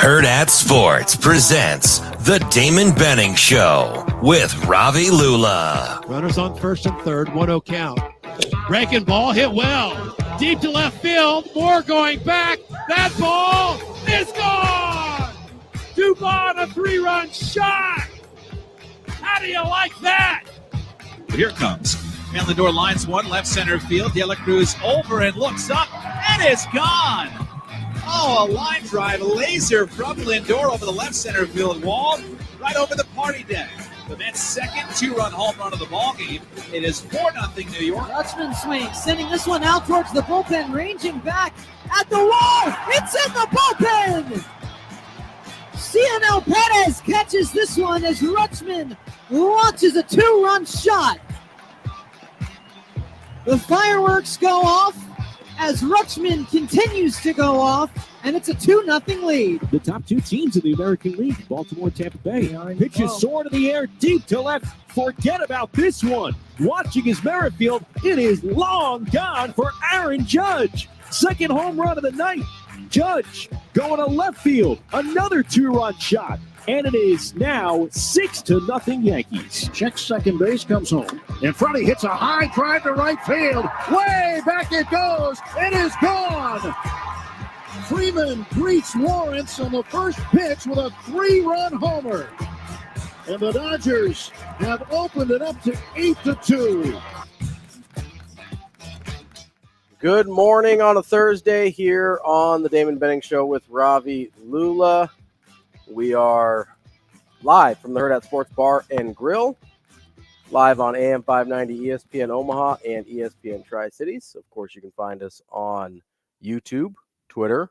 Hurrdat Sports presents The Damon Benning Show with Ravi Lulla. Runners on first and third, 1-0 count. Breaking ball, hit well. Deep to left field, Moore going back. That ball is gone! Dubon, a 3-run shot! How do you like that? Here it comes. And Lindor lines one, left center field. De La Cruz over and looks up, and it's gone! Oh, a line drive, a laser from Lindor over the left center field wall, right over the party deck. The Mets' second 2-run home run of the ballgame. It is 4-0 New York. Dutchman swings, sending this one out towards the bullpen, ranging back at the wall. It's in the bullpen. CNL Perez catches this one as Rutschman launches a 2-run shot. The fireworks go off as Rutschman continues to go off, and it's a 2-0 lead. The top two teams in the American League, Baltimore, Tampa Bay. Pitches soared in the air, deep to left. Forget about this one. Watching his Merrifield, it is long gone for Aaron Judge. Second home run of the night. Judge going to left field. Another 2-run shot. And it is now 6-0 Yankees. Checks second base, comes home. In front, he hits a high drive to right field. Way back it goes. It is gone. Freeman greets Lawrence on the first pitch with a 3-run homer. And the Dodgers have opened it up to 8-2. Good morning on a Thursday here on the Damon Benning Show with Ravi Lulla. We are live from the Hurrdat Sports Bar and Grill, live on AM 590 ESPN Omaha and ESPN Tri-Cities. Of course, you can find us on YouTube, Twitter,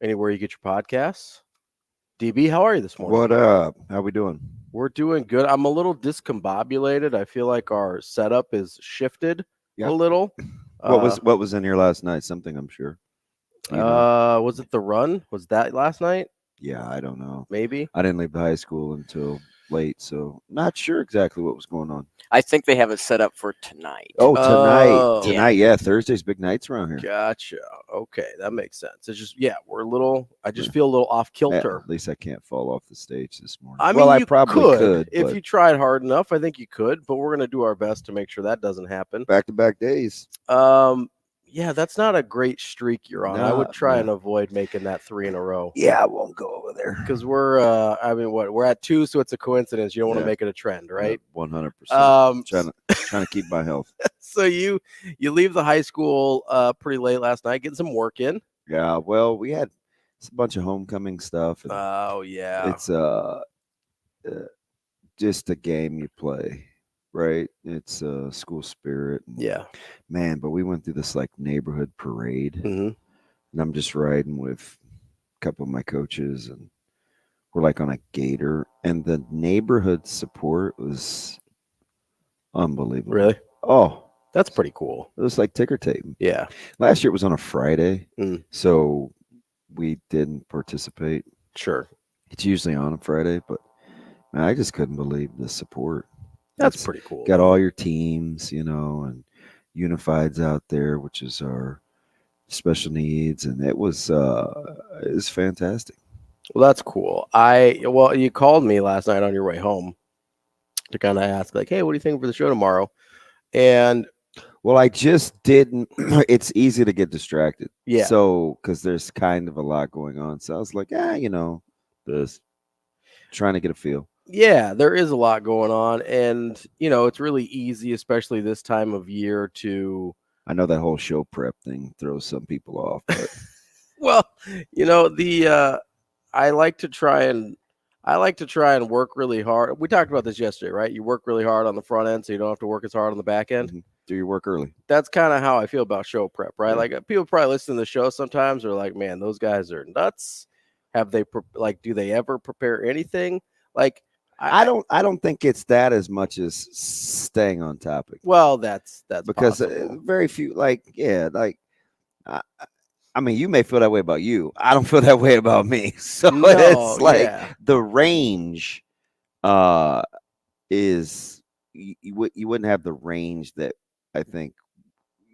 anywhere you get your podcasts. DB, how are you this morning? What up? How we doing? We're doing good. I'm a little discombobulated. I feel like our setup is shifted a little. What was in here last night? Something, I'm sure. Was it the run? Was that last night? Yeah, I don't know. Maybe. I didn't leave the high school until late, so not sure exactly what was going on. I think they have it set up for tonight. Oh, tonight. Yeah. Tonight, yeah. Thursday's big nights around here. Gotcha. Okay, that makes sense. It's just, we're a little, I just feel a little off kilter. At least I can't fall off the stage this morning. I mean, I probably could. If you tried hard enough, I think you could, but we're going to do our best to make sure that doesn't happen. Back-to-back days. Yeah, that's not a great streak you're on. I would try and avoid making that 3 in a row. Yeah, I won't go over there. Because we're at 2, so it's a coincidence. You don't want to make it a trend, right? 100%. Trying to keep my health. So you leave the high school pretty late last night, getting some work in. Yeah, well, we had a bunch of homecoming stuff. Oh, yeah. It's just a game you play. Right, it's school spirit. Yeah, man. But we went through this like neighborhood parade, and I'm just riding with a couple of my coaches, and we're like on a gator, and the neighborhood support was unbelievable. Really? Oh, that's pretty cool. It was like ticker tape. Yeah. Last year it was on a Friday, so we didn't participate. Sure. It's usually on a Friday, but man, I just couldn't believe the support. That's pretty cool. Got all your teams, and Unified's out there, which is our special needs, and it was fantastic. Well, that's cool. You called me last night on your way home to kind of ask, like, hey, what do you think for the show tomorrow? And well, I just didn't. It's easy to get distracted. Yeah. So because there's kind of a lot going on, so I was like, this trying to get a feel. Yeah, there is a lot going on, and it's really easy, especially this time of year, to. I know that whole show prep thing throws some people off, but well, I like to try and work really hard. We talked about this yesterday, right? You work really hard on the front end, so you don't have to work as hard on the back end. Mm-hmm. Do your work early. That's kind of how I feel about show prep, right? Yeah. Like people probably listen to the show sometimes are like, man, those guys are nuts. Do they ever prepare anything? Like. I don't think it's that as much as staying on topic. Well, that's because very few I mean, you may feel that way about you. I don't feel that way about me. So it's like the range is you wouldn't have the range that I think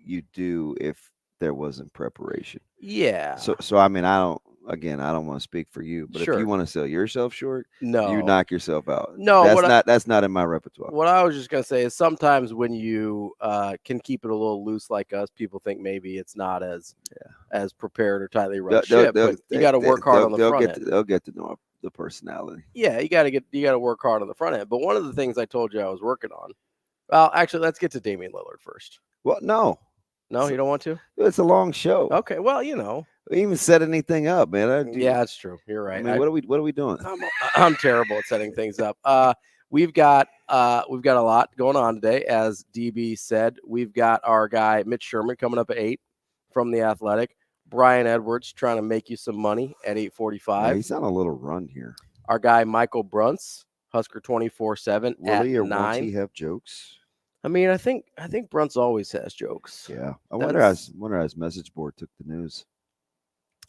you do if there wasn't preparation. Yeah. So I mean, I again, I don't want to speak for you, but Sure. if you want to sell yourself short, No. you knock yourself out. No, that's not in my repertoire. What I was just gonna say is sometimes when you can keep it a little loose like us, people think maybe it's not as prepared or tightly run ship. But you got to work hard on the front end. They'll get to know the personality. Yeah, you got to work hard on the front end. But one of the things I told you I was working on. Well, actually, let's get to Damian Lillard first. Well, no, you don't want to. It's a long show. Okay, well, we even set anything up, man. Yeah, that's true. You're right. I mean, what are we doing? I'm terrible at setting things up. We've got a lot going on today, as DB said. We've got our guy Mitch Sherman coming up at 8 from The Athletic. Brian Edwards trying to make you some money at 8:45. Yeah, he's on a little run here. Our guy Michael Bruntz, Husker 24/7 at 9. Won't he have jokes? I mean, I think Bruntz always has jokes. Yeah, I wonder how his message board took the news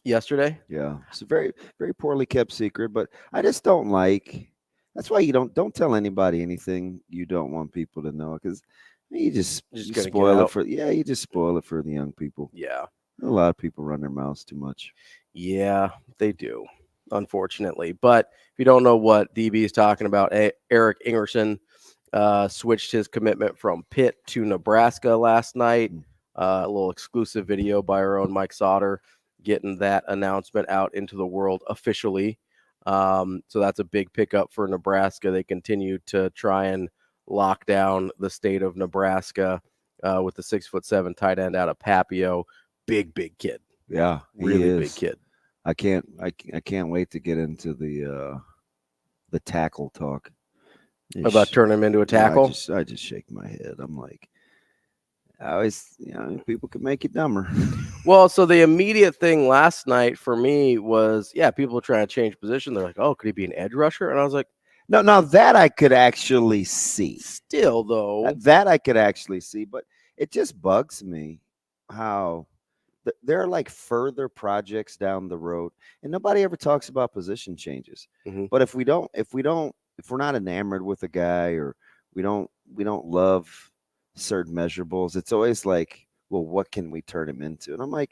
yesterday. Yeah, it's a very, very poorly kept secret, but I just don't like. That's why you don't tell anybody anything you don't want people to know, because you just spoil it for you just spoil it for the young people. Yeah, a lot of people run their mouths too much. Yeah, they do, unfortunately. But if you don't know what DB is talking about, Eric Ingerson switched his commitment from Pitt to Nebraska last night. A little exclusive video by our own Mike Sauter getting that announcement out into the world officially. So that's a big pickup for Nebraska. They continue to try and lock down the state of Nebraska with the 6'7" tight end out of Papio. Big kid. Yeah, really big kid. I can't wait to get into the tackle talk. About turning him into a tackle? I just shake my head. I'm like, I always, people can make you dumber. Well, so the immediate thing last night for me was, people are trying to change position. They're like, oh, could he be an edge rusher? And I was like, no, now that I could actually see. Still, though. That I could actually see, but it just bugs me how there are like further projects down the road, and nobody ever talks about position changes. Mm-hmm. But if we're not enamored with a guy, or we don't love certain measurables, it's always like, well, what can we turn him into? And I'm like,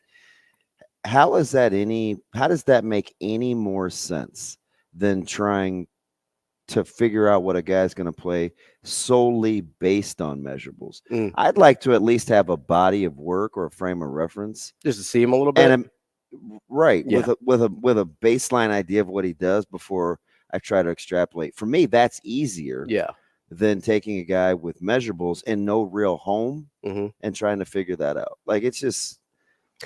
how does that make any more sense than trying to figure out what a guy's going to play solely based on measurables? I'd like to at least have a body of work or a frame of reference, just to see him a little bit. And with a baseline idea of what he does before I try to extrapolate. For me, that's easier than taking a guy with measurables and no real home and trying to figure that out. Like, it's just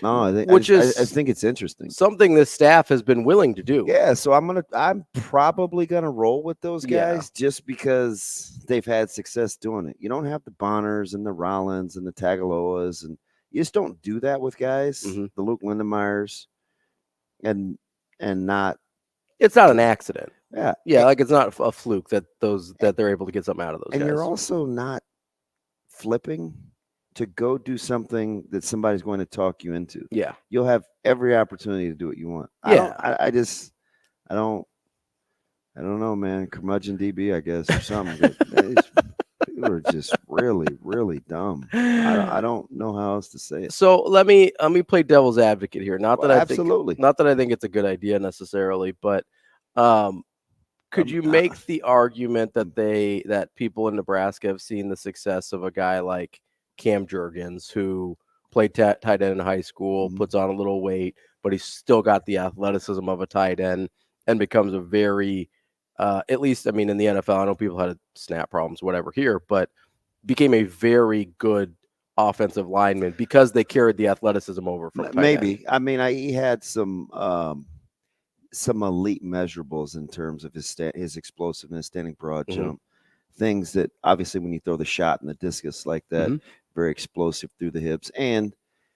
I think it's interesting. Something this staff has been willing to do. Yeah, so I'm probably gonna roll with those guys just because they've had success doing it. You don't have the Bonners and the Rollins and the Tagaloas, and you just don't do that with guys. The Luke Lindemeyers, and not. It's not an accident. Yeah, like it's not a fluke that they're able to get something out of those and guys. You're also not flipping to go do something that somebody's going to talk you into. Yeah. You'll have every opportunity to do what you want. Yeah. I don't know, man. Curmudgeon DB, I guess, or something. People are just really, really dumb. I don't know how else to say it. So let me play devil's advocate here. Not that I think it's a good idea necessarily, but could you make the argument that people in Nebraska have seen the success of a guy like Cam Jurgens, who played tight end in high school, puts on a little weight, but he's still got the athleticism of a tight end and becomes a very, at least, I mean, in the NFL, I know people had snap problems, whatever here, but became a very good offensive lineman because they carried the athleticism over from tight maybe. end. I mean, he had some elite measurables in terms of his explosiveness, standing broad jump, things that obviously when you throw the shot and the discus like that, very explosive through the hips. And,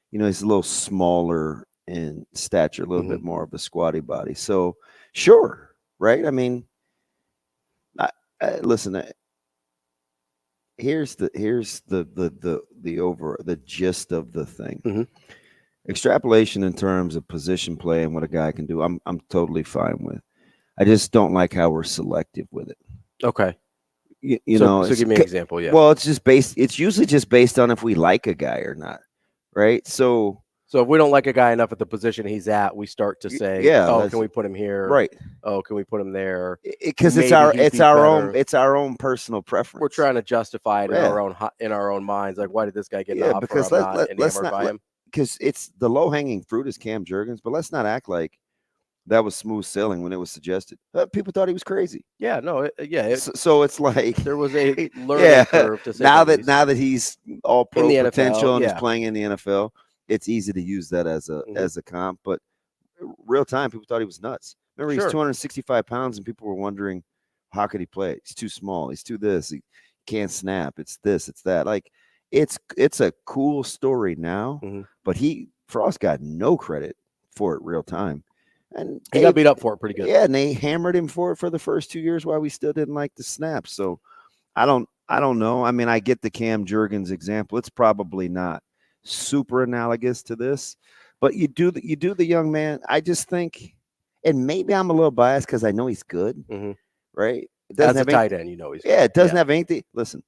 he's a little smaller in stature, a little bit more of a squatty body. So sure. Right. I mean, listen, here's the gist of the thing. Extrapolation in terms of position play and what a guy can do, I'm totally fine with. I just don't like how we're selective with it. Okay. So give me an example. Yeah. Well, it's usually just based on if we like a guy or not. Right. So So if we don't like a guy enough at the position he's at, we start to say, can we put him here? Right. Oh, can we put him there? Because it's our own personal preference. We're trying to justify it in our own minds. Like, why did this guy get an offer? Because I'm not enamored by him. Because it's the low hanging fruit is Cam Jurgens, but let's not act like that was smooth sailing when it was suggested. People thought he was crazy. Yeah, no, so it's like there was a learning curve to say now that he's all pro potential NFL, and he's playing in the NFL, it's easy to use that as a comp. But real time, people thought he was nuts. Remember, he's 265 pounds, and people were wondering how could he play? He's too small. He's too this. He can't snap. It's this. It's that. Like it's a cool story now, but Frost got no credit for it real time. And he got beat up for it pretty good. Yeah, and they hammered him for it for the first 2 years while we still didn't like the snaps. So I don't know. I mean, I get the Cam Jurgens example. It's probably not super analogous to this, but you do the young man. I just think, and maybe I'm a little biased because I know he's good, right? It doesn't have a tight end, you know he's good. Yeah, it doesn't have anything. Listen,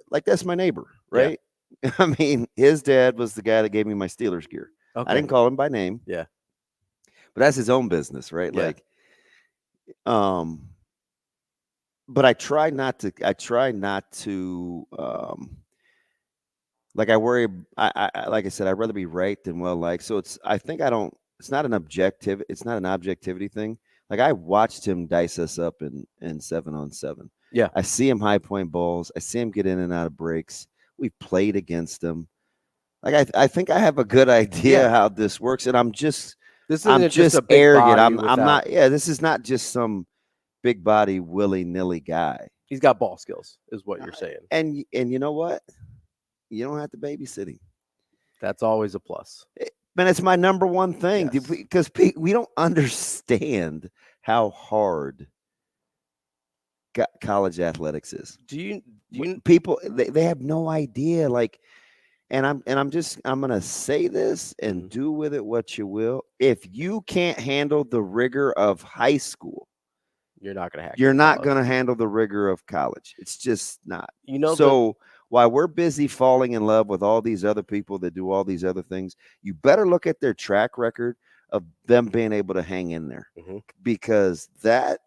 like that's my neighbor, right? Yeah. I mean, his dad was the guy that gave me my Steelers gear. Okay. I didn't call him by name. Yeah. But that's his own business, right? Yeah. But I try not to like I worry. I like I said, I'd rather be right than well liked. So it's not an objectivity thing. Like I watched him dice us up in 7-on-7. Yeah. I see him high point balls. I see him get in and out of breaks. We played against him. Like I think I have a good idea how this works. And I'm just a big arrogant. I'm not. Yeah, this is not just some big body willy-nilly guy. He's got ball skills, is what you're saying. And you know what? You don't have to babysit him. That's always a plus. Man, it's my number one thing because we don't understand how hard college athletics is. People they have no idea. Like. And I'm gonna say this and do with it what you will. If you can't handle the rigor of high school, you're not gonna handle the rigor of college. It's just not. So while we're busy falling in love with all these other people that do all these other things, you better look at their track record of them being able to hang in there, because that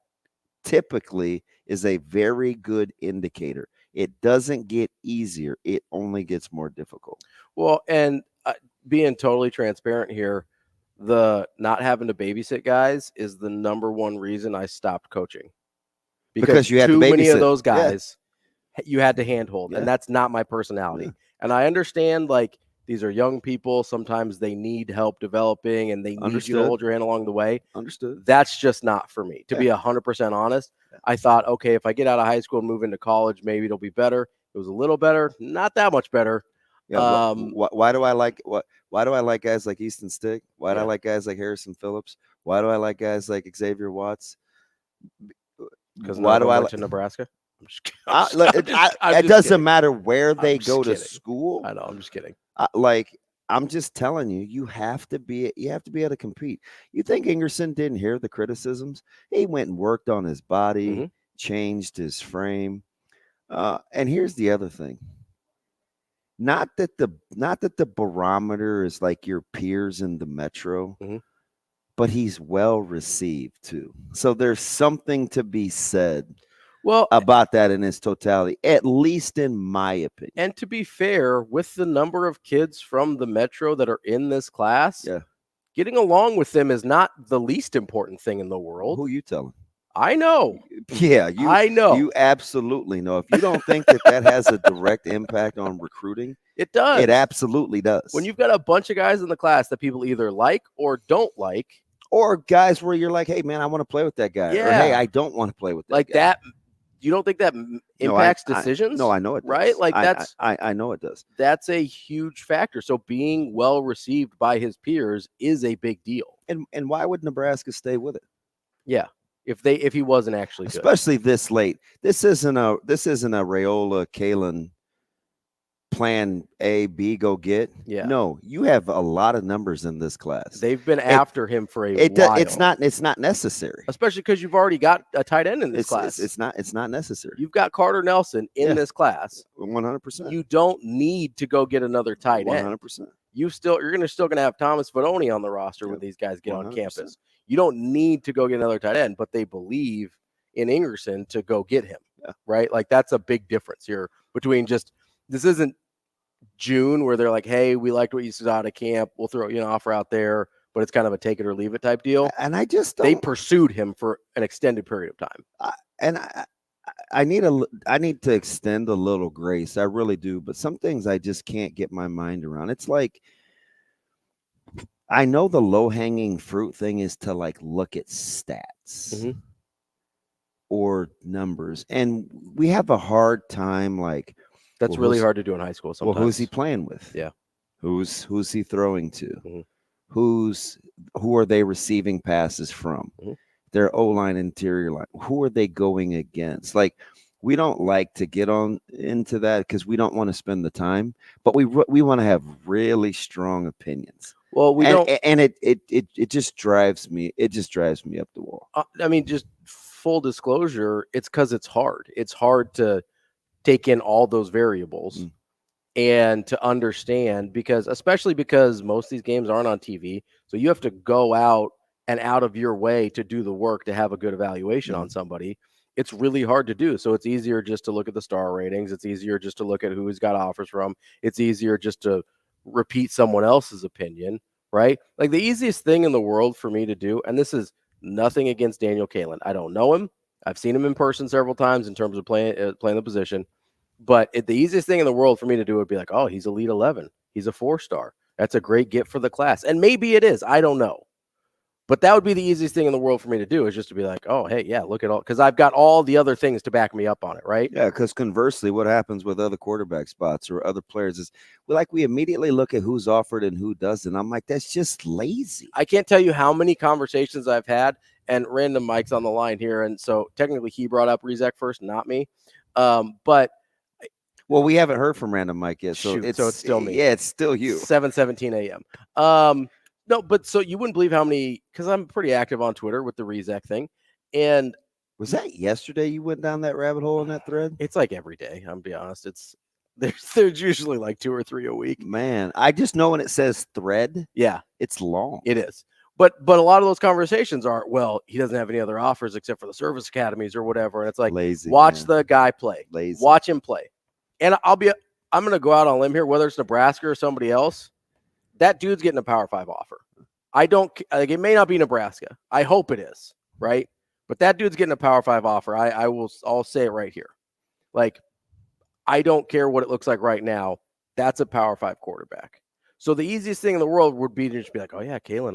typically is a very good indicator. It doesn't get easier. It only gets more difficult. Well, and being totally transparent here, the not having to babysit guys is the number one reason I stopped coaching. Because you had too many of those guys, you had to handhold, and that's not my personality. Yeah. And I understand, like, these are young people. Sometimes they need help developing, and they need you to hold your hand along the way. Understood. That's just not for me. To be 100% honest, I thought, okay, if I get out of high school and move into college, maybe it'll be better. It was a little better, not that much better. Yeah, why do I like guys like Easton Stick? Why do I like guys like Harrison Phillips? Why do I like guys like Xavier Watts? Because why do I like to Nebraska? It doesn't matter where they go to school. I know. I'm just kidding. I'm just telling you, you have to be able to compete. You think Ingerson didn't hear the criticisms? He went and worked on his body, changed his frame. And here's the other thing. Not that the barometer is like your peers in the metro, but he's well received too. So there's something to be said about that in its totality, at least in my opinion. And to be fair, with the number of kids from the metro that are in this class, getting along with them is not the least important thing in the world. Who you telling? I know. Yeah, I know. You absolutely know. If you don't think that has a direct impact on recruiting, it does. It absolutely does. When you've got a bunch of guys in the class that people either like or don't like, or guys where you're like, hey, man, I want to play with that guy. Yeah. Or, hey, I don't want to play with that like guy. That. You don't think that impacts decisions? No, I know it does. Right? Like I know it does. That's a huge factor. So being well received by his peers is a big deal. And why would Nebraska stay with it? Yeah. If he wasn't actually good. Especially this late. This isn't a Rhule, Kalen plan A, B, go get. Yeah. No, you have a lot of numbers in this class. They've been after him for a while. It's not necessary. Especially because you've already got a tight end in this class. It's not necessary. You've got Carter Nelson in this class. 100%. You don't need to go get another tight end. 100%. you're still going to have Thomas Fidone on the roster when these guys get 100%. On campus. You don't need to go get another tight end, but they believe in Ingerson to go get him, right? Like that's a big difference here between just this isn't June where they're like, hey, we liked what you saw out of camp. We'll throw you an offer out there, but it's kind of a take it or leave it type deal. And I just they pursued him for an extended period of time. I need to extend a little grace. I really do. But some things I just can't get my mind around. It's like, I know the low hanging fruit thing is to like look at stats or numbers. And we have a hard time. Like that's really hard to do in high school. Sometimes. Well, who's he playing with? Yeah. Who's he throwing to? Who are they receiving passes from? Their O-line, interior line. Who are they going against? Like, we don't like to get on into that because we don't want to spend the time, but we want to have really strong opinions. Well, it just drives me. It just drives me up the wall. I mean, just full disclosure, it's because it's hard. It's hard to take in all those variables and to understand especially because most of these games aren't on TV, so you have to go out and out of your way to do the work to have a good evaluation on somebody. It's really hard to do. So it's easier just to look at the star ratings. It's easier just to look at who he's got offers from. It's easier just to repeat someone else's opinion, right? Like the easiest thing in the world for me to do, and this is nothing against Daniel Kalen. I don't know him. I've seen him in person several times in terms of playing the position. But the easiest thing in the world for me to do would be like, oh, he's Elite 11. He's a 4-star. That's a great get for the class. And maybe it is. I don't know. But that would be the easiest thing in the world for me to do is just to be like, oh, hey, yeah, look at all, because I've got all the other things to back me up on it, right? Yeah, because conversely, what happens with other quarterback spots or other players is we immediately look at who's offered and who doesn't. I'm like, that's just lazy. I can't tell you how many conversations I've had, and random Mike's on the line here, and so technically he brought up Rizek first, not me. But well, we haven't heard from Random Mike yet, so it's still me. Yeah, it's still you. 7:17 a.m. No, but so you wouldn't believe how many, because I'm pretty active on Twitter with the Rizek thing. And was that yesterday you went down that rabbit hole in that thread? It's like every day, I'm be honest. There's usually like 2 or 3 a week. Man, I just know when it says thread, it's long. It is. But a lot of those conversations are, well, he doesn't have any other offers except for the service academies or whatever. And it's like, lazy, watch the guy play. Lazy. Watch him play. And I'm going to go out on a limb here, whether it's Nebraska or somebody else. That dude's getting a Power 5 offer. It may not be Nebraska. I hope it is, right? But that dude's getting a Power 5 offer. I'll say it right here. Like, I don't care what it looks like right now. That's a Power 5 quarterback. So the easiest thing in the world would be to just be like, oh yeah, Kalen,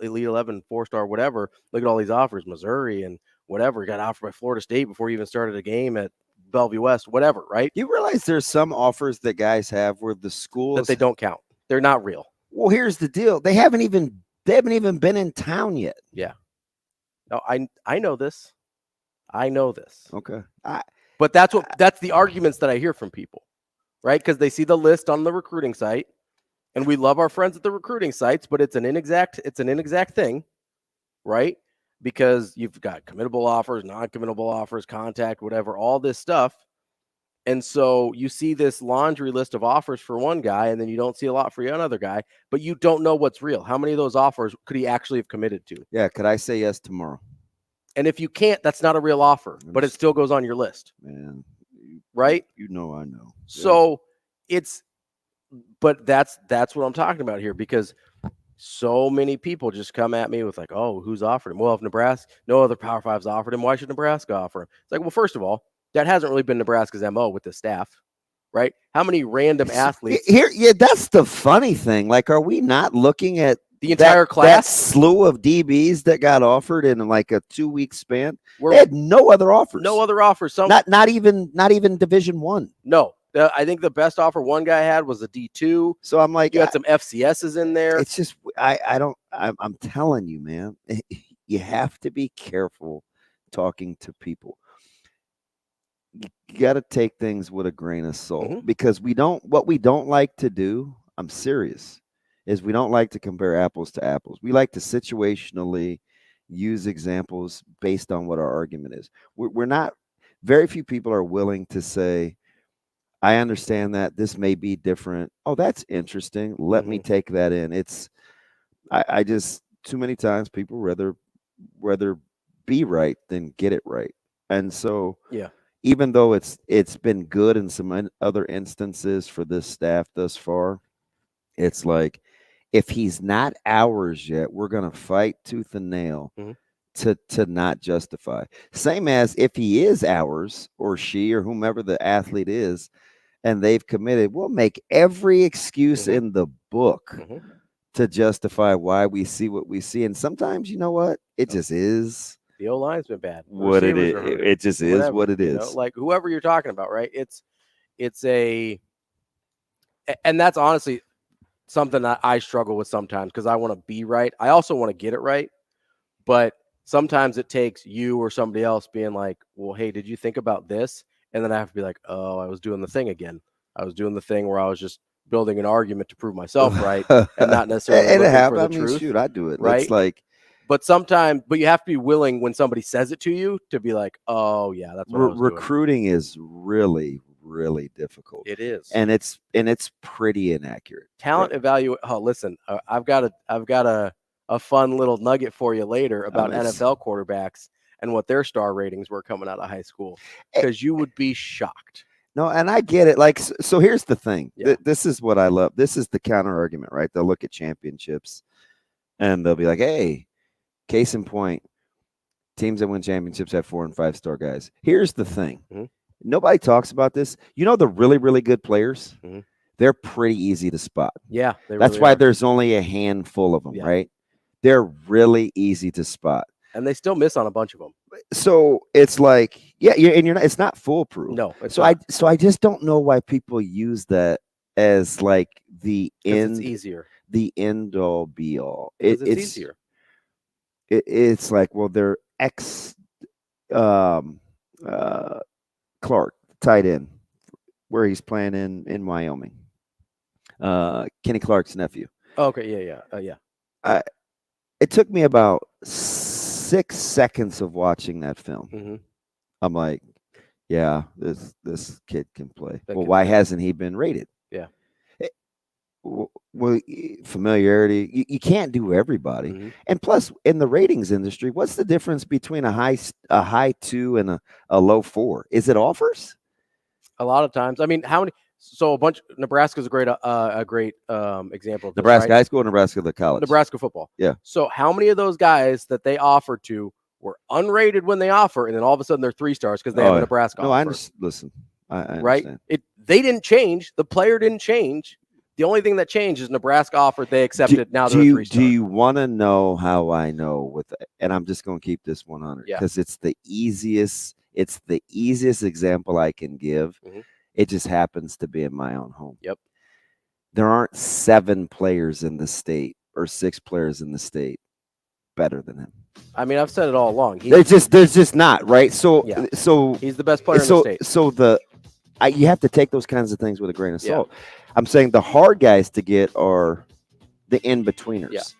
Elite 11, 4-star, whatever. Look at all these offers, Missouri and whatever. He got offered by Florida State before he even started a game at Bellevue West, whatever, right? You realize there's some offers that guys have where the schools that they don't count. They're not real. Well, here's the deal. They haven't even been in town yet. Yeah. No, I know this. I know this. Okay. But that's the arguments that I hear from people, right? Because they see the list on the recruiting site, and we love our friends at the recruiting sites, but it's an inexact thing, right? Because you've got committable offers, non-committable offers, contact, whatever, all this stuff. And so you see this laundry list of offers for one guy, and then you don't see a lot for another guy, but you don't know what's real. How many of those offers could he actually have committed to? Yeah, could I say yes tomorrow? And if you can't, that's not a real offer, but it still goes on your list. Man, right? You know I know. So but that's what I'm talking about here, because so many people just come at me with like, oh, who's offered him? Well, if Nebraska, no other Power 5's offered him, why should Nebraska offer him? It's like, well, first of all, that hasn't really been Nebraska's MO with the staff, right? How many random athletes here? Yeah, that's the funny thing. Like, are we not looking at the entire class? That slew of DBs that got offered in like a 2-week span. They had no other offers. No other offers. Not even Division I. No. I think the best offer one guy had was a D2. So I'm like, you got some FCSs in there. It's just I'm telling you, man, you have to be careful talking to people. You got to take things with a grain of salt, because what we don't like to do, I'm serious, is we don't like to compare apples to apples. We like to situationally use examples based on what our argument is. We're not, very few people are willing to say, I understand that this may be different. Oh, that's interesting. Let me take that in. I just too many times people rather be right than get it right. And so even though it's been good in some other instances for this staff thus far, it's like if he's not ours yet, we're going to fight tooth and nail to not justify. Same as if he is ours or she or whomever the athlete is, and they've committed, we'll make every excuse in the book to justify why we see what we see. And sometimes, you know what? It just is. The O-line's been bad. What it is. It just is what it is. You know, like whoever you're talking about, right? And that's honestly something that I struggle with sometimes because I want to be right. I also want to get it right. But sometimes it takes you or somebody else being like, well, hey, did you think about this? And then I have to be like, oh, I was doing the thing again. I was doing the thing where I was just building an argument to prove myself right and not necessarily and looking for the truth. Shoot, I do it. Right? It's like, but you have to be willing when somebody says it to you to be like, oh yeah, that's what I was recruiting doing. Is really, really difficult. It is, and it's pretty inaccurate. Talent evaluate. Oh, listen, I've got a fun little nugget for you later about NFL quarterbacks and what their star ratings were coming out of high school, because you would be shocked. No, and I get it. Like, so here's the thing. This is what I love. This is the counter argument, right? They'll look at championships and they'll be like, hey, case in point, teams that win championships have 4- and 5-star guys. Here's the thing. Nobody talks about this. You know, the really, really good players, they're pretty easy to spot. Yeah. That's why there's only a handful of them, right? They're really easy to spot. And they still miss on a bunch of them. So it's like, you're not. It's not foolproof. No. So I just don't know why people use that as like the end. It's easier. The end all be all. It's easier. It's like, well, they're Clark, tight end, where he's playing in Wyoming. Kenny Clark's nephew. Oh, okay. Yeah. It took me about 6 seconds of watching that film. I'm like, yeah, this kid can play. Why hasn't he been rated? Yeah. Well, familiarity. You can't do everybody. And plus, in the ratings industry, what's the difference between a high 2 and a low 4? Is it offers? A lot of times. I mean, how many? So Nebraska's a great example of this, Nebraska right? high school, Nebraska the college. Nebraska football. Yeah. So how many of those guys that they offered to were unrated when they offer, and then all of a sudden they're 3 stars because they have a Nebraska offer? No, I understand. I understand. Right? They didn't change. The player didn't change. The only thing that changed is Nebraska offered. They accepted. Now they're 3-star. Do you want to know how I know and I'm just going to keep this 100 because it's the easiest. It's the easiest example I can give. It just happens to be in my own home. Yep. There aren't 7 players in the state or 6 players in the state better than him. I mean, I've said it all along. There's just not, right? So he's the best player in the state. So you have to take those kinds of things with a grain of salt. I'm saying the hard guys to get are the in-betweeners.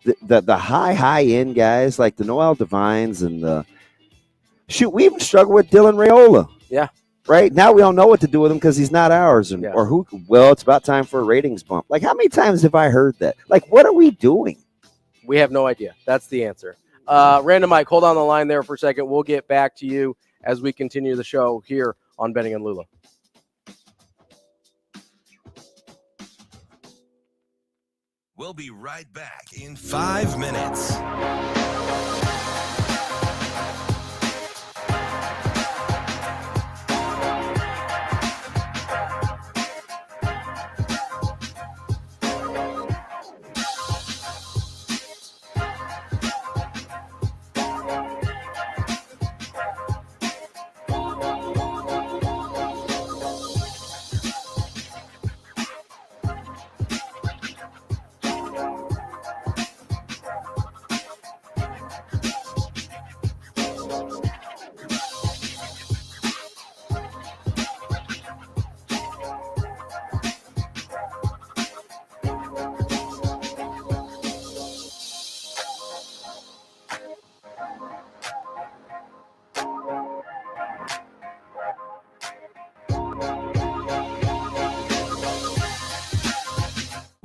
Yeah. The high end guys like the Noel Devines and we even struggle with Dylan Raiola. Yeah. Right now, we don't know what to do with him because he's not ours, or who? Well, it's about time for a ratings bump. Like, how many times have I heard that? Like, what are we doing? We have no idea. That's the answer. Random Mike, hold on the line there for a second. We'll get back to you as we continue the show here on Benning and Lulla. We'll be right back in 5 minutes.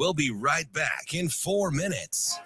We'll be right back in 4 minutes.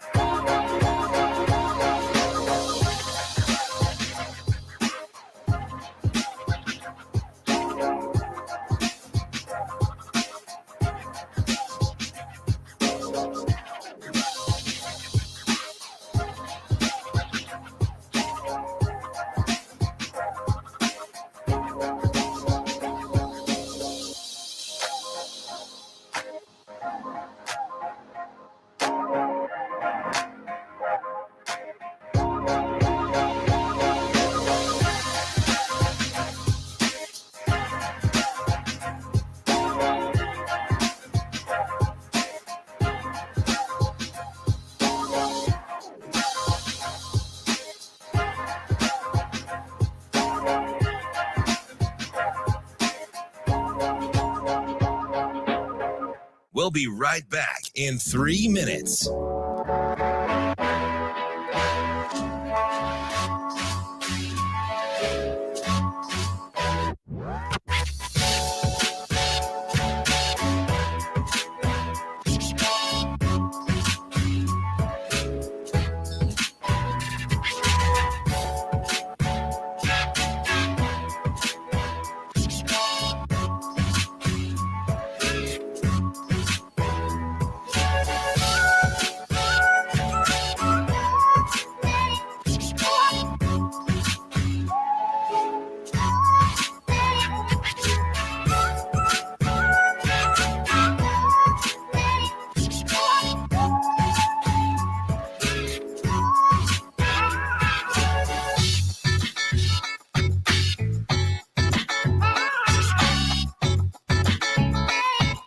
We'll be right back in 3 minutes.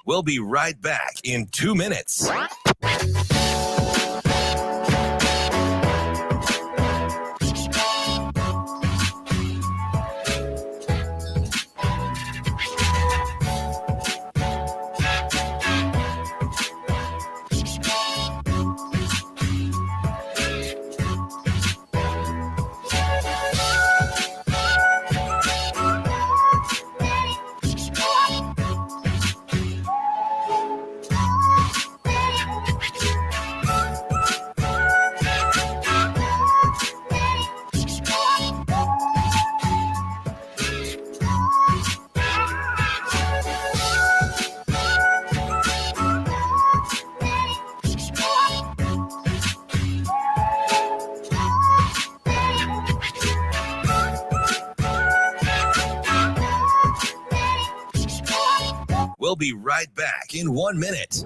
We'll be right back in 2 minutes. We'll be right back in 1 minute.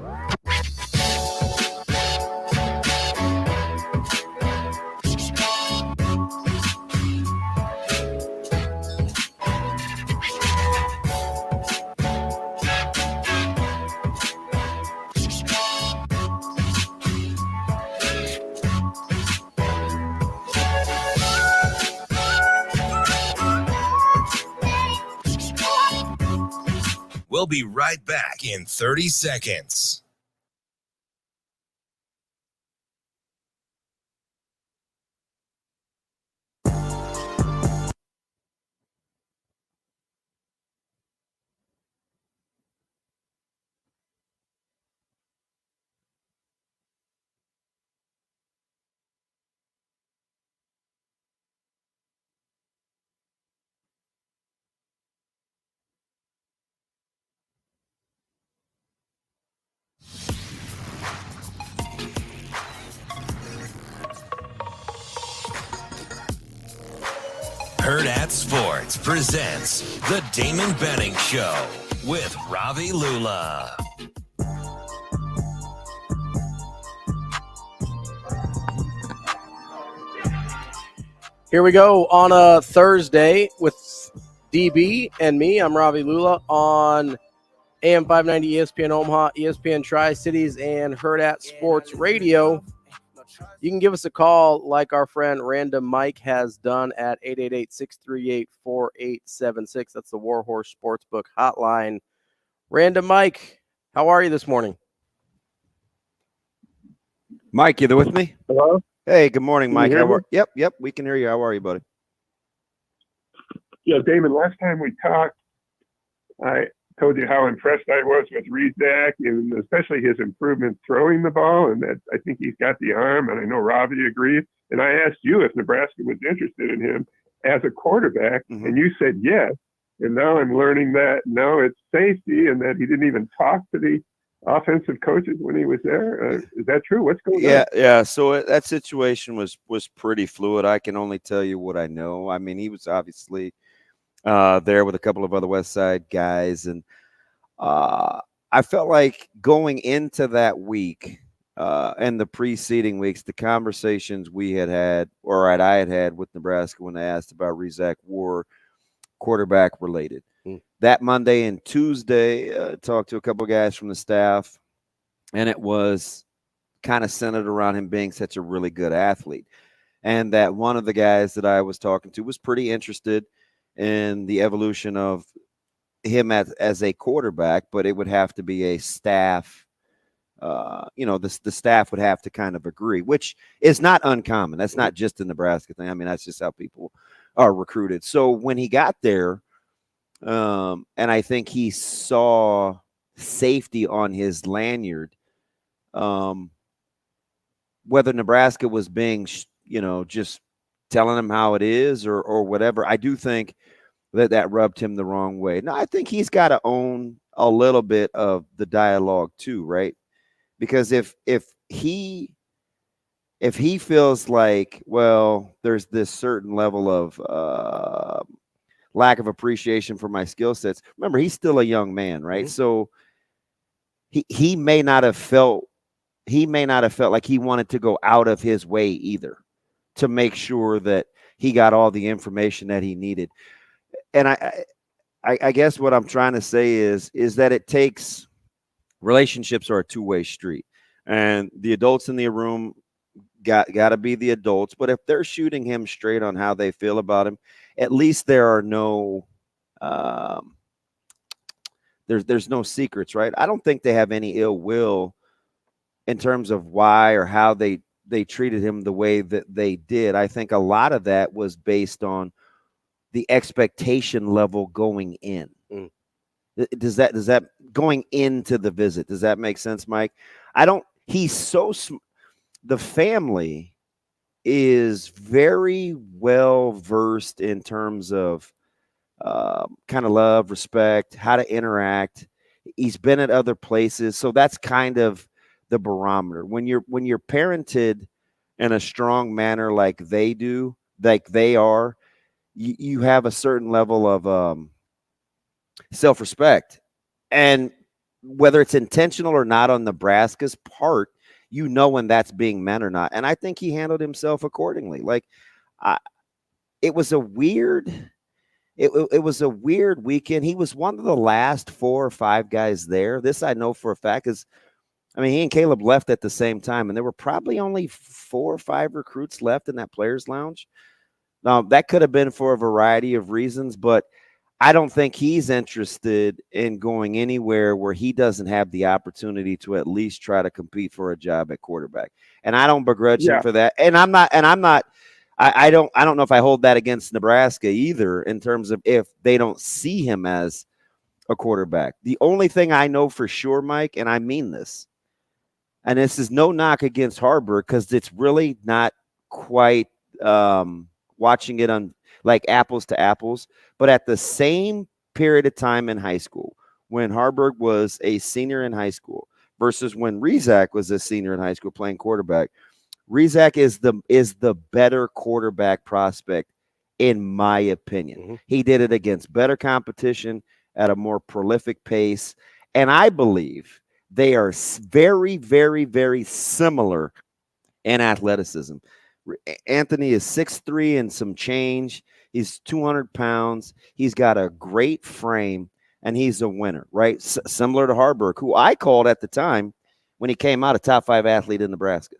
We'll be right back in 30 seconds. Hurrdat Sports presents the Damon Benning Show with Ravi Lulla. Here we go on a Thursday with DB and me. I'm Ravi Lulla on AM 590 ESPN Omaha, ESPN Tri-Cities, and Hurrdat Sports Radio. You can give us a call like our friend Random Mike has done at 888-638-4876. That's the Warhorse Sportsbook hotline. Random Mike, how are you this morning? Mike, you there with me? Hello? Hey, good morning, Mike. Yep, we can hear you. How are you, buddy? Yeah, Damon, last time we talked, I told you how impressed I was with Rizak, and especially his improvement throwing the ball, and that I think he's got the arm, and I know Ravi agreed. And I asked you if Nebraska was interested in him as a quarterback, and you said yes. And now I'm learning that no, it's safety, and that he didn't even talk to the offensive coaches when he was there. Is that true? What's going on? Yeah. So that situation was pretty fluid. I can only tell you what I know. I mean, he was obviously there with a couple of other West Side guys, and I felt like going into that week and the preceding weeks, the conversations we had, or I had had with Nebraska when they asked about Rizak were quarterback related. That Monday and Tuesday, talked to a couple of guys from the staff, and it was kind of centered around him being such a really good athlete. And that one of the guys that I was talking to was pretty interested in the evolution of him as a quarterback, but it would have to be a staff. The staff would have to kind of agree, which is not uncommon. That's not just a Nebraska thing. I mean, that's just how people are recruited. So when he got there, and I think he saw safety on his lanyard, whether Nebraska was being, just telling him how it is or whatever, I do think that rubbed him the wrong way. Now, I think he's got to own a little bit of the dialogue too, right? Because if he feels like, well, there's this certain level of lack of appreciation for my skill sets. Remember, he's still a young man, right? So he may not have felt like he wanted to go out of his way either to make sure that he got all the information that he needed. And I guess what I'm trying to say is that it takes relationships are a two-way street, and the adults in the room got to be the adults. But if they're shooting him straight on how they feel about him, at least there are no there's no secrets, right? I don't think they have any ill will in terms of why or how they treated him the way that they did. I think a lot of that was based on the expectation level going in. Does that going into the visit, does that make sense, Mike? The family is very well versed in terms of kind of love, respect, how to interact. He's been at other places. So that's kind of the barometer. When you're parented in a strong manner like they do, like they are, you have a certain level of self-respect. And whether it's intentional or not on Nebraska's part, when that's being meant or not. And I think he handled himself accordingly. Like, it was a weird weekend. He was one of the last 4 or 5 guys there. This I know for a fact, because he and Caleb left at the same time, and there were probably only 4 or 5 recruits left in that players' lounge. Now, that could have been for a variety of reasons, but I don't think he's interested in going anywhere where he doesn't have the opportunity to at least try to compete for a job at quarterback. And I don't begrudge him for that. And I don't know if I hold that against Nebraska either, in terms of if they don't see him as a quarterback. The only thing I know for sure, Mike, and I mean this, and this is no knock against Harburg, because it's really not quite watching it on like apples to apples, but at the same period of time in high school, when Harburg was a senior in high school versus when Rizak was a senior in high school playing quarterback, Rizak is the better quarterback prospect, in my opinion. He did it against better competition at a more prolific pace, and I believe they are very, very, very similar in athleticism. Anthony is 6'3" and some change. He's 200 pounds. He's got a great frame, and he's a winner, right? Similar to Harburg, who I called at the time when he came out a top 5 athlete in Nebraska.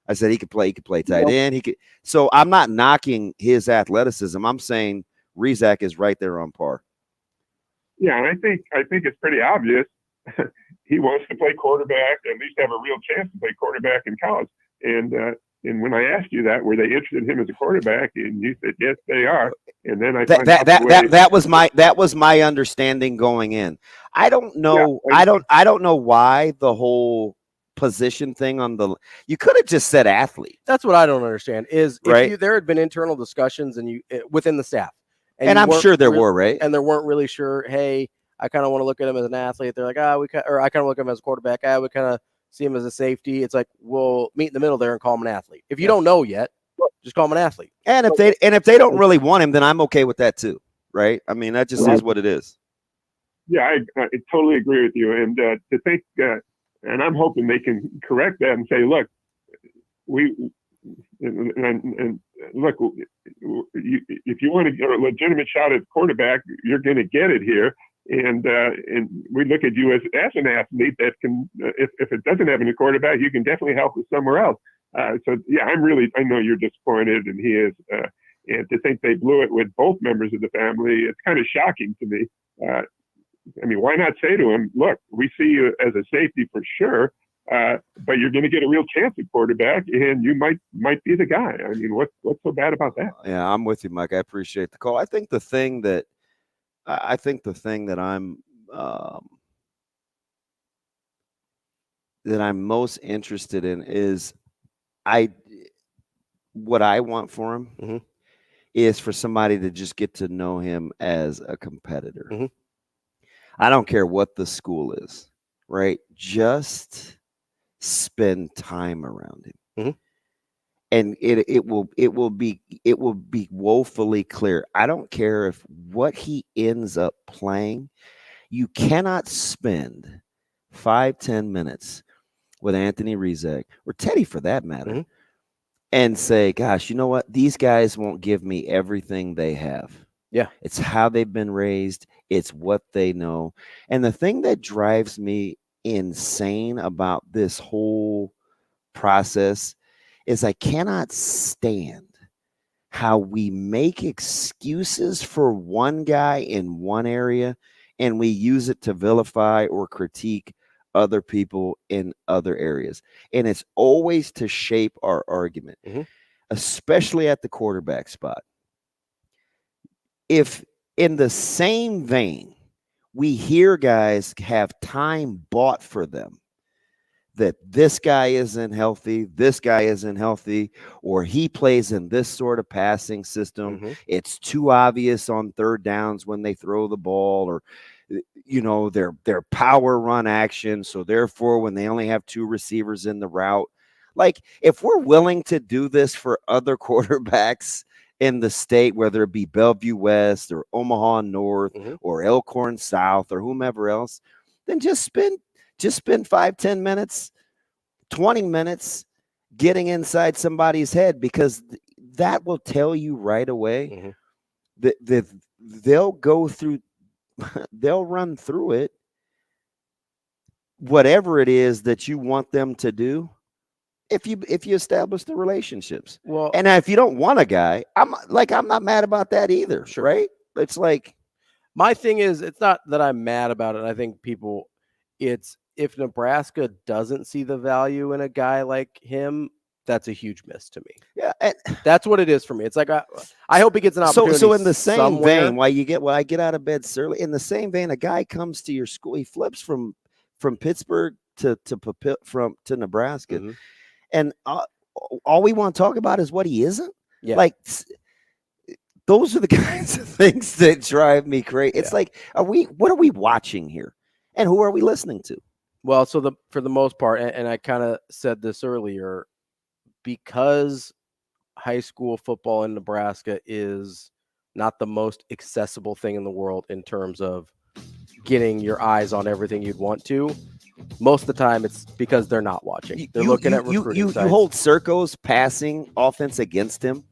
I said he could play tight end. So I'm not knocking his athleticism. I'm saying Rizak is right there on par. Yeah, and I think it's pretty obvious he wants to play quarterback, at least have a real chance to play quarterback in college. And when I asked you that, were they interested in him as a quarterback? And you said, yes, they are. And then that was my understanding going in. I don't know. Yeah, I don't know why the whole position thing on the. You could have just said athlete. That's what I don't understand. Is right? There had been internal discussions and within the staff, and I'm sure there were, right? And they weren't really sure. Hey, I kind of want to look at him as an athlete. They're like, I kind of look at him as a quarterback. We kind of see him as a safety. It's like, we'll meet in the middle there and call him an athlete. If you don't know yet, just call him an athlete. And if they don't really want him, then I'm okay with that too, right? I mean, that just is what it is. Yeah, I totally agree with you. And to think, and I'm hoping they can correct that and say, look, look, if you want to get a legitimate shot at quarterback, you're going to get it here. And we look at you as an athlete that can, if it doesn't have any quarterback, you can definitely help with somewhere else. So yeah, I know you're disappointed, and he is. And to think they blew it with both members of the family, it's kind of shocking to me. I mean, why not say to him, look, we see you as a safety for sure, but you're going to get a real chance at quarterback, and you might be the guy. I mean, what's so bad about that? Yeah, I'm with you, Mike. I appreciate the call. I think the thing that I'm most interested in is what I want for him is for somebody to just get to know him as a competitor. I don't care what the school is, right? Just spend time around him. And it will be woefully clear. I don't care if what he ends up playing. You cannot spend 5-10 minutes with Anthony Rizek or Teddy for that matter and say, gosh, you know what? These guys won't give me everything they have. Yeah. It's how they've been raised. It's what they know. And the thing that drives me insane about this whole process is I cannot stand how we make excuses for one guy in one area and we use it to vilify or critique other people in other areas. And it's always to shape our argument, especially at the quarterback spot. If in the same vein, we hear guys have time bought for them, that this guy isn't healthy, or he plays in this sort of passing system. It's too obvious on third downs when they throw the ball, or their power run action. So therefore, when they only have two receivers in the route, like if we're willing to do this for other quarterbacks in the state, whether it be Bellevue West or Omaha North or Elkhorn South or whomever else, then just spend 5-10 minutes, 20 minutes getting inside somebody's head, because that will tell you right away that they'll go through, they'll run through it, whatever it is that you want them to do. If you establish the relationships. Well, and if you don't want a guy, I'm not mad about that either. Sure. Right? It's like, my thing is, it's not that I'm mad about it. I think it's if Nebraska doesn't see the value in a guy like him, that's a huge miss to me. Yeah, that's what it is for me. It's like I hope he gets an opportunity. So in the same vein, why I get out of bed early. In the same vein, a guy comes to your school, he flips from Pittsburgh to Nebraska. And all we want to talk about is what he isn't. Yeah. Like, those are the kinds of things that drive me crazy. It's like, what are we watching here? And who are we listening to? Well, so for the most part, and I kind of said this earlier, because high school football in Nebraska is not the most accessible thing in the world in terms of getting your eyes on everything you'd want to. Most of the time, it's because they're not watching. They're looking at recruiting sites. You hold Circo's passing offense against him,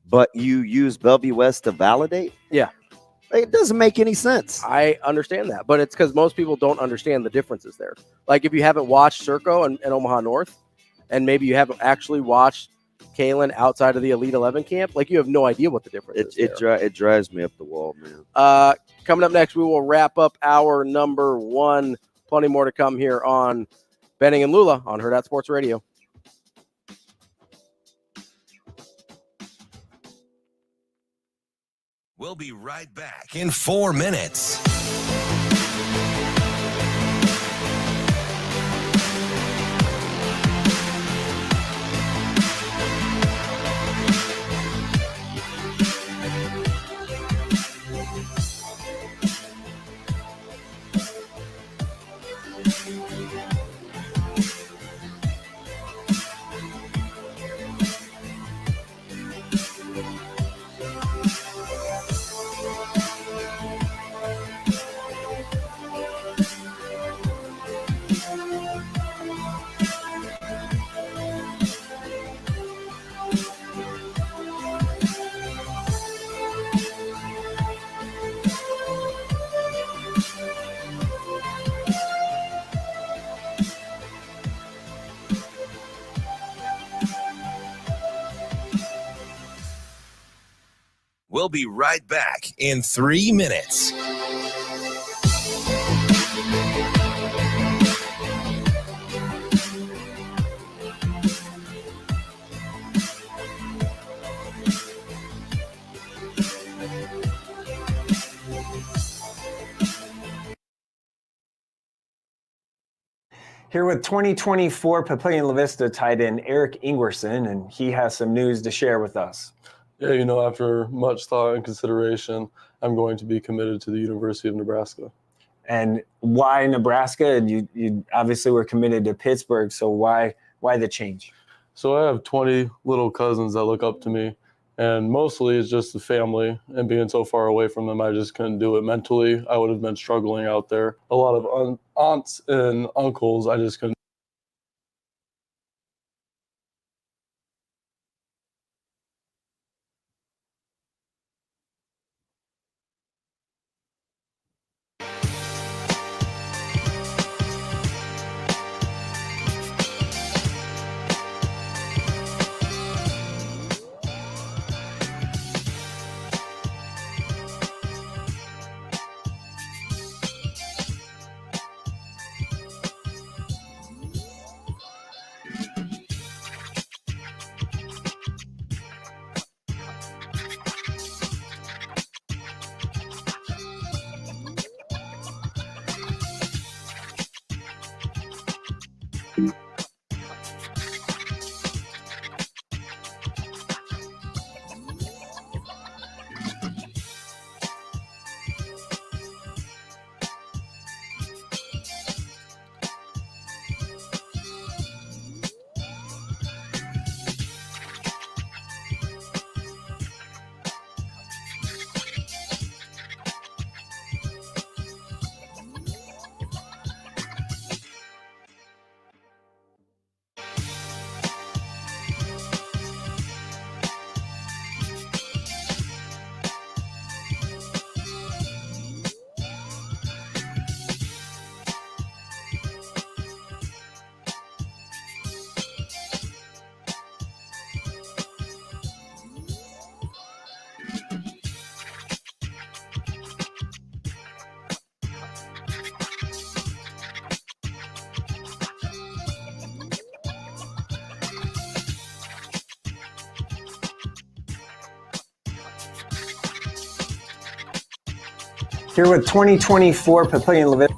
but you use Bellevue West to validate? Yeah. It doesn't make any sense. I understand that, but it's because most people don't understand the differences there. Like, if you haven't watched Circo and Omaha North, and maybe you haven't actually watched Kalen outside of the Elite 11 camp, like, you have no idea what the difference is. It drives me up the wall, man. Coming up next, we will wrap up hour number 1. Plenty more to come here on Benning and Lulla on Hurrdat Sports Radio. We'll be right back in 4 minutes. We'll be right back in 3 minutes. Here with 2024 Papillion La Vista tight end Eric Ingerson, and he has some news to share with us. Yeah, after much thought and consideration, I'm going to be committed to the University of Nebraska. And why Nebraska? And you obviously were committed to Pittsburgh, so why the change? So I have 20 little cousins that look up to me, and mostly it's just the family, and being so far away from them, I just couldn't do it mentally. I would have been struggling out there. A lot of aunts and uncles, I just couldn't. Here with 2024 Papillion La Vista.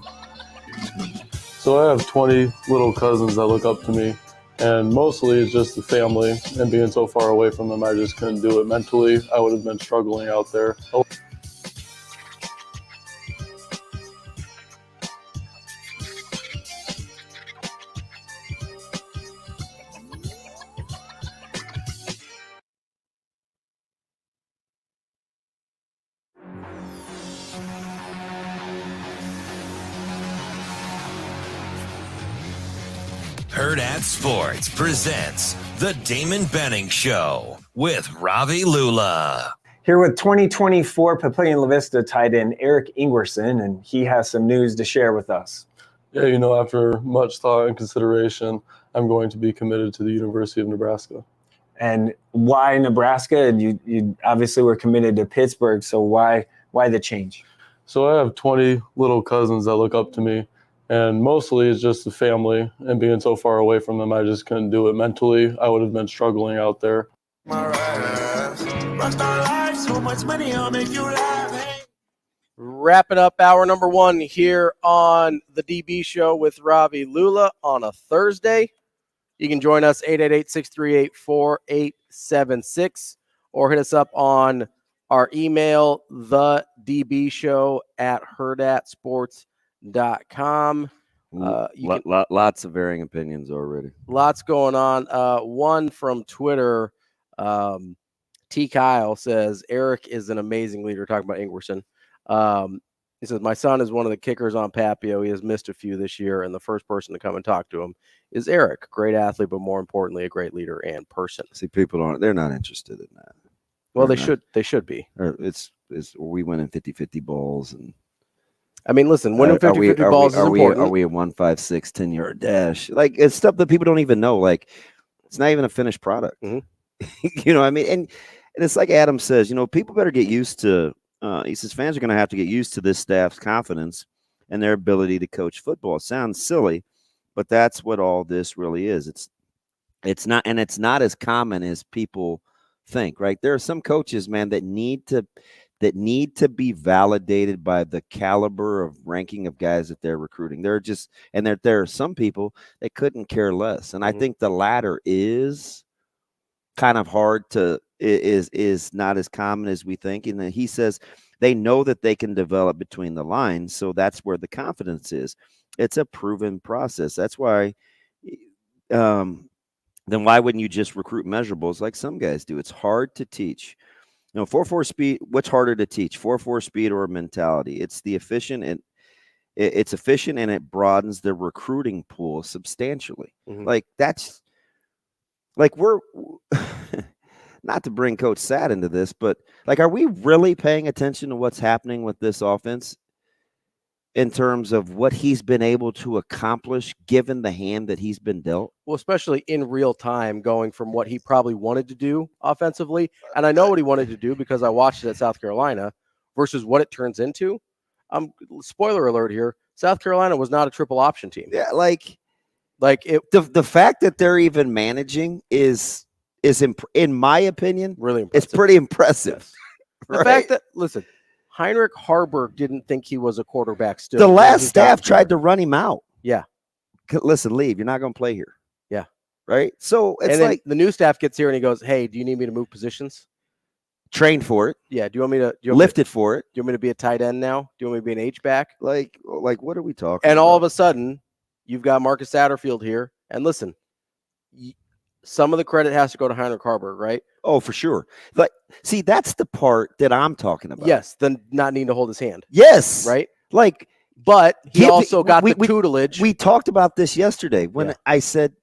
So I have 20 little cousins that look up to me, and mostly it's just the family, and being so far away from them, I just couldn't do it mentally. I would have been struggling out there. Hurrdat Sports presents the Damon Benning Show with Ravi Lulla. Here with 2024 Papillion La Vista tight end Eric Ingerson, and he has some news to share with us. Yeah, after much thought and consideration, I'm going to be committed to the University of Nebraska. And why Nebraska? And you obviously were committed to Pittsburgh, so why the change? So I have 20 little cousins that look up to me, and mostly it's just the family, and being so far away from them, I just couldn't do it mentally. I would have been struggling out there. My right Rockstar life, so much money, I'll make you laugh. Hey. Wrapping up hour number 1 here on the DB Show with Ravi Lulla on a Thursday. You can join us 888-638-4876 or hit us up on our email, thedbshow@hurrdatsports.com. Lots of varying opinions already. Lots going on. One from Twitter, T. Kyle says, Eric is an amazing leader, talking about Ingerson. He says, my son is one of the kickers on Papio. He has missed a few this year, and the first person to come and talk to him is Eric. Great athlete, but more importantly, a great leader and person. See, people they're not interested in that. Well, they should be. Or we winning 50-50 balls. And I mean, listen, winning 50-50 balls is important. Are we a 1.56 10-yard dash? Like, it's stuff that people don't even know. Like, it's not even a finished product. Mm-hmm. You know what I mean? And it's like Adam says, people better get used to he says fans are going to have to get used to this staff's confidence and their ability to coach football. It sounds silly, but that's what all this really is. It's not as common as people think, right? There are some coaches, man, that need to be validated by the caliber of ranking of guys that they're recruiting. There are some people that couldn't care less. And I think the latter is kind of hard to is not as common as we think. And he says they know that they can develop between the lines. So that's where the confidence is. It's a proven process. That's why then why wouldn't you just recruit measurables like some guys do? It's hard to teach. 4.4 speed, what's harder to teach? 4.4 speed or mentality? It's efficient and it broadens the recruiting pool substantially. Mm-hmm. Like that's like we're not to bring Coach Sad into this, but like, are we really paying attention to what's happening with this offense in terms of what he's been able to accomplish given the hand that he's been dealt? Well, especially in real time, going from what he probably wanted to do offensively. And I know what he wanted to do because I watched it at South Carolina versus what it turns into. Spoiler alert here. South Carolina was not a triple option team. Yeah. The fact that they're even managing is in my opinion, really impressive. It's pretty impressive. Yes. The fact that, listen, Heinrich Harburg didn't think he was a quarterback still. The last staff tried to run him out. Yeah. Listen, leave. You're not going to play here. Yeah. Right? So it's and like the new staff gets here and he goes, hey, do you need me to move positions? Train for it. Yeah. Do you want me to lift it for it? Do you want me to be a tight end now? Do you want me to be an H-back? Like what are we talking and about? All of a sudden, you've got Marcus Satterfield here. And listen, some of the credit has to go to Heinrich Harburg, right? Oh, for sure. Like, see, that's the part that I'm talking about. Yes, then not needing to hold his hand. Yes. Right? Like, but he also got the tutelage. We talked about this yesterday when I said,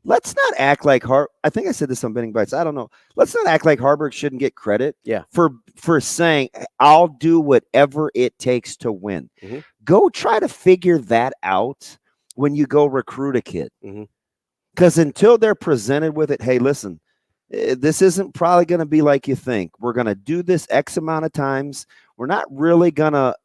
let's not act like I think I said this on Benning Bites. I don't know. Let's not act like Harburg shouldn't get credit for saying, I'll do whatever it takes to win. Mm-hmm. Go try to figure that out when you go recruit a kid. Mm-hmm. Because until they're presented with it, hey, listen, this isn't probably going to be like you think. We're going to do this X amount of times. We're not really going to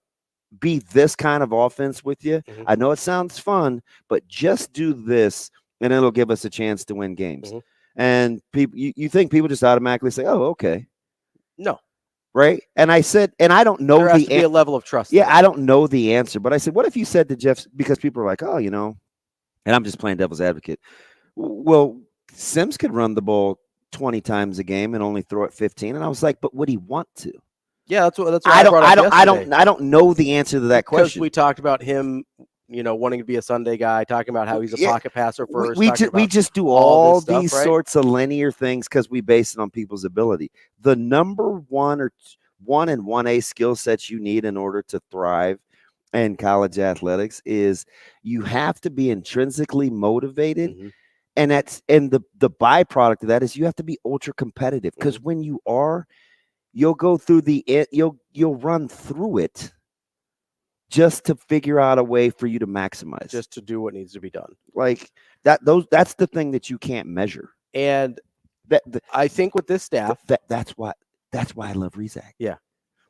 be this kind of offense with you. Mm-hmm. I know it sounds fun, but just do this, and it'll give us a chance to win games. Mm-hmm. And people, you think people just automatically say, oh, okay. No. Right? And I said, and I don't know there has to be a level of trust. Yeah, I don't know the answer. But I said, what if you said to Jeff, because people are like, oh, and I'm just playing devil's advocate. Well, Sims could run the ball 20 times a game and only throw it 15. And I was like, but would he want to? Yeah, that's what I don't know the answer to that question. Because we talked about him, wanting to be a Sunday guy, talking about how he's a pocket passer first. We just do all these sorts of linear things because we base it on people's ability. The number one and 1A skill sets you need in order to thrive in college athletics is you have to be intrinsically motivated. Mm-hmm. And the byproduct of that is you have to be ultra competitive because when you are, you'll go through you'll run through it just to figure out a way for you to maximize, just to do what needs to be done. Like that's the thing that you can't measure. And I think with this staff, that's why I love Rizak. Yeah,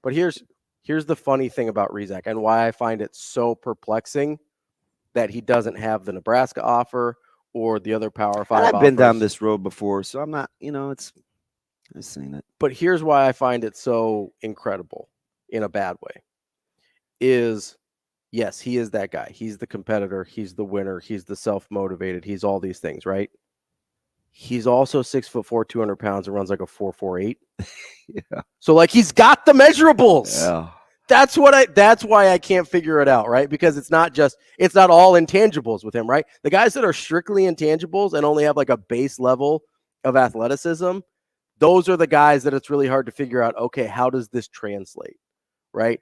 but here's the funny thing about Rizak and why I find it so perplexing that he doesn't have the Nebraska offer or the other Power 5 I've been offers. down this road before, so I'm not, it's I've seen it. But here's why I find it so incredible in a bad way is, yes, he is that guy. He's the competitor. He's the winner. He's the self-motivated. He's all these things, right? He's also 6'4", 200 pounds, and runs like a 4.48. Yeah. So like he's got the measurables. Yeah. That's why I can't figure it out, right? Because it's not all intangibles with him, right? The guys that are strictly intangibles and only have like a base level of athleticism, those are the guys that it's really hard to figure out, okay, how does this translate? Right?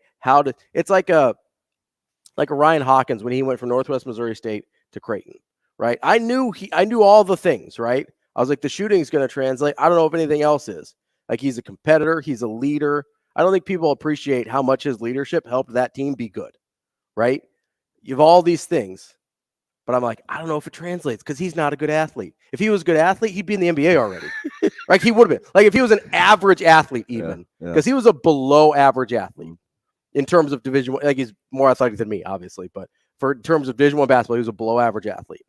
It's like a Ryan Hawkins when he went from Northwest Missouri State to Creighton, right? I knew all the things, right? I was like, the shooting's going to translate. I don't know if anything else is. Like, he's a competitor, he's a leader. I don't think people appreciate how much his leadership helped that team be good, right? You have all these things, but I'm like, I don't know if it translates because he's not a good athlete. If he was a good athlete, he'd be in the NBA already. Like, he would have been. Like, if he was an average athlete even, because he was a below average athlete in terms of Division I. Like, he's more athletic than me, obviously, but in terms of Division I basketball, he was a below average athlete.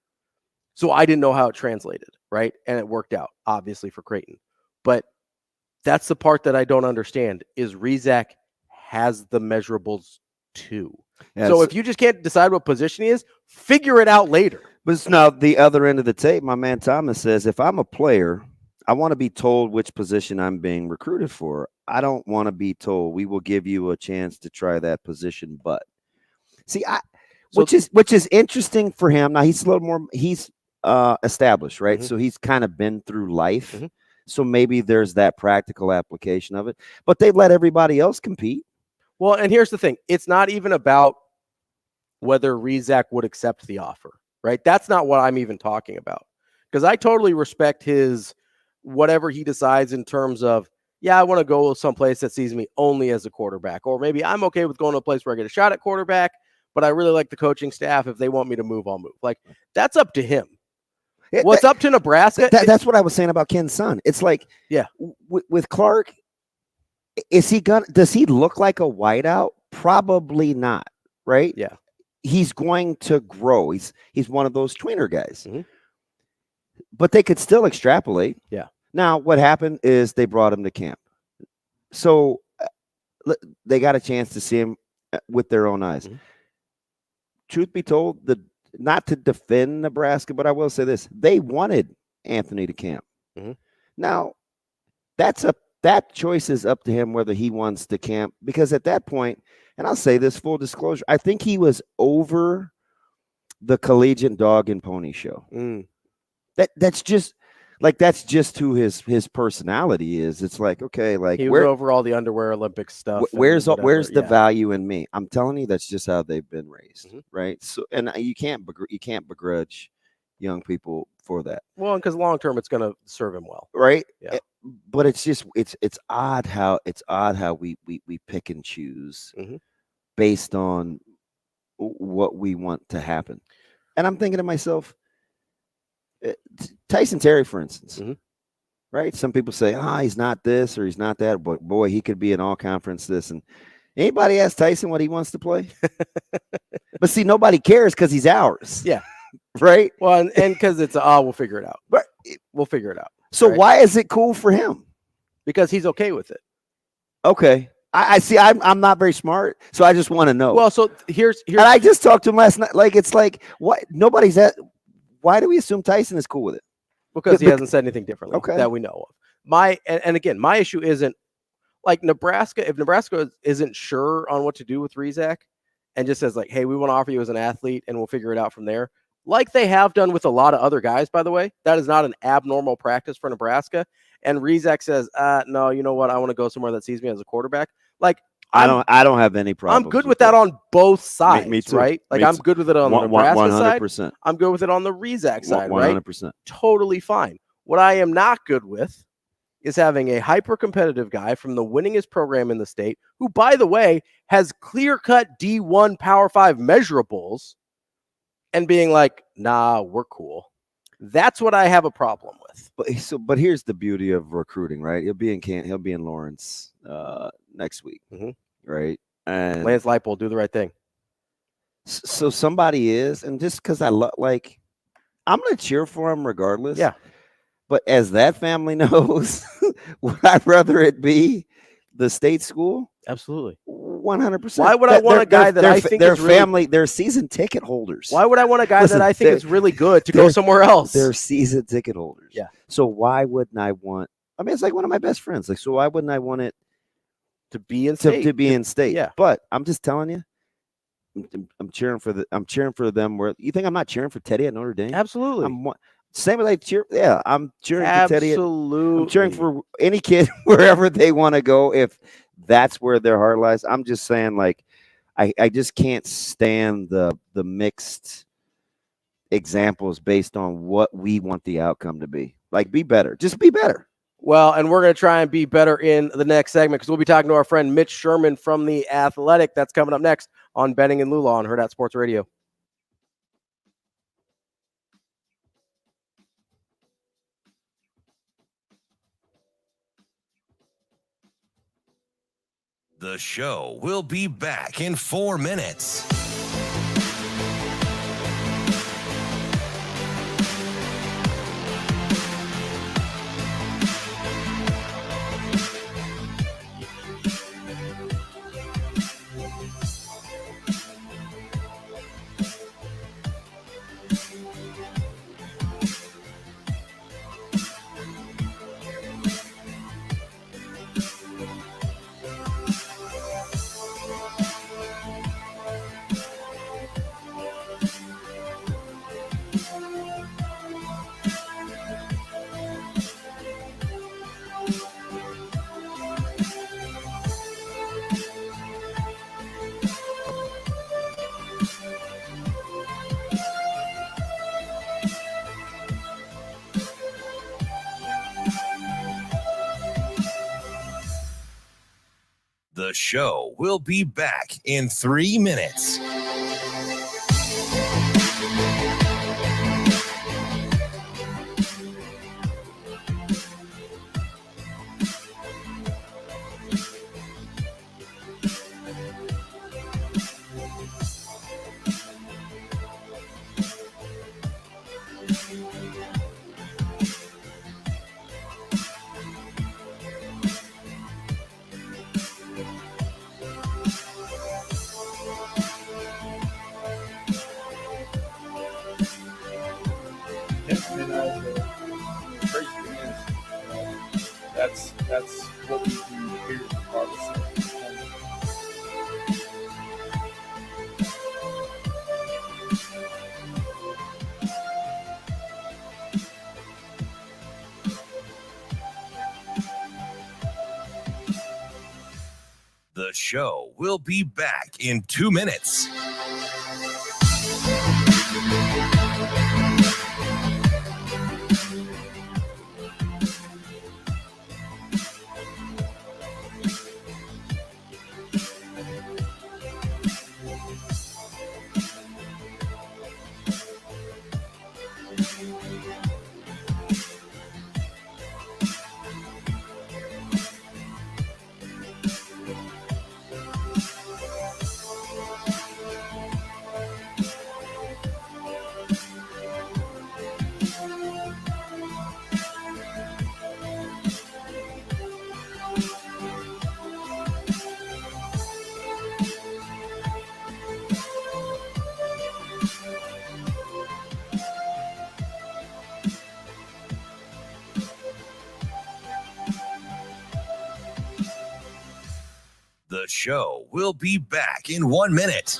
So I didn't know how it translated, right? And it worked out, obviously, for Creighton. But that's the part that I don't understand is Rizak has the measurables too. Yeah, so if you just can't decide what position he is, figure it out later. But it's now the other end of the tape. My man Thomas says, if I'm a player, I want to be told which position I'm being recruited for. I don't want to be told we will give you a chance to try that position. But see, which is interesting for him. Now he's a little more established, right? Mm-hmm. So he's kind of been through life. Mm-hmm. So maybe there's that practical application of it, but they let everybody else compete. Well, and here's the thing. It's not even about whether Rizak would accept the offer, right? That's not what I'm even talking about. Because I totally respect his whatever he decides in terms of, yeah, I want to go someplace that sees me only as a quarterback. Or maybe I'm okay with going to a place where I get a shot at quarterback, but I really like the coaching staff. If they want me to move, I'll move. Like, that's up to him. What's up to Nebraska? That's what I was saying about Ken's son. It's like, yeah, with Clark, does he look like a whiteout? Probably not, right? Yeah. He's going to grow. He's one of those tweener guys. Mm-hmm. But they could still extrapolate. Yeah. Now, what happened is they brought him to camp. So they got a chance to see him with their own eyes. Mm-hmm. Truth be told, not to defend Nebraska, but I will say this. They wanted Anthony to camp. Mm-hmm. Now, that choice is up to him whether he wants to camp, because at that point, and I'll say this, full disclosure, I think he was over the collegiate dog and pony show. Mm. That's just who his personality is. It's like, okay, like he was over all the underwear Olympic stuff. Where's the value in me? I'm telling you, that's just how they've been raised, mm-hmm. right? So, and you can't begrudge young people for that. Well, because long term, it's going to serve him well, right? Yeah. But it's just it's odd how we pick and choose mm-hmm. based on what we want to happen. And I'm thinking to myself, Tyson Terry, for instance, mm-hmm. right? Some people say, he's not this or he's not that, but boy, he could be an all-conference this. And anybody ask Tyson what he wants to play? But see, nobody cares because he's ours. Yeah. Right? Well, and because it's we'll figure it out. But we'll figure it out. So right? Why is it cool for him? Because he's okay with it. Okay. I see. I'm not very smart, so I just want to know. Well, so here's and I just talked to him last night. Like, it's like, what? Nobody's at. Why do we assume Tyson is cool with it? Because he hasn't said anything differently that we know of. And again, my issue isn't like Nebraska. If Nebraska isn't sure on what to do with Rizak and just says like, hey, we want to offer you as an athlete and we'll figure it out from there, like they have done with a lot of other guys, by the way, that is not an abnormal practice for Nebraska. And Rizak says, no, you know what? I want to go somewhere that sees me as a quarterback. Like, I don't have any problem. I'm good with that on both sides, me too. right? Like, I'm good with it on the Nebraska 100%. side. I'm good with it on the Rizak side, 100%. Right? Totally fine. What I am not good with is having a hyper-competitive guy from the winningest program in the state, who, by the way, has clear-cut D1 Power 5 measurables, and being like, nah, we're cool. That's what I have a problem with. But here's the beauty of recruiting, right? He'll be in Lawrence next week, mm-hmm. right? And Lance Leipold, do the right thing. So somebody is, and just because I I'm gonna cheer for him regardless. Yeah. But as that family knows, would I rather it be the state school? Absolutely. 100%. Why would I want a guy that I think their is really, family, they're season ticket holders? Why would I want a guy Listen, that I think is really good to go somewhere else? They're season ticket holders. Yeah. So why wouldn't I want? I mean, it's like one of my best friends. Like, so why wouldn't I want it to be in state? To be in state. Yeah. But I'm just telling you, I'm cheering for them. Where you think I'm not cheering for Teddy at Notre Dame? Absolutely. Same as I cheer. Yeah, I'm cheering for Teddy. Absolutely. I'm cheering for any kid wherever they want to go if that's where their heart lies. I'm just saying, like, I just can't stand the mixed examples based on what we want the outcome to be. Like, be better. Just be better. Well, and we're going to try and be better in the next segment because we'll be talking to our friend Mitch Sherman from The Athletic. That's coming up next on Benning and Lulla on Hurrdat Sports Radio. The show will be back in 4 minutes. The show will be back in 3 minutes. That's what we do here regardless of The show will be back in 2 minutes. The show will be back in 1 minute.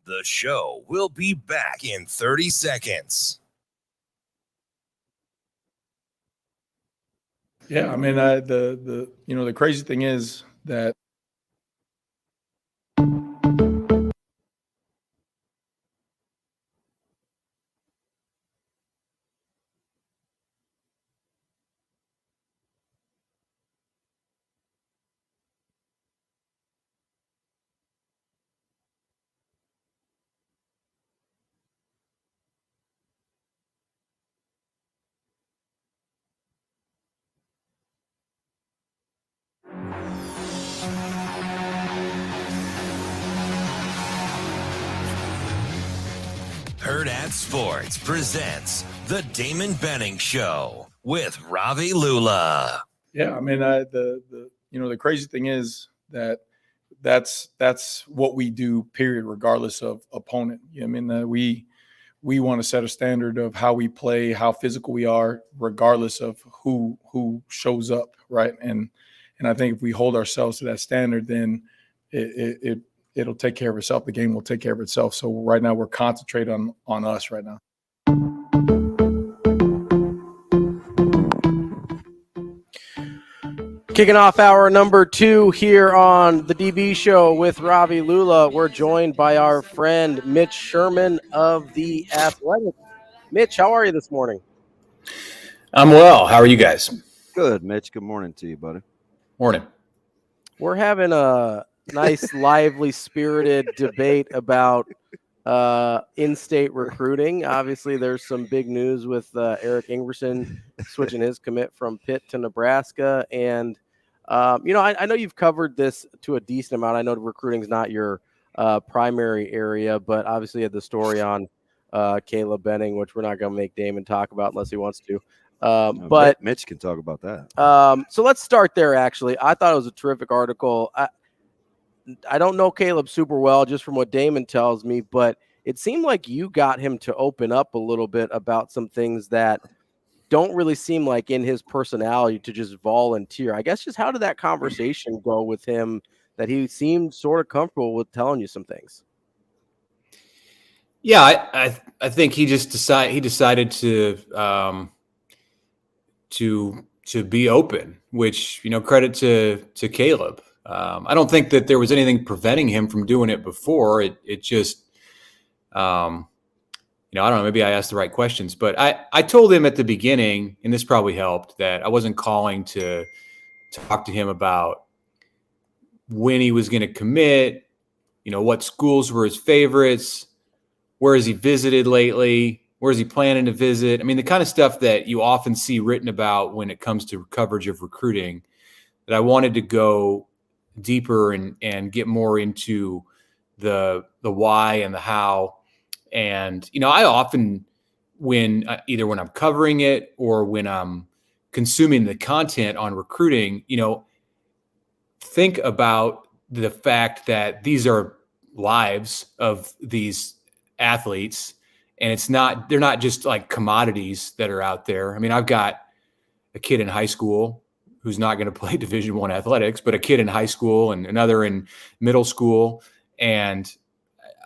The show will be back in 30 seconds. yeah. I mean, the crazy thing is that Hurrdat Sports presents the Damon Benning Show with Ravi Lulla. Yeah, I mean, the crazy thing is that that's what we do, period, regardless of opponent. I mean, we want to set a standard of how we play, how physical we are, regardless of who shows up, right? And I think if we hold ourselves to that standard, then it'll take care of itself. The game will take care of itself. So right now we're concentrated on us right now. Kicking off hour number 2 here on the DB Show with Ravi Lulla. We're joined by our friend Mitch Sherman of The Athletic. Mitch, how are you this morning? I'm well. How are you guys? Good, Mitch. Good morning to you, buddy. Morning. We're having a nice, lively, spirited debate about in-state recruiting. Obviously, there's some big news with Eric Ingerson switching his commit from Pitt to Nebraska. And, I know you've covered this to a decent amount. I know recruiting is not your primary area, but obviously you had the story on Caleb Benning, which we're not going to make Damon talk about unless he wants to. But Mitch can talk about that. So let's start there, actually. I thought it was a terrific article. I don't know Caleb super well, just from what Damon tells me, but it seemed like you got him to open up a little bit about some things that don't really seem like in his personality to just volunteer. I guess just how did that conversation go with him that he seemed sort of comfortable with telling you some things? Yeah, I think he just decided to be open, which, credit to Caleb. I don't think that there was anything preventing him from doing it before. It just, I don't know, maybe I asked the right questions, but I told him at the beginning, and this probably helped, that I wasn't calling to talk to him about when he was going to commit, what schools were his favorites, where has he visited lately, where is he planning to visit? I mean, the kind of stuff that you often see written about when it comes to coverage of recruiting, that I wanted to go deeper and get more into the why and the how. And, I often, either when I'm covering it or when I'm consuming the content on recruiting, think about the fact that these are lives of these athletes, and they're not just like commodities that are out there. I mean, I've got a kid in high school who's not going to play Division I athletics, but a kid in high school and another in middle school. And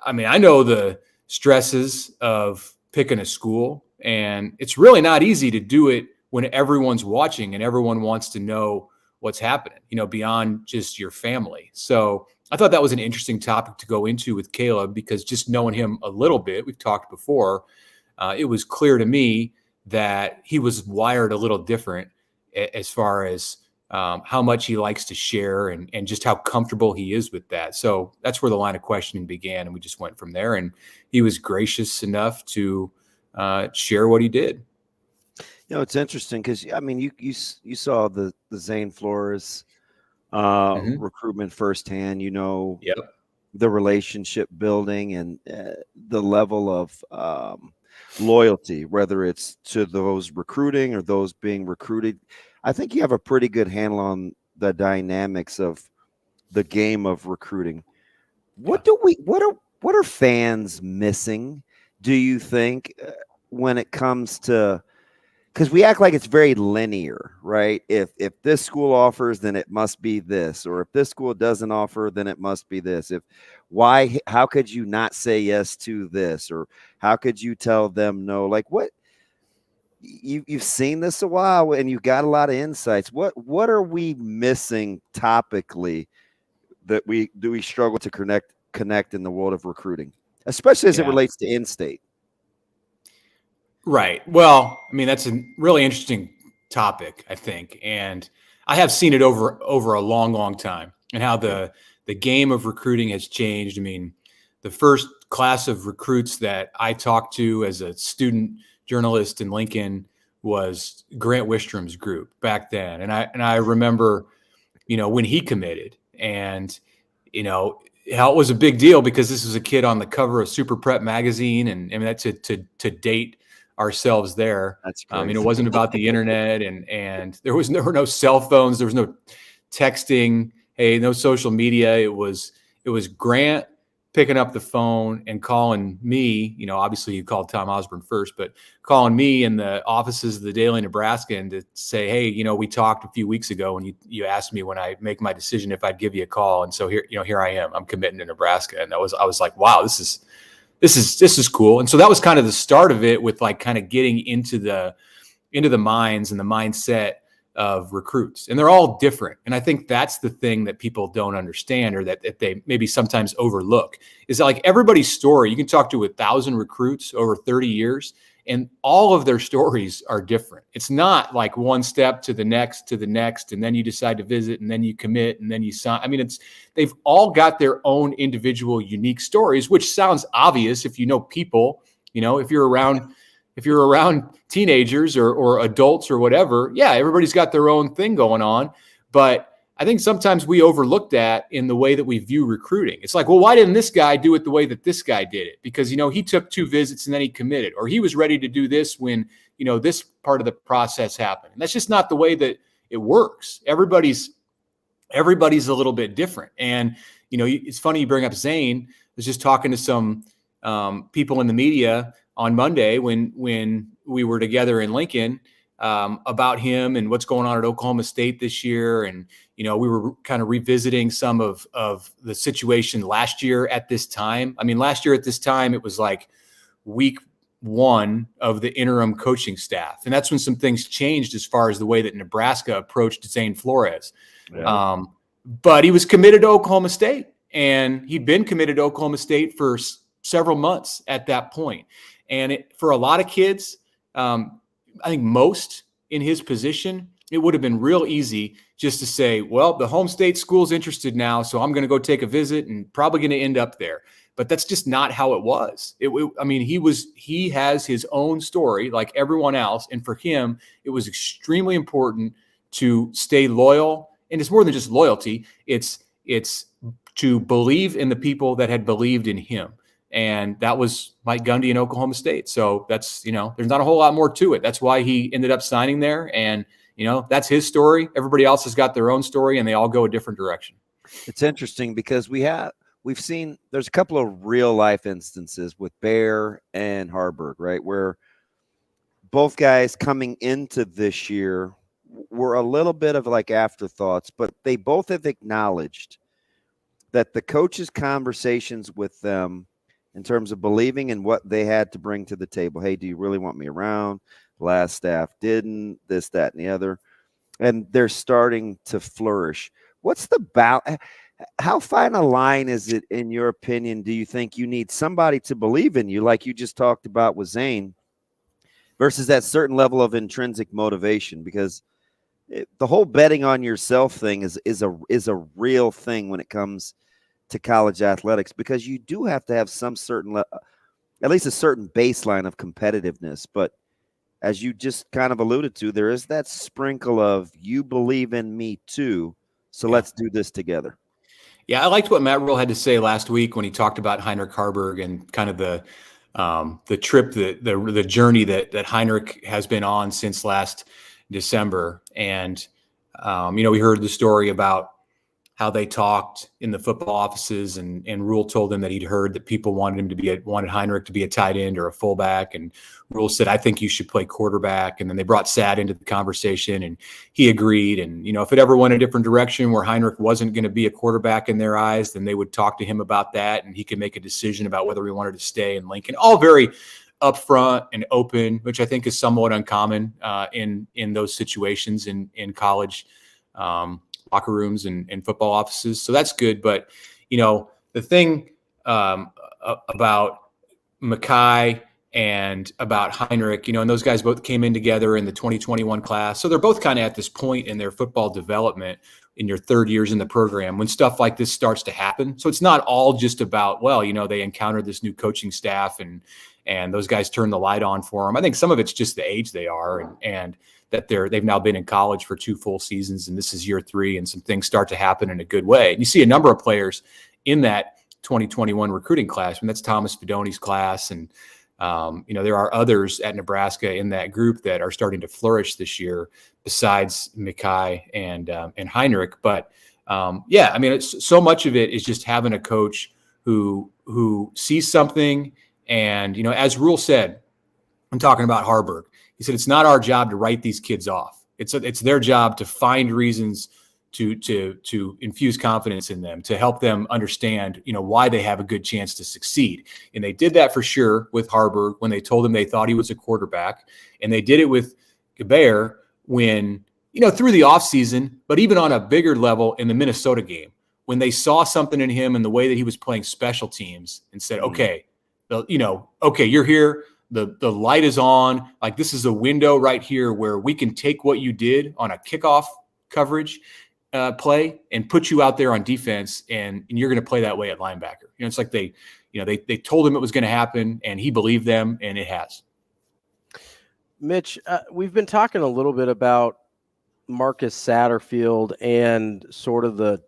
I mean, I know the stresses of picking a school, and it's really not easy to do it when everyone's watching and everyone wants to know what's happening, beyond just your family. So I thought that was an interesting topic to go into with Caleb, because just knowing him a little bit, we've talked before, it was clear to me that he was wired a little different as far as how much he likes to share and just how comfortable he is with that. So that's where the line of questioning began, and we just went from there. And he was gracious enough to share what he did. It's interesting because, I mean, you saw the Zane Flores recruitment firsthand, Yep. The relationship building and the level of loyalty, whether it's to those recruiting or those being recruited. I think you have a pretty good handle on the dynamics of the game of recruiting. What are fans missing, do you think, when it comes to, because we act like it's very linear, right? If this school offers, then it must be this, or if this school doesn't offer, then it must be this. How could you not say yes to this, or how could you tell them no? Like, what? You've seen this a while and you've got a lot of insights. What are we missing topically that we struggle to connect in the world of recruiting, especially as it relates to in-state? Right. Well, I mean, that's a really interesting topic, I think. And I have seen it over a long, long time, and how the game of recruiting has changed. I mean, the first class of recruits that I talked to as a student journalist in Lincoln was Grant Wistrom's group back then. And I remember, when he committed, and, how it was a big deal because this was a kid on the cover of Super Prep magazine, and I mean that's to date ourselves there. That's crazy. It wasn't about the internet, and there were no cell phones, there was no texting, no social media. It was Grant picking up the phone and calling me. Obviously you called Tom Osborne first, but calling me in the offices of the Daily Nebraska and to say, hey, we talked a few weeks ago and you asked me when I make my decision if I'd give you a call, and so here I am. I'm committing to Nebraska, and I was like, wow, this is cool. And so that was kind of the start of it, with like kind of getting into the minds and the mindset of recruits, and they're all different. And I think that's the thing that people don't understand, or that they maybe sometimes overlook, is that like everybody's story, you can talk to 1,000 recruits over 30 years and all of their stories are different. It's not like one step to the next, and then you decide to visit, and then you commit, and then you sign. I mean, they've all got their own individual unique stories, which sounds obvious if you know people, if you're around teenagers or adults or whatever, yeah, everybody's got their own thing going on. But I think sometimes we overlook that in the way that we view recruiting. It's like, well, why didn't this guy do it the way that this guy did it? Because, he took 2 visits and then he committed, or he was ready to do this when, this part of the process happened. And that's just not the way that it works. Everybody's a little bit different. And, it's funny you bring up Zane. I was just talking to some people in the media on Monday when we were together in Lincoln about him and what's going on at Oklahoma State this year. And, we were kind of revisiting some of the situation last year at this time. I mean, last year at this time, it was like week 1 of the interim coaching staff. And that's when some things changed as far as the way that Nebraska approached Zane Flores. Yeah. But he was committed to Oklahoma State, and he'd been committed to Oklahoma State for several months at that point. And for a lot of kids, I think most in his position, it would have been real easy just to say, well, the home state school's interested now, so I'm going to go take a visit and probably going to end up there. But that's just not how it was. He has his own story like everyone else. And for him, it was extremely important to stay loyal. And it's more than just loyalty. It's to believe in the people that had believed in him. And that was Mike Gundy in Oklahoma State. So that's, there's not a whole lot more to it. That's why he ended up signing there. And, that's his story. Everybody else has got their own story, and they all go a different direction. It's interesting because we've seen there's a couple of real life instances with Bear and Harburg, right? Where both guys coming into this year were a little bit of like afterthoughts, but they both have acknowledged that the coaches' conversations with them in terms of believing in what they had to bring to the table. Hey, do you really want me around? Last staff didn't, this, that, and the other. And they're starting to flourish. What's how fine a line is it, in your opinion, do you think you need somebody to believe in you, like you just talked about with Zane, versus that certain level of intrinsic motivation? Because the whole betting on yourself thing is a real thing when it comes to college athletics, because you do have to have some certain, at least a certain baseline of competitiveness. But as you just kind of alluded to, there is that sprinkle of you believe in me too, so let's do this together. Yeah, I liked what Matt Rhule had to say last week when he talked about Heinrich Harburg and kind of the trip, the journey that Heinrich has been on since last December. And we heard the story about how they talked in the football offices, and Rhule told him that he'd heard that people wanted Heinrich to be a tight end or a fullback. And Rhule said, I think you should play quarterback. And then they brought Sad into the conversation, and he agreed. And, if it ever went a different direction where Heinrich wasn't going to be a quarterback in their eyes, then they would talk to him about that, and he could make a decision about whether he wanted to stay in Lincoln. All very upfront and open, which I think is somewhat uncommon in those situations in college locker rooms and football offices. So that's good. But, the thing about Mackay and about Heinrich, and those guys both came in together in the 2021 class. So they're both kind of at this point in their football development in your third years in the program when stuff like this starts to happen. So it's not all just about, they encountered this new coaching staff and those guys turned the light on for them. I think some of it's just the age they are and that they've now been in college for 2 full seasons, and this is year 3, and some things start to happen in a good way. And you see a number of players in that 2021 recruiting class. And that's Thomas Fidoni's class. And, there are others at Nebraska in that group that are starting to flourish this year besides Mikai and Heinrich. But it's, so much of it is just having a coach who sees something. And, as Rhule said, I'm talking about Harburg. He said, it's not our job to write these kids off. It's their job to find reasons to infuse confidence in them, to help them understand, why they have a good chance to succeed. And they did that for sure with Harburg when they told him they thought he was a quarterback. And they did it with Bahe when, through the offseason, but even on a bigger level in the Minnesota game, when they saw something in him and the way that he was playing special teams and said, okay, you're here. The light is on. Like, this is a window right here where we can take what you did on a kickoff coverage play and put you out there on defense, and you're going to play that way at linebacker. It's like they told him it was going to happen, and he believed them, and it has. Mitch, we've been talking a little bit about Marcus Satterfield and sort of the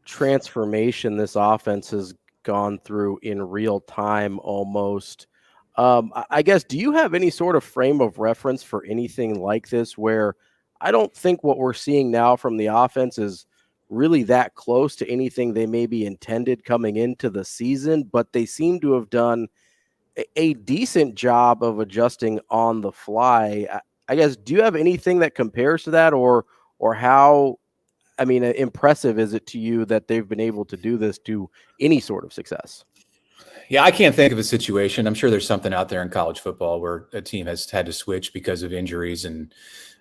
transformation this offense has gone through in real time almost. I guess, do you have any sort of frame of reference for anything like this where I don't think what we're seeing now from the offense is really that close to anything they maybe intended coming into the season, but they seem to have done a decent job of adjusting on the fly. I guess, do you have anything that compares to that, or how, impressive is it to you that they've been able to do this to any sort of success? Yeah, I can't think of a situation. I'm sure there's something out there in college football where a team has had to switch because of injuries and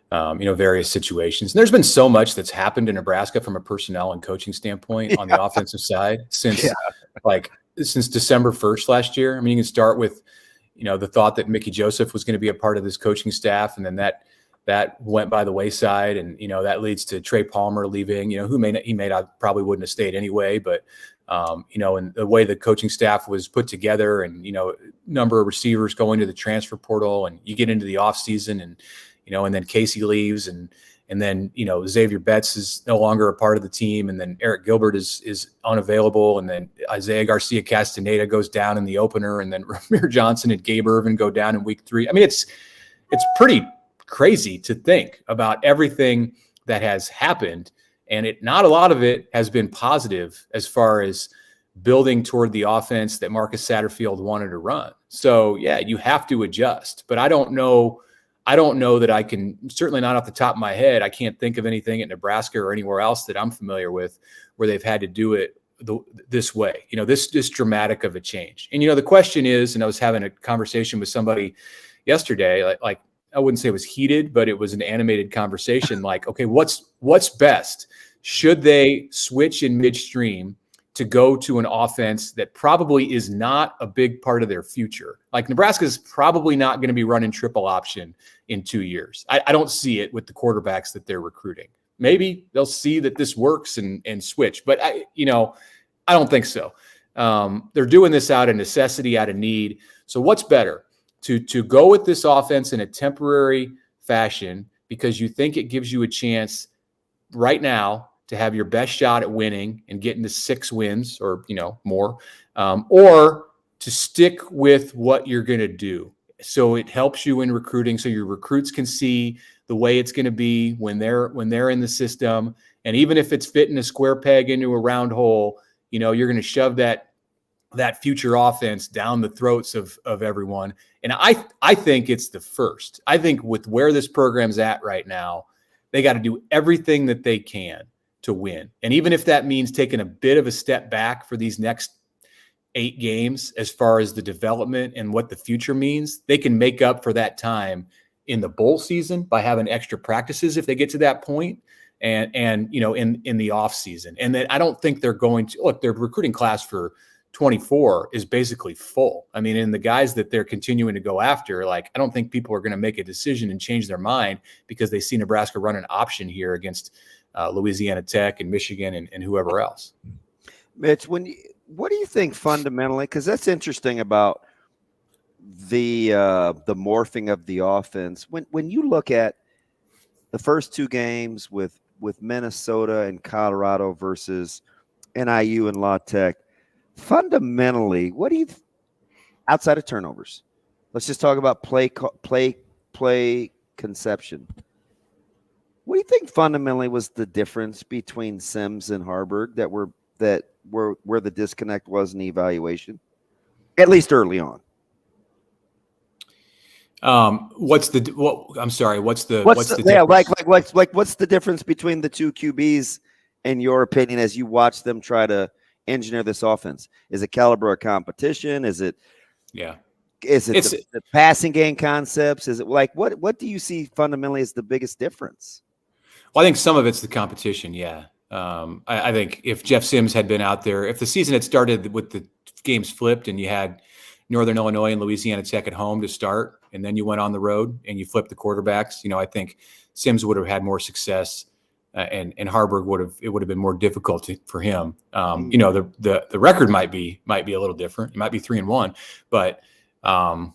various situations. And there's been so much that's happened in Nebraska from a personnel and coaching standpoint on the offensive side since December 1st last year. You can start with, the thought that Mickey Joseph was going to be a part of this coaching staff. And then that went by the wayside. And, that leads to Trey Palmer leaving, probably wouldn't have stayed anyway, but and the way the coaching staff was put together and, number of receivers going to the transfer portal, and you get into the off season and then Casey leaves and then, Xavier Betts is no longer a part of the team. And then Eric Gilbert is unavailable. And then Isaiah Garcia Castaneda goes down in the opener. And then Ramir Johnson and Gabe Irvin go down in week 3. It's pretty crazy to think about everything that has happened. And not a lot of it has been positive as far as building toward the offense that Marcus Satterfield wanted to run. So yeah, you have to adjust, but I don't know that I can, certainly not off the top of my head. I can't think of anything at Nebraska or anywhere else that I'm familiar with where they've had to do it this way, this dramatic of a change. And, the question is, and I was having a conversation with somebody yesterday, like I wouldn't say it was heated, but it was an animated conversation. Like, okay, what's best? Should they switch in midstream to go to an offense that probably is not a big part of their future? Like, Nebraska is probably not going to be running triple option in 2 years. I don't see it with the quarterbacks that they're recruiting. Maybe they'll see that this works and switch, but I don't think so. They're doing this out of necessity, out of need. So what's better? To go with this offense in a temporary fashion because you think it gives you a chance right now to have your best shot at winning and getting to 6 wins or, more, or to stick with what you're going to do. So it helps you in recruiting. So your recruits can see the way it's going to be when they're in the system. And even if it's fitting a square peg into a round hole, you're going to shove that future offense down the throats of everyone. And I think it's the first. I think with where this program's at right now, they got to do everything that they can to win. And even if that means taking a bit of a step back for these next 8 games, as far as the development and what the future means, they can make up for that time in the bowl season by having extra practices if they get to that point. And in the off season. And then I don't think they're going to look, their recruiting class for 24 is basically full. And the guys that they're continuing to go after, like, I don't think people are going to make a decision and change their mind because they see Nebraska run an option here against Louisiana Tech and Michigan and whoever else. Mitch, what do you think fundamentally? Because that's interesting about the morphing of the offense. When you look at the first 2 games with Minnesota and Colorado versus NIU and La Tech, fundamentally, what do you outside of turnovers? Let's just talk about play conception. What do you think fundamentally was the difference between Sims and Haarberg that were where the disconnect was in the evaluation, at least early on? What's the what's the difference between the two QBs in your opinion as you watch them try to engineer this offense? Is it caliber of competition? Is it the passing game concepts? Is it like what do you see fundamentally as the biggest difference? Well, I think some of it's the competition. Yeah. I think if Jeff Sims had been out there, if the season had started with the games flipped and you had Northern Illinois and Louisiana Tech at home to start, and then you went on the road and you flipped the quarterbacks, I think Sims would have had more success, and Haarberg would have been more difficult for him. The record might be a little different. It might be 3-1, but or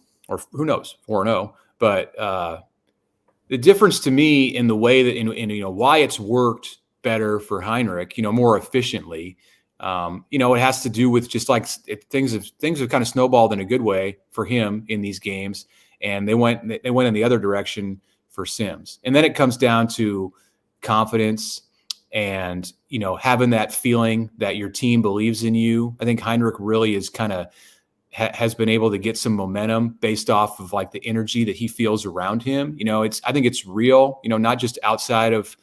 who knows, 4-0. But the difference to me in the way that why it's worked better for Heinrich, more efficiently. It has to do with just like things have kind of snowballed in a good way for him in these games, and they went in the other direction for Sims. And then it comes down to confidence and having that feeling that your team believes in you. I think Heinrich really is kind of has been able to get some momentum based off of like the energy that he feels around him. I think it's real. Not just outside of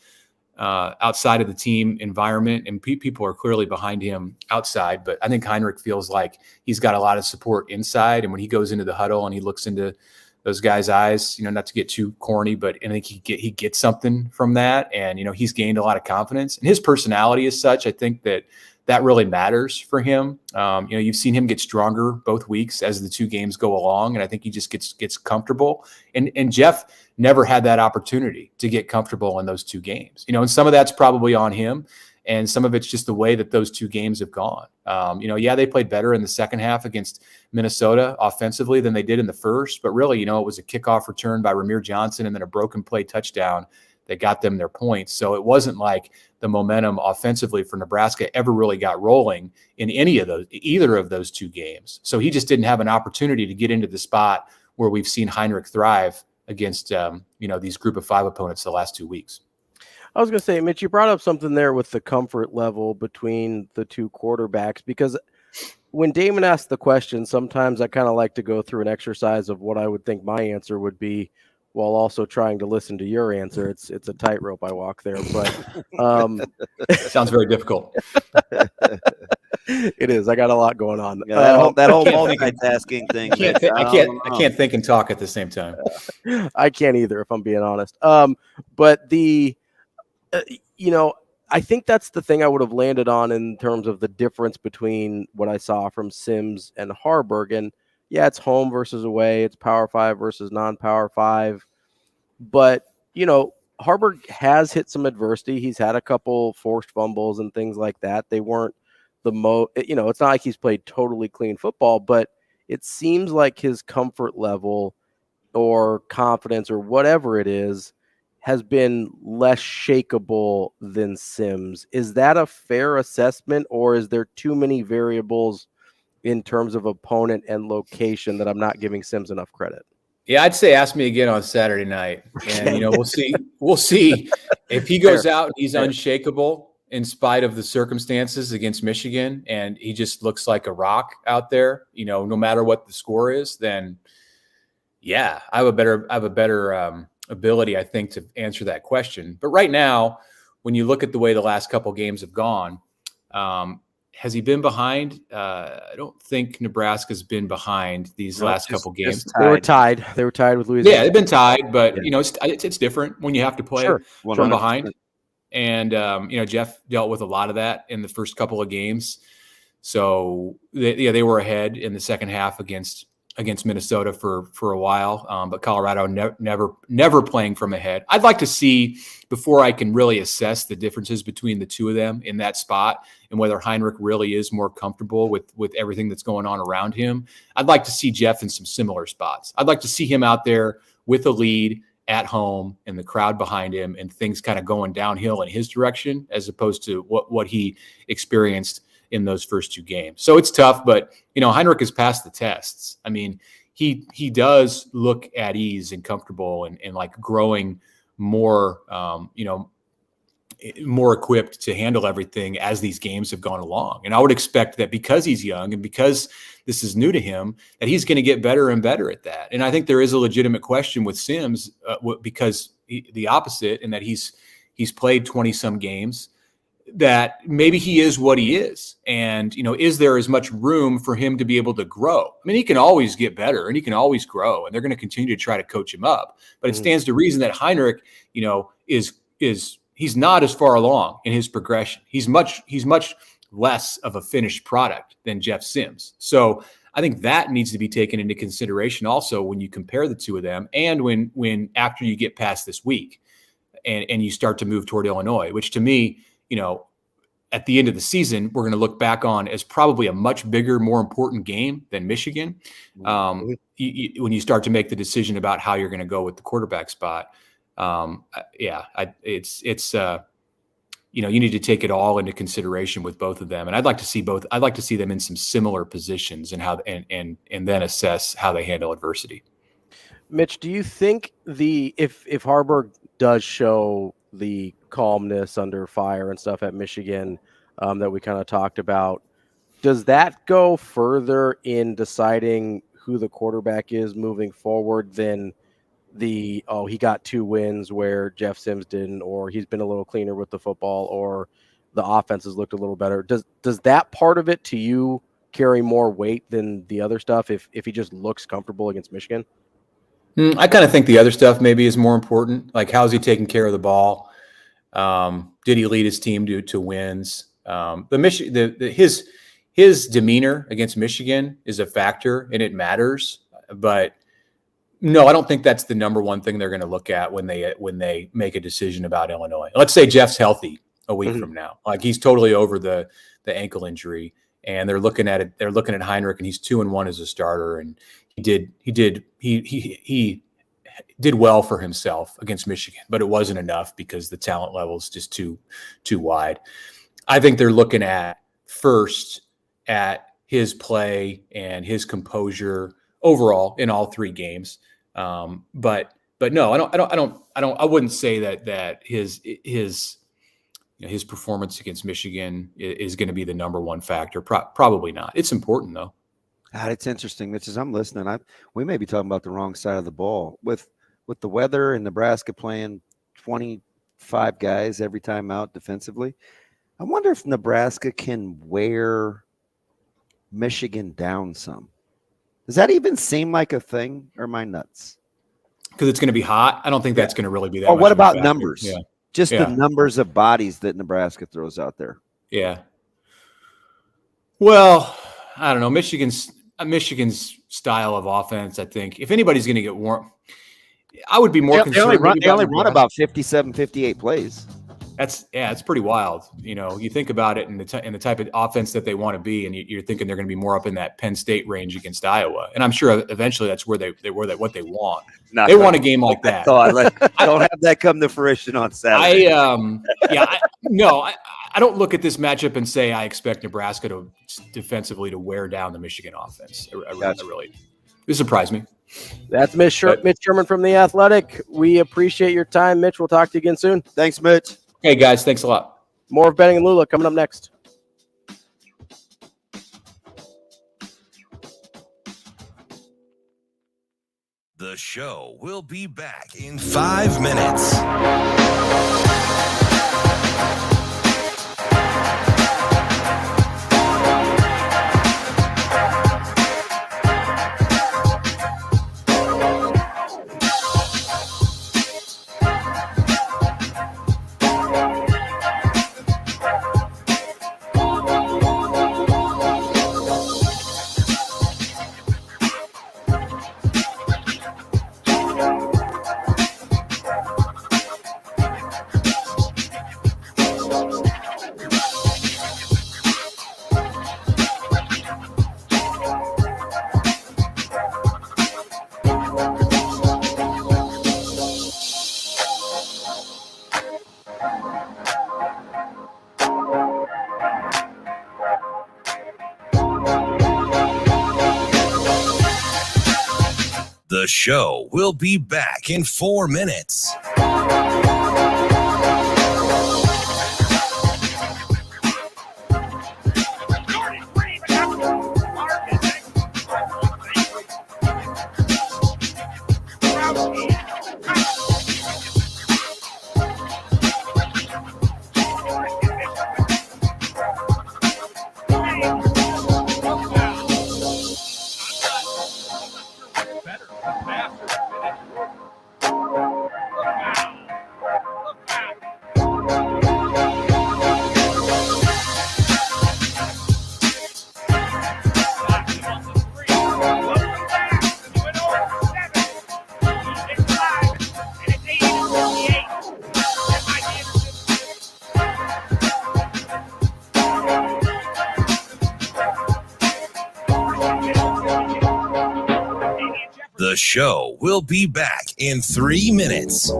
the team environment, and people are clearly behind him outside, but I think Heinrich feels like he's got a lot of support inside. And when he goes into the huddle and he looks into those guys' eyes, not to get too corny, but I think he gets something from that. And, he's gained a lot of confidence, and his personality is such, I think that really matters for him. You've seen him get stronger both weeks as the two games go along, and I think he just gets comfortable. And Jeff never had that opportunity to get comfortable in those two games. And some of that's probably on him, and some of it's just the way that those two games have gone. They played better in the second half against Minnesota offensively than they did in the first, but really, it was a kickoff return by Ramir Johnson and then a broken play touchdown that got them their points. So it wasn't like the momentum offensively for Nebraska ever really got rolling in either of those two games. So he just didn't have an opportunity to get into the spot where we've seen Heinrich thrive against, these group of 5 opponents the last 2 weeks. I was going to say, Mitch, you brought up something there with the comfort level between the two quarterbacks, because when Damon asked the question, sometimes I kind of like to go through an exercise of what I would think my answer would be, while also trying to listen to your answer. It's a tightrope I walk there, but sounds very difficult. It is. I got a lot going on. Yeah, that whole multitasking thing. I can't think and talk at the same time. I can't either, if I'm being honest. But I think that's the thing I would have landed on in terms of the difference between what I saw from Sims and Haarberg. And yeah, it's home versus away. It's Power 5 versus non-Power 5. But, Haarberg has hit some adversity. He's had a couple forced fumbles and things like that. They weren't the most, it's not like he's played totally clean football, but it seems like his comfort level or confidence or whatever it is has been less shakeable than Sims. Is that a fair assessment, or is there too many variables in terms of opponent and location that I'm not giving Sims enough credit? Yeah, I'd say ask me again on Saturday night, and we'll see if he goes out and he's unshakable in spite of the circumstances against Michigan, and he just looks like a rock out there. No matter what the score is, then yeah, I have a better ability, I think, to answer that question. But right now, when you look at the way the last couple games have gone, has he been behind? I don't think Nebraska's been behind these last couple games. They were tied. They were tied with Louisiana. Yeah, they've been tied, but it's different when you have to play from behind. And Jeff dealt with a lot of that in the first couple of games. So they were ahead in the second half against Minnesota for a while, but Colorado never playing from ahead. I'd like to see, before I can really assess the differences between the two of them in that spot and whether Heinrich really is more comfortable with everything that's going on around him, I'd like to see Jeff in some similar spots. I'd like to see him out there with a lead at home and the crowd behind him and things kind of going downhill in his direction, as opposed to what he experienced in those first 2 games. So it's tough, but Heinrich has passed the tests. I mean, he does look at ease and comfortable and like growing more, more equipped to handle everything as these games have gone along. And I would expect that because he's young and because this is new to him, that he's going to get better and better at that. And I think there is a legitimate question with Sims because the opposite, in that he's played 20 some games, that maybe he is what he is. And, is there as much room for him to be able to grow? I mean, he can always get better and he can always grow, and they're going to continue to try to coach him up. But it stands to reason that Heinrich, he's not as far along in his progression. He's much less of a finished product than Jeff Sims. So I think that needs to be taken into consideration also when you compare the two of them, and when after you get past this week and you start to move toward Illinois, which to me, at the end of the season, we're going to look back on as probably a much bigger, more important game than Michigan. When you start to make the decision about how you're going to go with the quarterback spot. You need to take it all into consideration with both of them. And I'd like to see them in some similar positions and and then assess how they handle adversity. Mitch, do you think if Harburg does show the calmness under fire and stuff at Michigan that we kind of talked about, does that go further in deciding who the quarterback is moving forward than he got 2 wins where Jeff Sims didn't, or he's been a little cleaner with the football, or the offense has looked a little better? Does that part of it to you carry more weight than the other stuff if he just looks comfortable against Michigan? I kind of think the other stuff maybe is more important. Like, how's he taking care of the ball? Did he lead his team to wins? His demeanor against Michigan is a factor and it matters, but no, I don't think that's the number one thing they're going to look at when they make a decision about Illinois. Let's say Jeff's healthy a week from now, like he's totally over the ankle injury, and they're looking at it. They're looking at Heinrich, and he's 2-1 as a starter, and he did well for himself against Michigan, but it wasn't enough because the talent level is just too wide. I think they're looking at first at his play and his composure overall in all 3 games. But no, I wouldn't say that his performance against Michigan is going to be the number one factor. Probably not. It's important though. God, it's interesting, Mitch, as I'm listening. We may be talking about the wrong side of the ball with the weather and Nebraska playing 25 guys every time out defensively. I wonder if Nebraska can wear Michigan down some. Does that even seem like a thing, or am I nuts? Because it's going to be hot. I don't think that's going to really be that. Or what about numbers? Yeah. Just the numbers of bodies that Nebraska throws out there. Yeah. Well, I don't know. Michigan's style of offense, I think, if anybody's going to get warm, I would be more concerned. They only run about 57, 58 plays. It's pretty wild. You think about it in the type of offense that they want to be, and you're thinking they're going to be more up in that Penn State range against Iowa. And I'm sure eventually that's where what they want. They want a game like that. I don't have that come to fruition on Saturday. I don't look at this matchup and say I expect Nebraska to defensively to wear down the Michigan offense. It surprised me. That's Mitch Sherman from The Athletic. We appreciate your time, Mitch. We'll talk to you again soon. Thanks, Mitch. Hey, guys. Thanks a lot. More of Benning and Lulla coming up next. The show will be back in 5 minutes. The show will be back in 4 minutes. The show will be back in 3 minutes.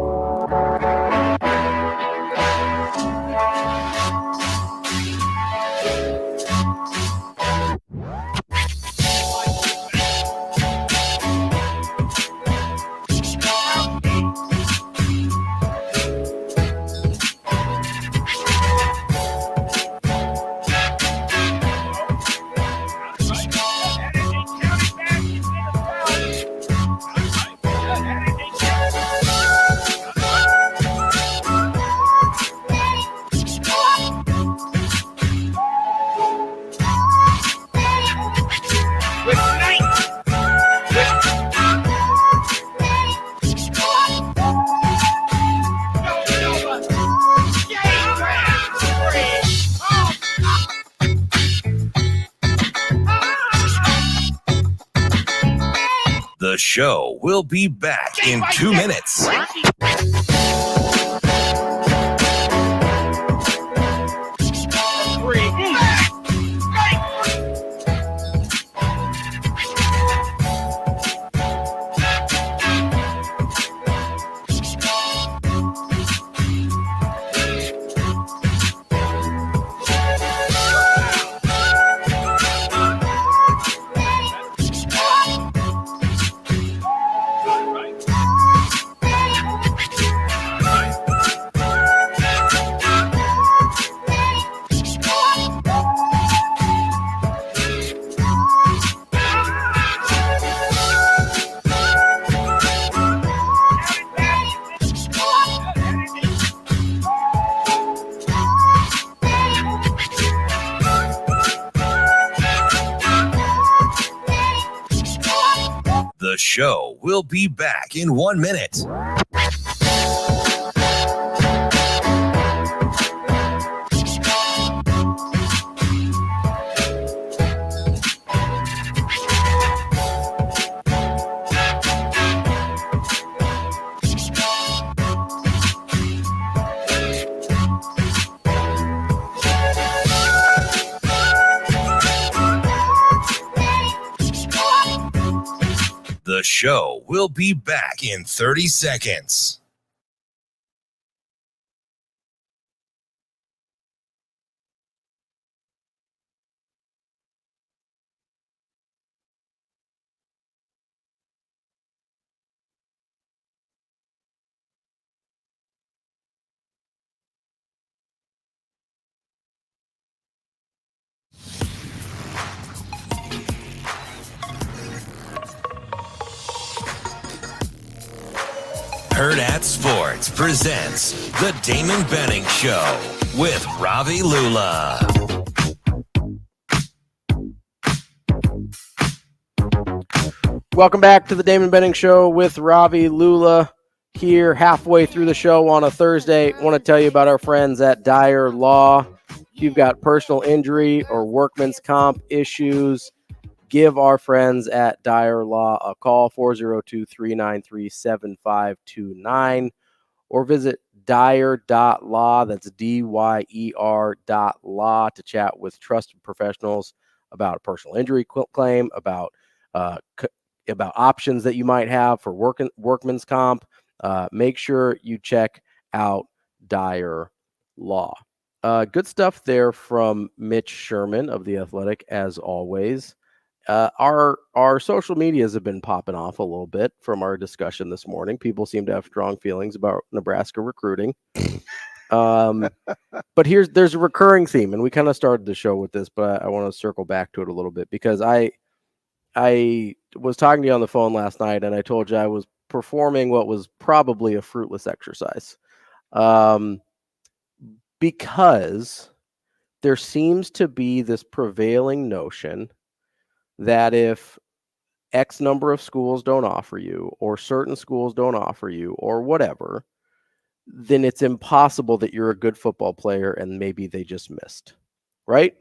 The show will be back in 2 minutes. The show will be back in 1 minute. The show will be back in 30 seconds. Hurrdat Sports presents The Damon Benning Show with Ravi Lulla. Welcome back to The Damon Benning Show with Ravi Lulla here halfway through the show on a Thursday. I want to tell you about our friends at Dyer Law. If you've got personal injury or workman's comp issues, give our friends at Dyer Law a call, 402-393-7529, or visit dyer.law, that's DYER.law, to chat with trusted professionals about a personal injury claim, about options that you might have for workman's comp. Make sure you check out Dyer Law. Good stuff there from Mitch Sherman of The Athletic, as always. Our social medias have been popping off a little bit from our discussion this morning. People seem to have strong feelings about Nebraska recruiting. But there's a recurring theme, and we kind of started the show with this, but I want to circle back to it a little bit because I was talking to you on the phone last night, and I told you I was performing what was probably a fruitless exercise, because there seems to be this prevailing notion that if X number of schools don't offer you, or certain schools don't offer you, or whatever, then it's impossible that you're a good football player and maybe they just missed, right?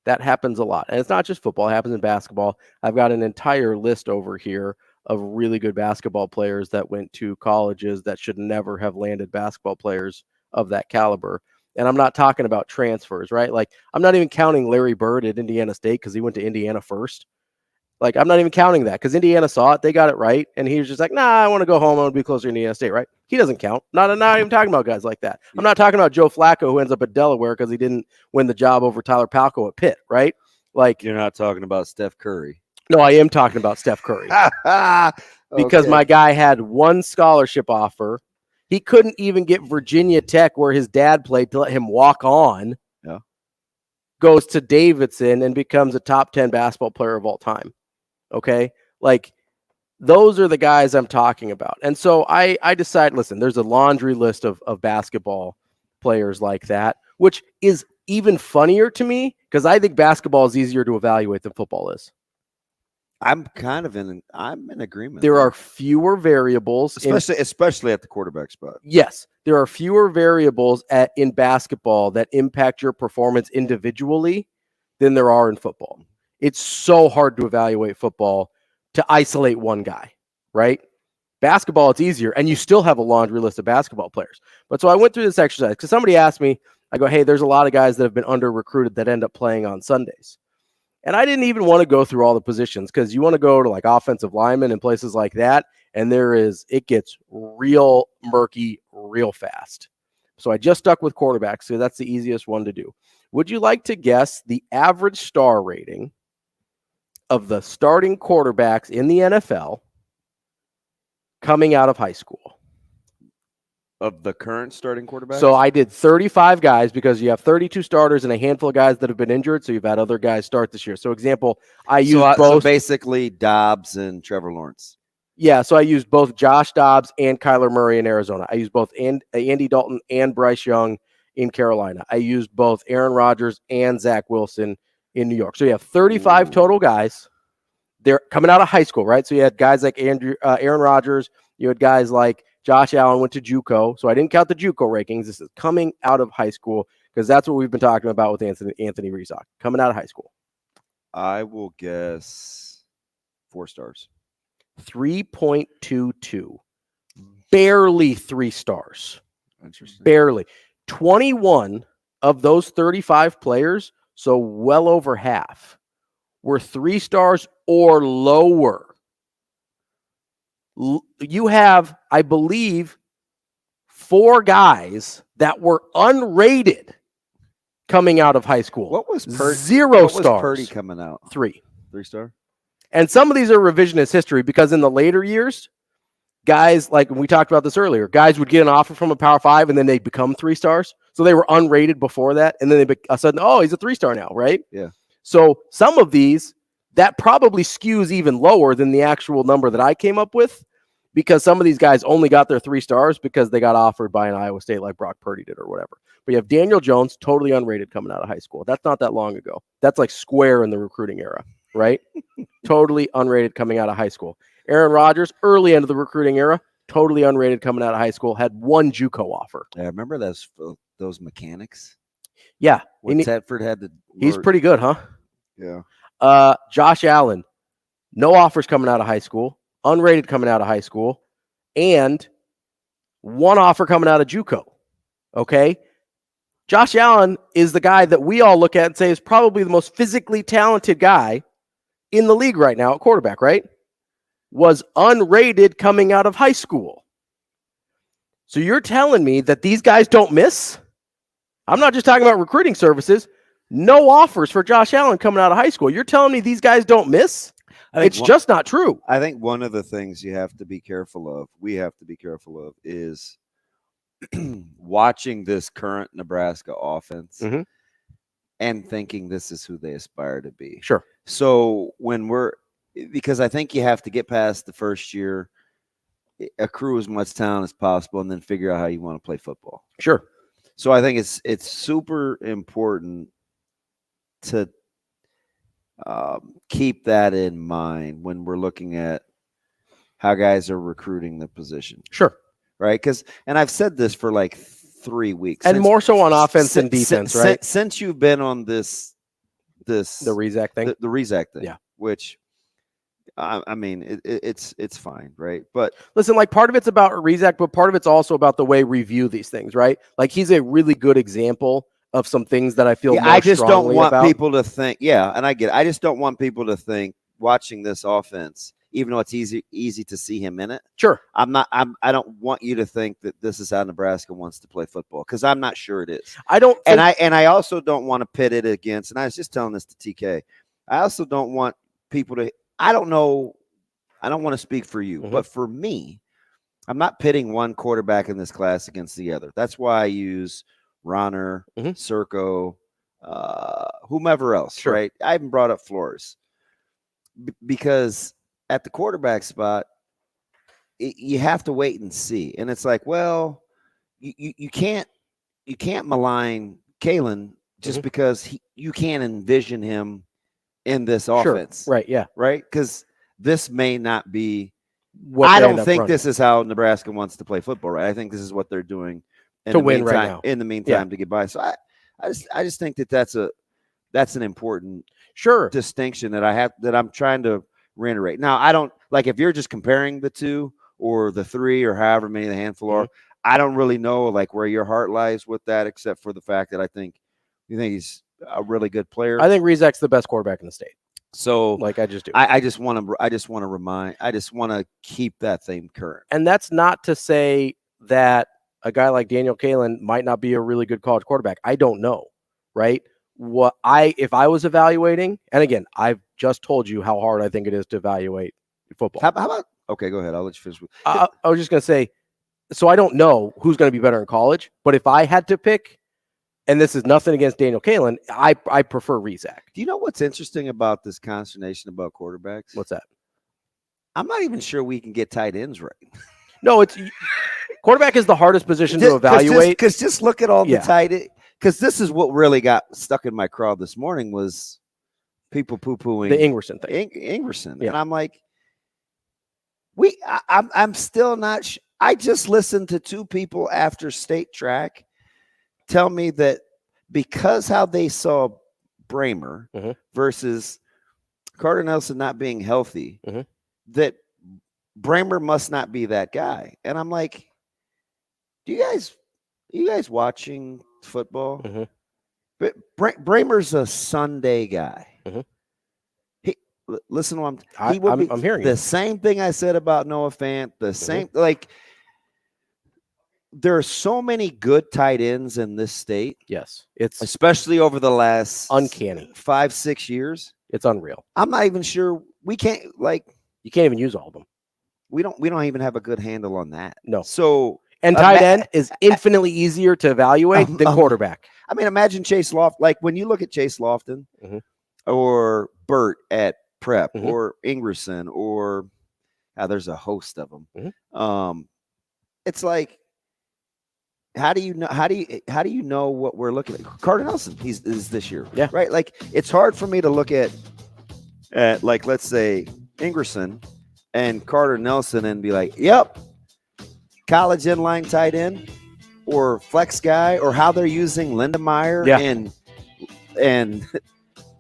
That happens a lot. And it's not just football, it happens in basketball. I've got an entire list over here of really good basketball players that went to colleges that should never have landed basketball players of that caliber. And I'm not talking about transfers, right? Like, I'm not even counting Larry Bird at Indiana State because he went to Indiana first. Like, I'm not even counting that because Indiana saw it. They got it right. And he was just like, nah, I want to go home. I want to be closer to Indiana State, right? He doesn't count. Not even talking about guys like that. I'm not talking about Joe Flacco who ends up at Delaware because he didn't win the job over Tyler Palko at Pitt, right? Like, you're not talking about Steph Curry. No, I am talking about Steph Curry. Because my guy had one scholarship offer. He couldn't even get Virginia Tech, where his dad played, to let him walk on. Yeah. Goes to Davidson and becomes a top 10 basketball player of all time. Okay? Like, those are the guys I'm talking about. And so I decided, listen, there's a laundry list of basketball players like that, which is even funnier to me because I think basketball is easier to evaluate than football is. I'm in agreement. There are fewer variables, especially at the quarterback spot. Yes, there are fewer variables in basketball that impact your performance individually than there are in football. It's so hard to evaluate football to isolate one guy, right? Basketball, it's easier, and you still have a laundry list of basketball players. But so I went through this exercise because somebody asked me, I go, hey, there's a lot of guys that have been under-recruited that end up playing on Sundays. And I didn't even want to go through all the positions because you want to go to like offensive linemen and places like that. And it gets real murky real fast. So I just stuck with quarterbacks. So that's the easiest one to do. Would you like to guess the average star rating of the starting quarterbacks in the NFL coming out of high school? Of the current starting quarterbacks? So I did 35 guys because you have 32 starters and a handful of guys that have been injured. So you've had other guys start this year. So example, I used both. So basically Dobbs and Trevor Lawrence. Yeah, so I used both Josh Dobbs and Kyler Murray in Arizona. I used both Andy Dalton and Bryce Young in Carolina. I used both Aaron Rodgers and Zach Wilson in New York. So you have 35 total guys. They're coming out of high school, right? So you had guys like Aaron Rodgers. You had guys like Josh Allen went to JUCO. So I didn't count the JUCO rankings. This is coming out of high school because that's what we've been talking about with Anthony Rezock. Coming out of high school. I will guess 4 stars. 3.22. Barely 3 stars. Interesting. Barely. 21 of those 35 players, so well over half, were 3 stars or lower. You have, I believe, 4 guys that were unrated coming out of high school. What was 0 stars. What was Purdy coming out? 3. 3-star? And some of these are revisionist history because in the later years, guys, like we talked about this earlier, guys would get an offer from a Power 5 and then they become 3 stars. So they were unrated before that. And then they suddenly, oh, he's a 3-star now, right? Yeah. So some of these, that probably skews even lower than the actual number that I came up with because some of these guys only got their 3 stars because they got offered by an Iowa State like Brock Purdy did or whatever. But you have Daniel Jones, totally unrated coming out of high school. That's not that long ago. That's like square in the recruiting era, right? Totally unrated coming out of high school. Aaron Rodgers, early end of the recruiting era, totally unrated coming out of high school, had 1 JUCO offer. Yeah, remember those mechanics? Yeah. When Tedford had the... He's pretty good, huh? Yeah. Josh Allen, no offers coming out of high school, unrated coming out of high school, and 1 offer coming out of JUCO. Okay? Josh Allen is the guy that we all look at and say is probably the most physically talented guy in the league right now at quarterback, right? Was unrated coming out of high school. So you're telling me that these guys don't miss? I'm not just talking about recruiting services. No offers for Josh Allen coming out of high school. You're telling me these guys don't miss? It's just not true. I think one of the things you have to be careful of, we have to be careful of, is watching this current Nebraska offense and thinking this is who they aspire to be. Sure. So because I think you have to get past the first year, accrue as much talent as possible, and then figure out how you want to play football. Sure. So I think it's super important to keep that in mind when we're looking at how guys are recruiting the position. Sure. Right? And I've said this for like 3 weeks. And more so on offense than defense, right? Since you've been on the Rezac thing. The Rezac thing. Yeah. Which I mean, it's fine, right? But listen, like part of it's about Rezac, but part of it's also about the way we view these things, right? Like he's a really good example of some things that I feel more I just don't want about. people to think, and I get it. I just don't want people to think watching this offense, even though it's easy to see him in it. Sure. I don't want you to think that this is how Nebraska wants to play football, because I'm not sure it is. I don't and I also don't want to pit it against, and I was just telling this to TK. I also don't want people to, I don't know, I don't want to speak for you, but for me, I'm not pitting one quarterback in this class against the other. That's why I use Ronner, Circo, whomever else, right? I haven't brought up Flores because at the quarterback spot, you have to wait and see. And it's like, well, you can't malign Kalen just because you can't envision him in this offense. Right, yeah. Right? Because this may not be what I don't think this is how Nebraska wants to play football, right? I think this is what they're doing to win right now. In the meantime, to get by. So I just think that's an important distinction that I'm trying to reiterate. Now, I don't like if you're just comparing the two or the three or however many the handful are. I don't really know like where your heart lies with that, except for the fact that you think he's a really good player. I think Rezac's the best quarterback in the state. So like I just do. I just want to keep that thing current. And that's not to say that a guy like Daniel Kalen might not be a really good college quarterback. I don't know, right? If I was evaluating, and again, I've just told you how hard I think it is to evaluate football. How about? Okay, go ahead. I'll let you finish. I was just going to say, so I don't know who's going to be better in college, but if I had to pick, and this is nothing against Daniel Kalen, I prefer Rezac. Do you know what's interesting about this consternation about quarterbacks? What's that? I'm not even sure we can get tight ends right. No, it's quarterback is the hardest position to evaluate. Because just look at all the tight end. Because this is what really got stuck in my craw this morning was people poo-pooing the Ingerson thing. Ingerson. Yeah. And I'm like, I'm still not I just listened to two people after state track tell me that because how they saw Bramer versus Carter Nelson not being healthy, that Bramer must not be that guy. And I'm like, are you guys watching football? But Bramer's a Sunday guy. Listen to him. I'm hearing the same thing I said about Noah Fant. The same, like, there are so many good tight ends in this state. Yes, it's especially over the last uncanny 5-6 years. It's unreal. I'm not even sure you can't even use all of them. We don't even have a good handle on that. No. So and tight end is infinitely easier to evaluate than quarterback. I mean, imagine Chase Lofton. Like when you look at Chase Lofton or Burt at Prep or Ingerson or there's a host of them. It's like, how do you know what we're looking at? Carter Nelson, is this year. Yeah. Right. Like it's hard for me to look at like, let's say Ingerson and Carter Nelson and be like, yep, college inline tight end or flex guy, or how they're using Lindemeyer and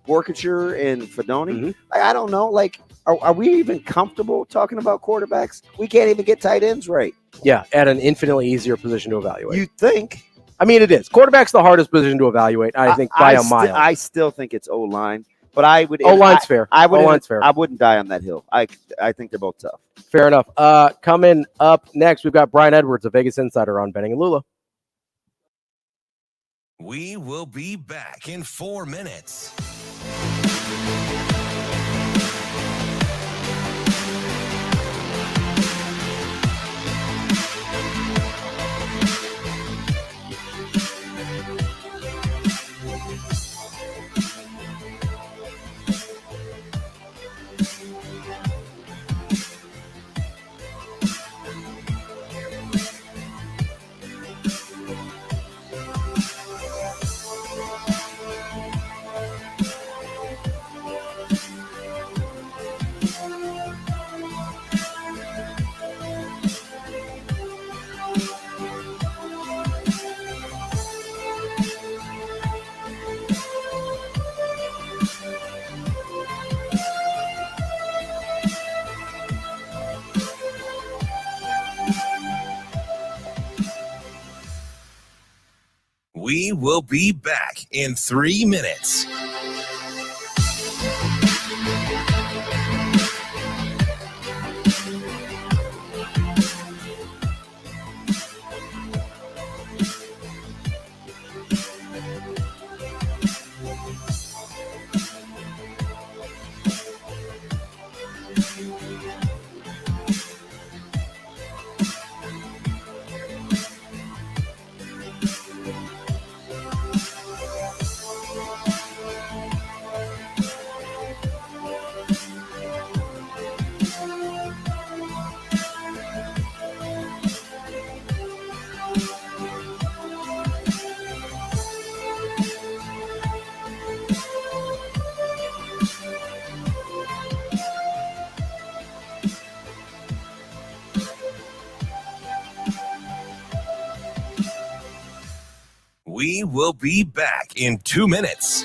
Borkature and Fedoni. Like, I don't know. Like, are we even comfortable talking about quarterbacks? We can't even get tight ends right. Yeah, at an infinitely easier position to evaluate. You think? I mean, it is. Quarterback's the hardest position to evaluate, I think, by a mile. I still think it's O-line, but I would. O-line's fair. O-line's fair. I wouldn't die on that hill. I think they're both tough. Fair enough. Coming up next, we've got Brian Edwards, a Vegas insider, on Benning and Lulla. We will be back in 4 minutes. We will be back in 3 minutes. We will be back in 2 minutes.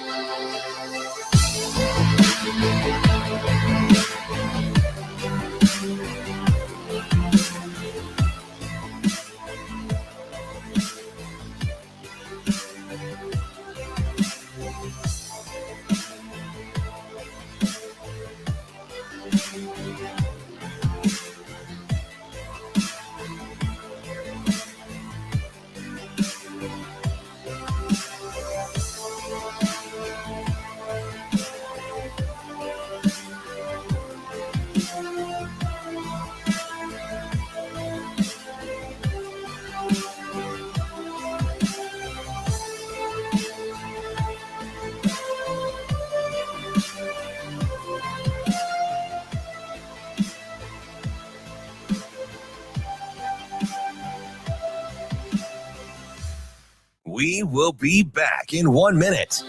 We will be back in 1 minute.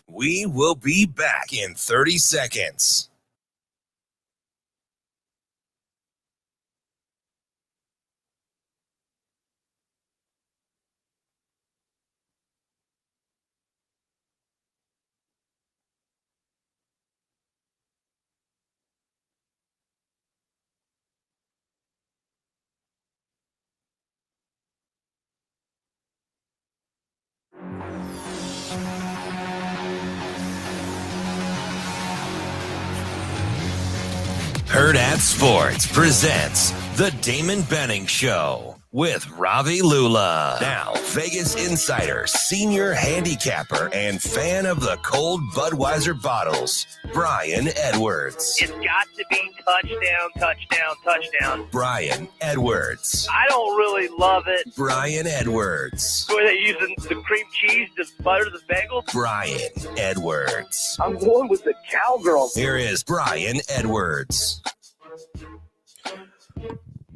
We will be back in 30 seconds. Hurrdat Sports presents the Damon Benning Show with Ravi Lulla. Now, Vegas insider, senior handicapper, and fan of the cold Budweiser bottles, Brian Edwards. It's got to be touchdown, touchdown, touchdown. Brian Edwards. I don't really love it. Brian Edwards. Were they using the cream cheese to butter the bagel? Brian Edwards. I'm going with the cowgirl. Here is Brian Edwards.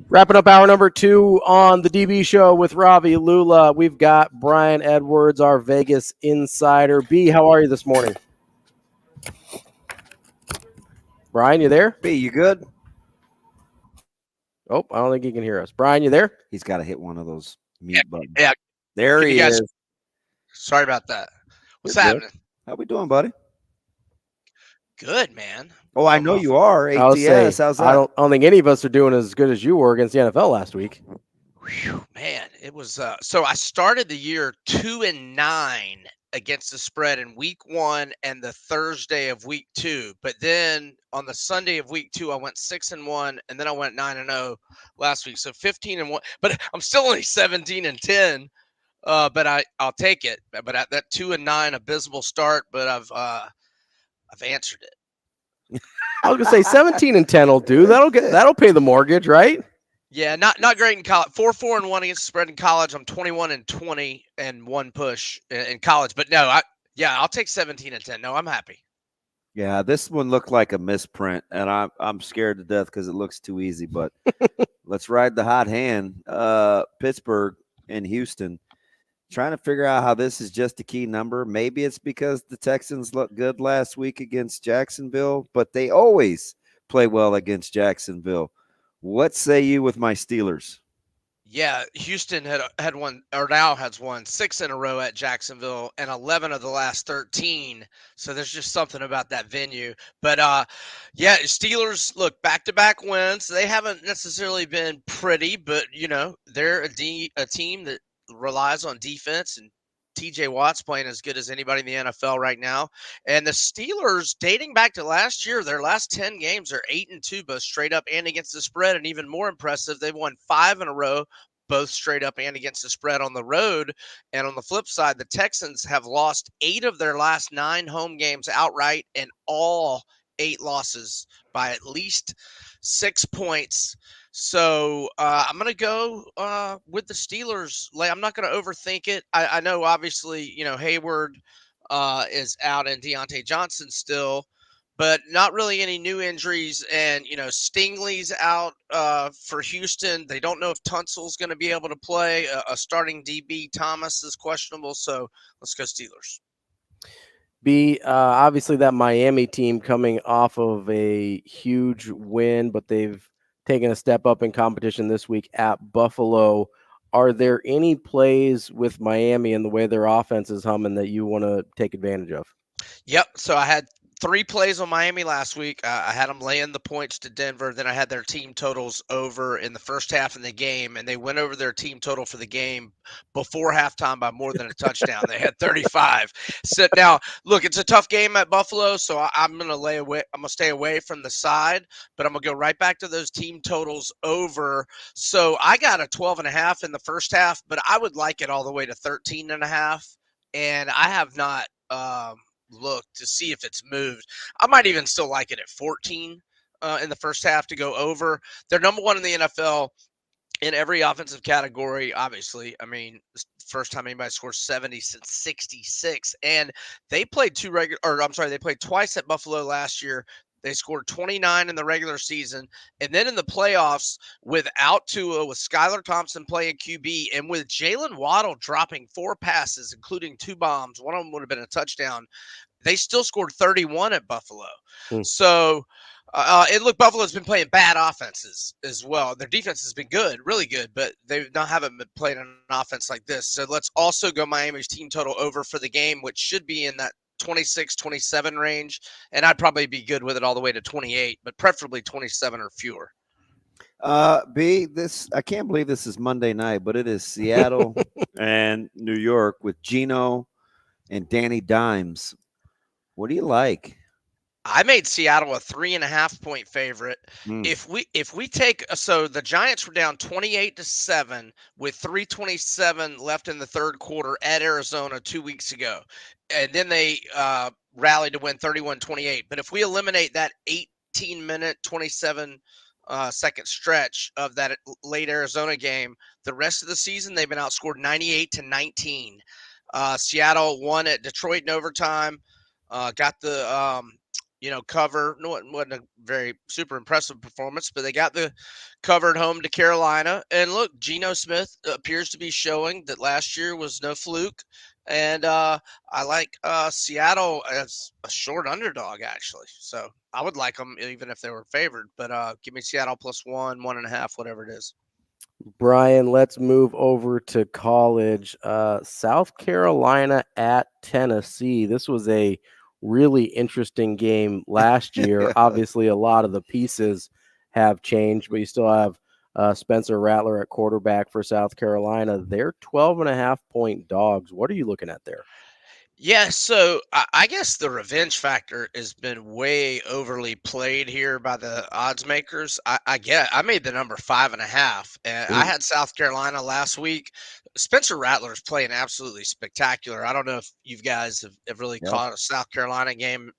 Wrapping up hour number 2 on the DB Show with Ravi Lulla. We've got Brian Edwards, our Vegas insider. B, how are you this morning? Brian, you there? B, you good? Oh, I don't think he can hear us. Brian, you there? He's got to hit one of those mute buttons. Yeah. There he is. Sorry about that. What's You're happening? Good. How we doing, buddy? good, man. Oh, I know you are. I'll say, ATS. How's that? I don't think any of us are doing as good as you were against the NFL last week. Whew, man, it was so I started the year 2-9 against the spread in week 1 and the Thursday of week 2. But then on the Sunday of week 2, I went 6-1, and then I went 9-0 last week. So 15-1, but I'm still only 17-10. But I'll take it. But at that 2-9 abysmal start, but I've answered it. I was gonna say 17-10 will do. That'll pay the mortgage, right? Yeah, not great in college. 4-4-1 against the spread in college. I'm 21-20 and one push in college. But no, I'll take 17-10. No, I'm happy. Yeah, this one looked like a misprint, and I'm scared to death because it looks too easy. But let's ride the hot hand. Pittsburgh and Houston, trying to figure out how this is just a key number. Maybe it's because the Texans looked good last week against Jacksonville, but they always play well against Jacksonville. What say you with my Steelers? Yeah, Houston had won, or now has won 6 in a row at Jacksonville and 11 of the last 13. So there's just something about that venue. But yeah, Steelers, look, back-to-back wins. They haven't necessarily been pretty, but they're a team that relies on defense, and TJ Watt's playing as good as anybody in the NFL right now. And the Steelers, dating back to last year, their last 10 games are 8-2, both straight up and against the spread. And even more impressive, they've won 5 in a row, both straight up and against the spread on the road. And on the flip side, the Texans have lost 8 of their last 9 home games outright, and all 8 losses by at least 6 points. So I'm going to go with the Steelers. I'm not going to overthink it. I know, obviously, Hayward is out and Deontay Johnson still, but not really any new injuries. And, Stingley's out for Houston. They don't know if Tunsil's going to be able to play. A starting DB, Thomas, is questionable. So let's go Steelers. Obviously that Miami team coming off of a huge win, but they've taken a step up in competition this week at Buffalo. Are there any plays with Miami and the way their offense is humming that you want to take advantage of? Yep. So I had 3 plays on Miami last week. I had them laying the points to Denver. Then I had their team totals over in the first half of the game, and they went over their team total for the game before halftime by more than a touchdown. They had 35. So now, look, it's a tough game at Buffalo, so I'm going to lay away. I'm going to stay away from the side, but I'm going to go right back to those team totals over. So I got a 12.5 in the first half, but I would like it all the way to 13.5, and I have not look to see if it's moved. I might even still like it at 14 in the first half to go over. They're number 1 in the NFL in every offensive category, obviously. I mean, it's the first time anybody scored 70 since 66. And they played they played twice at Buffalo last year. They scored 29 in the regular season. And then in the playoffs, without Tua, with Skylar Thompson playing QB, and with Jalen Waddle dropping 4 passes, including 2 bombs, one of them would have been a touchdown, they still scored 31 at Buffalo. So, Buffalo's been playing bad offenses as well. Their defense has been good, really good, but they haven't been playing an offense like this. So let's also go Miami's team total over for the game, which should be in that 26-27 range, and I'd probably be good with it all the way to 28, but preferably 27 or fewer. I can't believe this is Monday night, but it is Seattle and New York with Geno and Danny Dimes. What do you like? I made Seattle a 3.5-point favorite. If we take, so the Giants were down 28-7 with 3:27 left in the third quarter at Arizona 2 weeks ago, and then they rallied to win 31-28. But if we eliminate that 18-minute, 27-second stretch of that late Arizona game, the rest of the season they've been outscored 98-19. Seattle won at Detroit in overtime. Got the cover. No, it wasn't a very super impressive performance, but they got the cover at home to Carolina. And look, Geno Smith appears to be showing that last year was no fluke. And I like Seattle as a short underdog, actually. So I would like them even if they were favored. But give me Seattle +1, 1.5, whatever it is. Brian, let's move over to college. South Carolina at Tennessee. This was a really interesting game last year. Obviously, a lot of the pieces have changed, but you still have Spencer Rattler at quarterback for South Carolina. They're 12.5-point dogs. What are you looking at there? Yeah, so I guess the revenge factor has been way overly played here by the odds makers. I made the number 5.5, and I had South Carolina last week. Spencer Rattler is playing absolutely spectacular. I don't know if you guys have really caught a South Carolina game,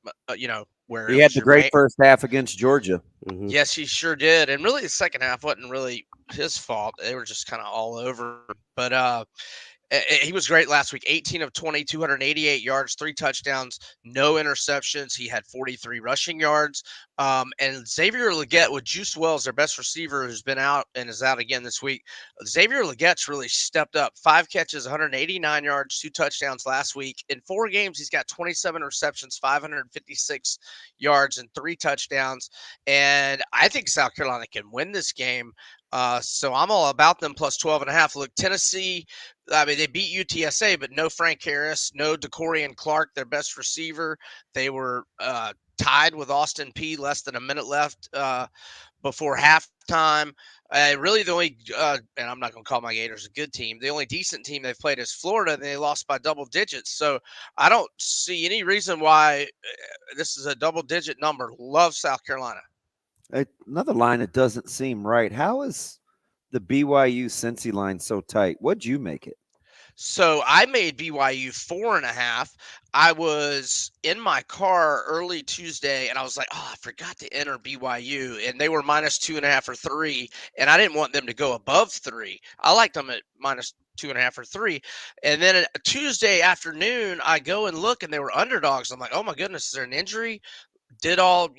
where he had the great first half against Georgia. Mm-hmm. Yes, he sure did. And really, the second half wasn't really his fault. They were just kind of all over. But he was great last week. 18 of 20, 288 yards, 3 touchdowns, no interceptions. He had 43 rushing yards. And Xavier Legette with Juice Wells, their best receiver, who's been out and is out again this week. Xavier Legette's really stepped up. 5 catches, 189 yards, 2 touchdowns last week. In 4 games, he's got 27 receptions, 556 yards, and 3 touchdowns. And I think South Carolina can win this game. So I'm all about them plus 12.5. Look, Tennessee, I mean, they beat UTSA, but no Frank Harris, no DeCorian Clark, their best receiver. They were tied with Austin Peay, less than a minute left before halftime. Really, the only, and I'm not going to call my Gators a good team, the only decent team they've played is Florida, and they lost by double digits. So I don't see any reason why this is a double-digit number. Love South Carolina. Another line that doesn't seem right. How is the BYU Cincy line so tight? What'd you make it? So I made BYU 4.5. I was in my car early Tuesday, and I was like, I forgot to enter BYU, and they were minus 2.5 or 3, and I didn't want them to go above 3. I liked them at minus 2.5 or 3. And then Tuesday afternoon, I go and look, and they were underdogs. I'm like, oh my goodness, is there an injury? Did all,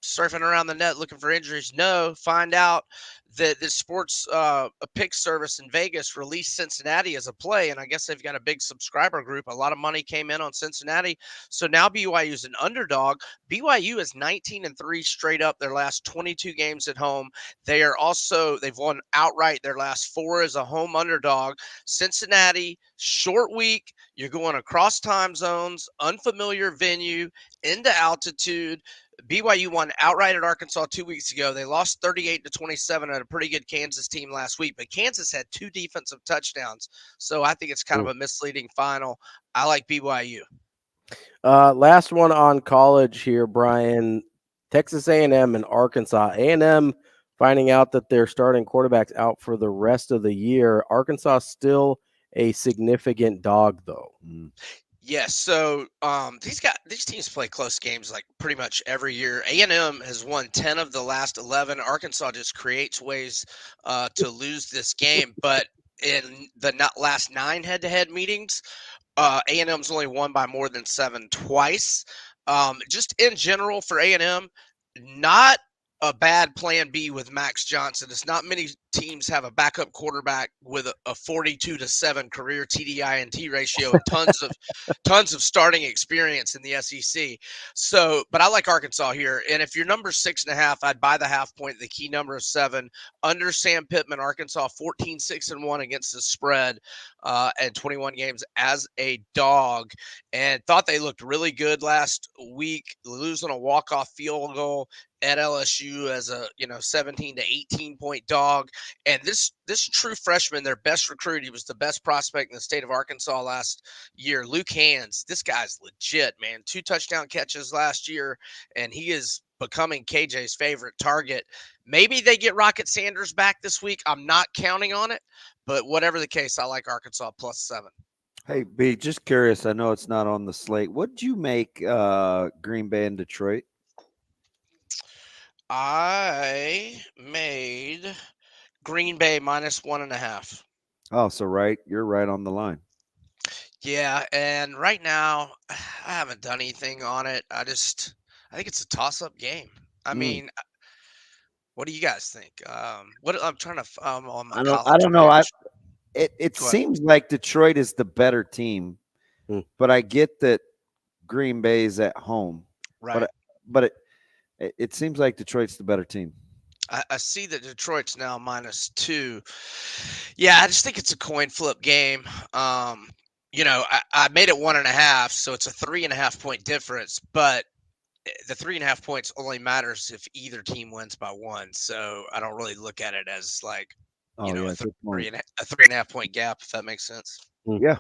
surfing around the net looking for injuries. No, find out that the sports a pick service in Vegas released Cincinnati as a play, and I guess they've got a big subscriber group. A lot of money came in on Cincinnati, so now BYU is an underdog. BYU is 19-3 straight up their last 22 games at home. They've won outright their last 4 as a home underdog. Cincinnati, short week. You're going across time zones, unfamiliar venue, into altitude. BYU won outright at Arkansas 2 weeks ago. They lost 38-27 at a pretty good Kansas team last week, but Kansas had 2 defensive touchdowns. So I think it's kind of a misleading final. I like BYU. Last one on college here, Brian. Texas A&M and Arkansas. A&M finding out that their starting quarterback's out for the rest of the year. Arkansas still a significant dog, though. Yes, so these teams play close games like pretty much every year. A&M has won 10 of the last 11. Arkansas just creates ways to lose this game, but in the last 9 head-to-head meetings, A&M's only won by more than 7 twice. Just in general for A&M, not a bad plan B with Max Johnson. It's not many teams have a backup quarterback with a 42-7 career TDINT ratio and tons of starting experience in the SEC. So, but I like Arkansas here. And if your number's 6.5, I'd buy the half point. The key number is 7. Under Sam Pittman, Arkansas 14-6-1 against the spread and 21 games as a dog. And thought they looked really good last week, losing a walk-off field goal at LSU as a 17 to 18 point dog. And this true freshman, their best recruit, he was the best prospect in the state of Arkansas last year, Luke Hands. This guy's legit, man. 2 touchdown catches last year, and he is becoming KJ's favorite target. Maybe they get Rocket Sanders back this week. I'm not counting on it, but whatever the case, I like Arkansas plus 7. Hey, B, just curious. I know it's not on the slate. What did you make Green Bay and Detroit? I made Green Bay minus 1.5. Oh, so right. You're right on the line. Yeah, and right now, I haven't done anything on it. I think it's a toss-up game. I mean, what do you guys think? What I'm trying to on my I don't know. It seems like Detroit is the better team, but I get that Green Bay's at home. Right. But it seems like Detroit's the better team. I see that Detroit's now minus 2. Yeah, I just think it's a coin flip game. I made it 1.5, so it's a 3.5 point difference, but the 3.5 points only matters if either team wins by 1. So I don't really look at it as like, a 3.5 point gap, if that makes sense. Yeah.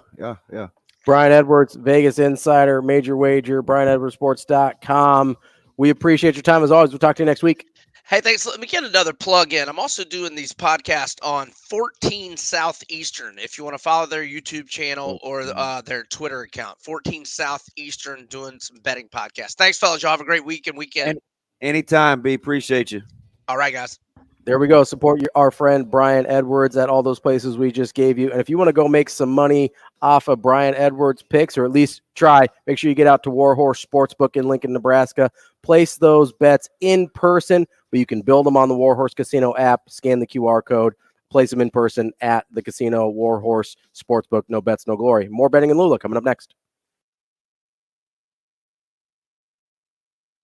Brian Edwards, Vegas Insider, Major Wager, BrianEdwardsSports.com. We appreciate your time as always. We'll talk to you next week. Hey, thanks. Let me get another plug in. I'm also doing these podcasts on 14 Southeastern. If you want to follow their YouTube channel or their Twitter account, 14 Southeastern, doing some betting podcasts. Thanks, fellas. Y'all have a great week and weekend. Anytime, B. Appreciate you. All right, guys. There we go. Support our friend Brian Edwards at all those places we just gave you. And if you want to go make some money off of Brian Edwards picks, or at least try, make sure you get out to Warhorse Sportsbook in Lincoln, Nebraska. Place those bets in person, but you can build them on the Warhorse Casino app, scan the QR code, place them in person at the casino, Warhorse Sportsbook. No bets, no glory. More betting and Lula coming up next.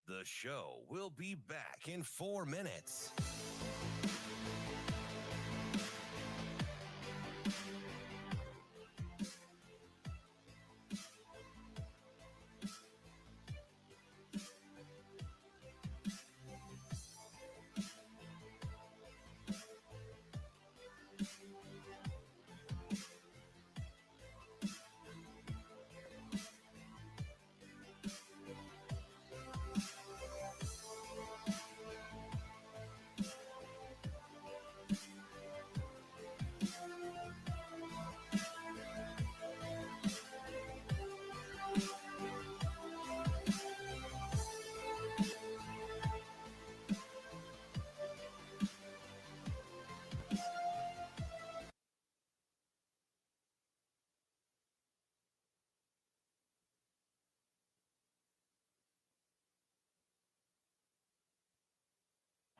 The show will be back in 4 minutes.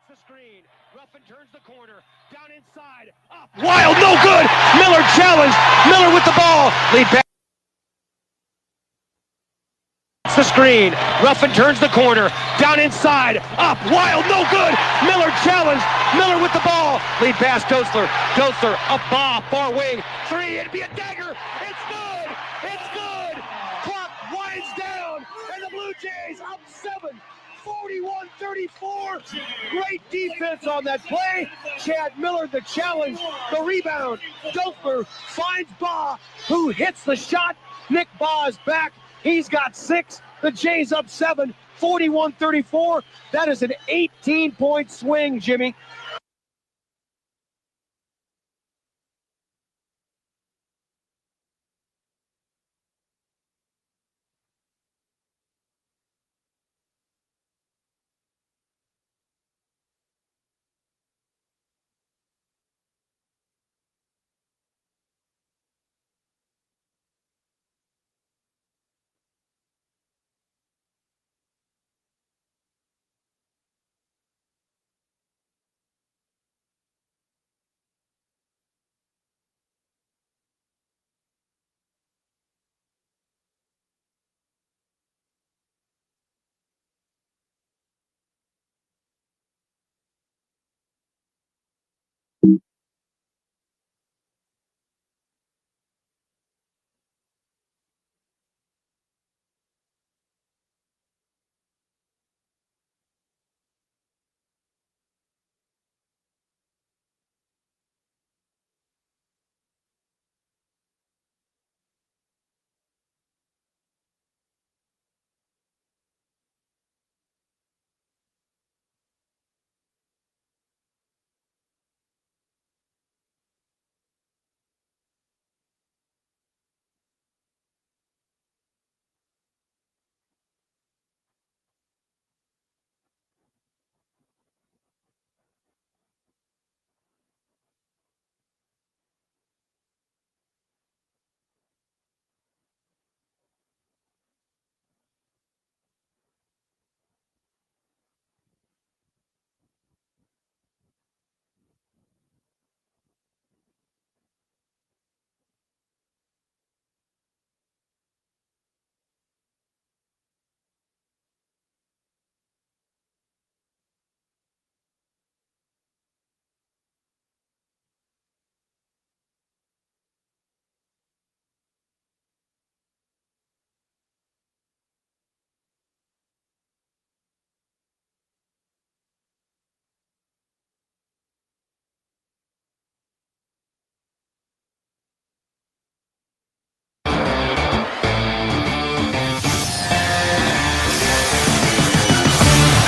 The screen. Ruffin turns the corner. Down inside. Up. Wild. No good. Miller challenged. Miller with the ball. Lead back. The screen. Ruffin turns the corner. Down inside. Up. Wild. No good. Miller challenged. Miller with the ball. Lead pass. Dostler. Dostler. Up. Bahe. Far wing. 3. It'd be a dagger. It's good. It's good. Clock winds down. And the Blue Jays up 7. 41-34. Great defense on that play. Chad Miller, the challenge, the rebound. Dostler finds Bahe, who hits the shot. Nick Bahe's back. He's got 6. The Jays up 7, 41-34. That is an 18-point swing, Jimmy.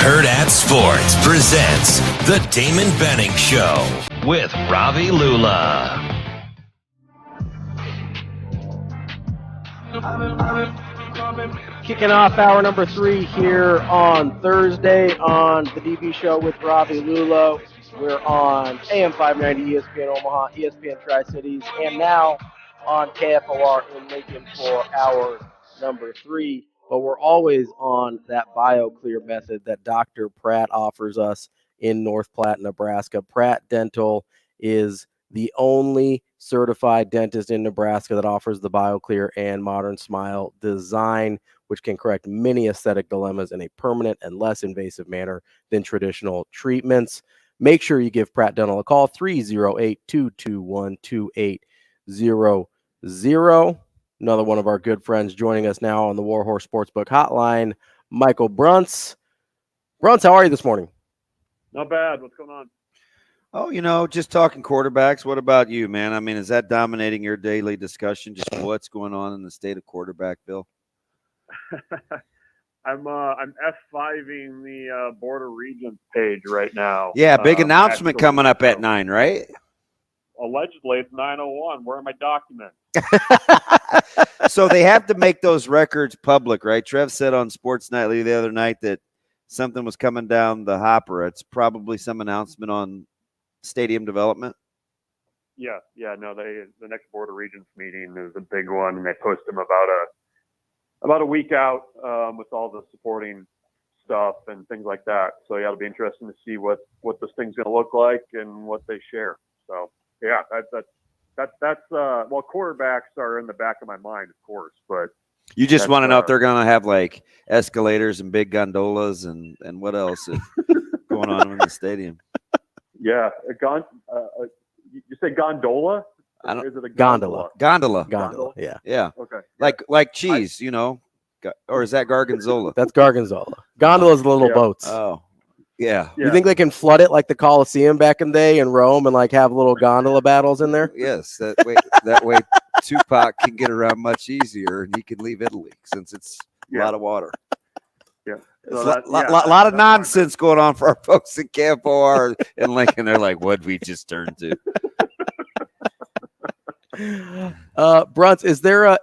Hurrdat Sports presents The Damon Benning Show with Ravi Lulla. Kicking off hour number 3 here on Thursday on the DB Show with Ravi Lulla. We're on AM 590 ESPN Omaha, ESPN Tri-Cities, and now on KFOR in Lincoln for hour number 3. But we're always on that BioClear method that Dr. Pratt offers us in North Platte, Nebraska. Pratt Dental is the only certified dentist in Nebraska that offers the BioClear and Modern Smile design, which can correct many aesthetic dilemmas in a permanent and less invasive manner than traditional treatments. Make sure you give Pratt Dental a call, 308-221-2800. Another one of our good friends joining us now on the Warhorse Sportsbook Hotline, Michael Bruntz. Bruntz, how are you this morning? Not bad. What's going on? Oh, just talking quarterbacks. What about you, man? I mean, is that dominating your daily discussion? Just what's going on in the state of quarterback, Bill? I'm F5ing the Border Regions page right now. Yeah, big announcement coming up at 9, right? Allegedly, it's 9:01. Where are my documents? So they have to make those records public, right? Trev said on Sports Nightly the other night that something was coming down the hopper. It's probably some announcement on stadium development. Yeah. No, the next Border Regions meeting is a big one, and they post them about a week out with all the supporting stuff and things like that. So yeah, it'll be interesting to see what this thing's going to look like and what they share. So yeah, that's well, quarterbacks are in the back of my mind, of course, but you just want to know if they're going to have like escalators and big gondolas and what else is going on in the stadium. Yeah, you say gondola? Is it a gondola? Gondola. Yeah. Okay. Like cheese, or is that Gargonzola? That's Gargonzola. Gondola's the little boats. Oh, yeah. You think they can flood it like the Colosseum back in the day in Rome and like have little gondola battles in there? Yes, that way Tupac can get around much easier and he can leave Italy since it's a lot of water. Yeah. So a lot of nonsense going on for our folks in KFOR and Lincoln. They're like, what'd we just turn to? Bruntz, is there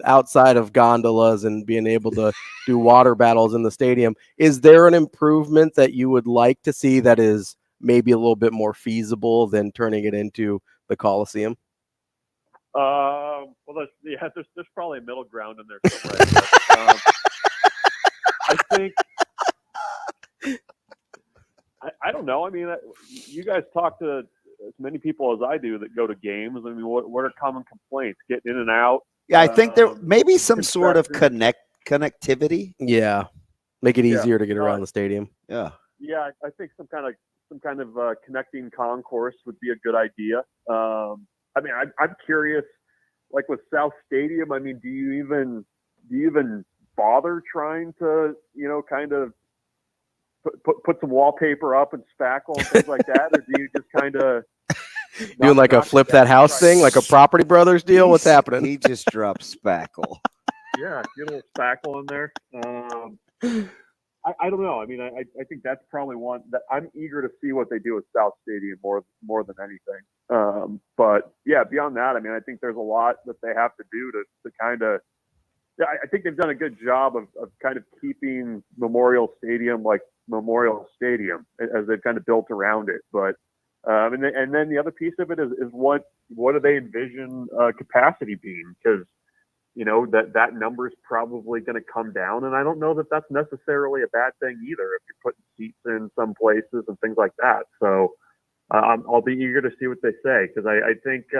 outside of gondolas and being able to do water battles in the stadium, is there an improvement that you would like to see that is maybe a little bit more feasible than turning it into the Coliseum? Well, there's probably a middle ground in there somewhere. I think I don't know. I mean, you guys talk to as many people as I do that go to games. I mean, what are common complaints? Getting in and out. Yeah, I think there may be some sort of connectivity. Yeah, make it easier to get around the stadium. Yeah. Yeah, I think some kind of connecting concourse would be a good idea. I mean, I'm curious, like with South Stadium. I mean, do you even bother trying to kind of put some wallpaper up and spackle and things like that, or do you just kind of doing like a flip that house thing, like a Property Brothers deal? What's happening? He just dropped spackle. Yeah, get a little spackle in there. I don't know. I mean, I think that's probably one that I'm eager to see what they do with South Stadium more than anything. But yeah, beyond that, I mean, I think there's a lot that they have to do to kind of. I think they've done a good job of kind of keeping Memorial Stadium like Memorial Stadium as they've kind of built around it. But and then the other piece of it is what do they envision capacity being? Because that number is probably going to come down, and I don't know that that's necessarily a bad thing either if you're putting seats in some places and things like that. So I'll be eager to see what they say, because I think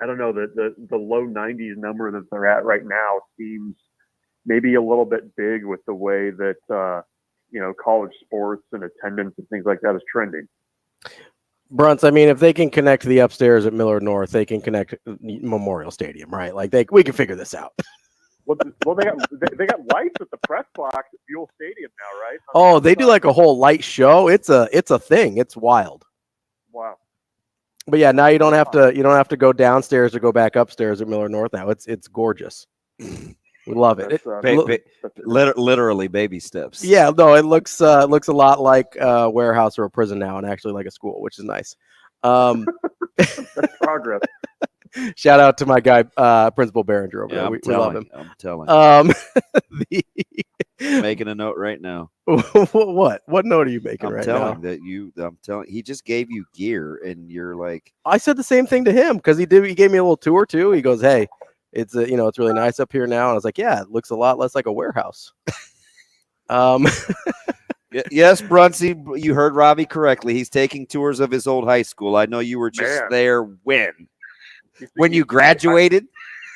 I don't know, the low 90s number that they're at right now seems maybe a little bit big with the way that college sports and attendance and things like that is trending. Bruntz, I mean, if they can connect the upstairs at Millard North, they can connect Memorial Stadium, right? Like we can figure this out. Well, they got lights at the press box at Buell Stadium now, right? Oh, they do like a whole light show. It's a thing. It's wild. Wow. But yeah, now you don't have to go downstairs or go back upstairs at Millard North now. It's gorgeous. We love it. Literally baby steps. Yeah, no, it looks a lot like a warehouse or a prison now, and actually like a school, which is nice. That's progress. Shout out to my guy, Principal Behringer over there. We love him. I'm telling. Making a note right now. What note are you making I'm right telling now? I'm telling. He just gave you gear, and you're like. I said the same thing to him because he gave me a little tour too. He goes, "Hey, it's it's really nice up here now." And I was like, "Yeah, it looks a lot less like a warehouse." Yes, Bruntz, you heard Ravi correctly. He's taking tours of his old high school. I know you were just there when you graduated.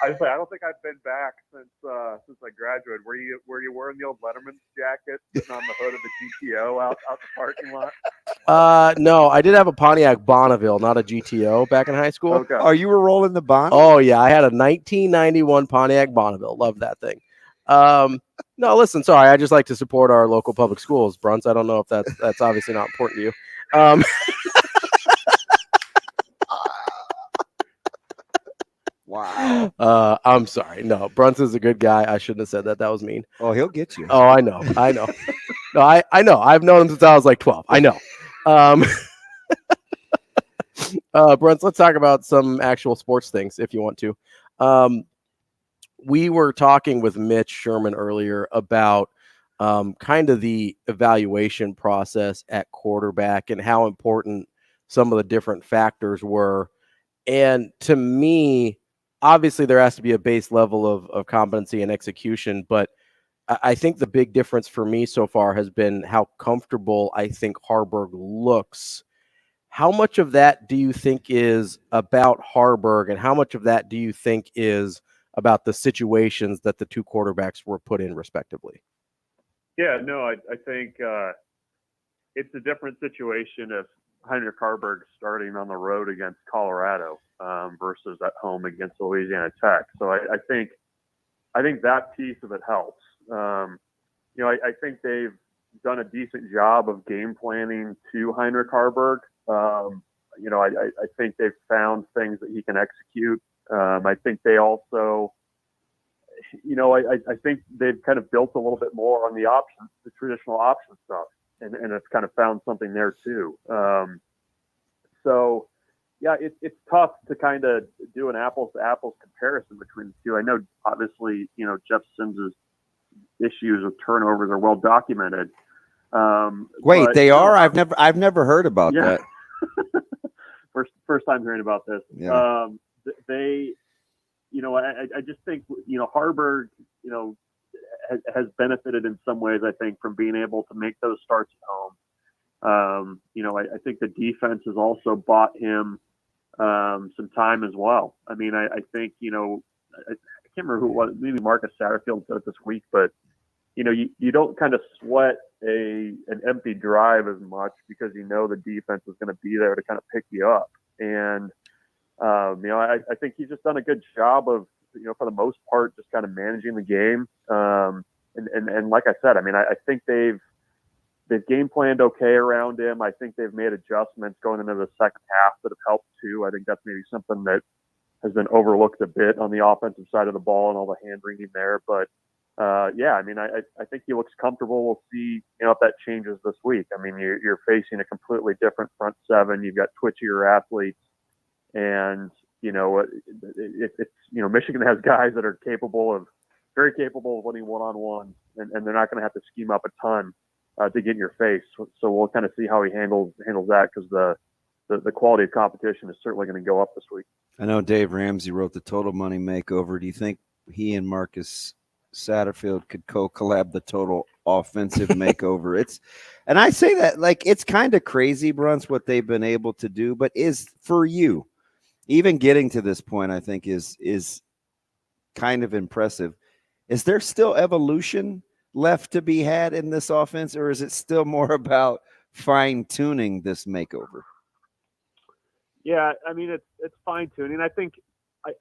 I don't think I've been back since I graduated. Were you wearing the old Letterman's jacket, sitting on the hood of the GTO out the parking lot? No, I did have a Pontiac Bonneville, not a GTO, back in high school. Okay. Oh, you were rolling the Bon? Oh yeah, I had a 1991 Pontiac Bonneville. Love that thing. No, listen, sorry, I just like to support our local public schools, Bruntz. I don't know if that's obviously not important to you. Wow. I'm sorry. No, Bruntz is a good guy. I shouldn't have said that. That was mean. Oh, he'll get you. Oh, I know. No, I know. I've known him since I was like 12. I know. Bruntz, let's talk about some actual sports things if you want to. We were talking with Mitch Sherman earlier about kind of the evaluation process at quarterback and how important some of the different factors were. And to me, obviously there has to be a base level of competency and execution, but I think the big difference for me so far has been how comfortable I think Haarberg looks. How much of that do you think is about Haarberg, and how much of that do you think is about the situations that the two quarterbacks were put in respectively? Yeah, no, I think it's a different situation if Heinrich Haarberg starting on the road against Colorado versus at home against Louisiana Tech. So I think that piece of it helps. I think they've done a decent job of game planning to Heinrich Haarberg. I think they've found things that he can execute. I think they also, I think they've kind of built a little bit more on the options, the traditional option stuff, and have kind of found something there too. So, yeah, it's tough to kind of do an apples to apples comparison between the two. I know, obviously, Jeff Sims's issues with turnovers are well documented. Wait, they are? I've never heard about that. First time hearing about this. Yeah. I just think, Haarberg, has benefited in some ways, I think, from being able to make those starts at home. I think the defense has also bought him some time as well. I mean, I think, I can't remember who it was, maybe Marcus Satterfield said it this week, but, you don't kind of sweat an empty drive as much because the defense is going to be there to kind of pick you up. And, I think he's just done a good job of, for the most part, just kind of managing the game. And like I said, I mean, I think they've game planned okay around him. I think they've made adjustments going into the second half that have helped too. I think that's maybe something that has been overlooked a bit on the offensive side of the ball and all the hand wringing there. But I mean, I think he looks comfortable. We'll see, if that changes this week. I mean, you're facing a completely different front seven. You've got twitchier athletes, and it's Michigan has guys that are very capable of winning one-on-one, and they're not going to have to scheme up a ton to get in your face. So we'll kind of see how he handles that, because the quality of competition is certainly going to go up this week. I know Dave Ramsey wrote the Total Money Makeover. Do you think he and Marcus Satterfield could co-collab the Total Offensive Makeover? And I say that like it's kind of crazy, Bruntz, what they've been able to do, but is for you, even getting to this point, I think is kind of impressive. Is there still evolution left to be had in this offense, or is it still more about fine-tuning this makeover? Yeah, I mean, it's fine-tuning. I think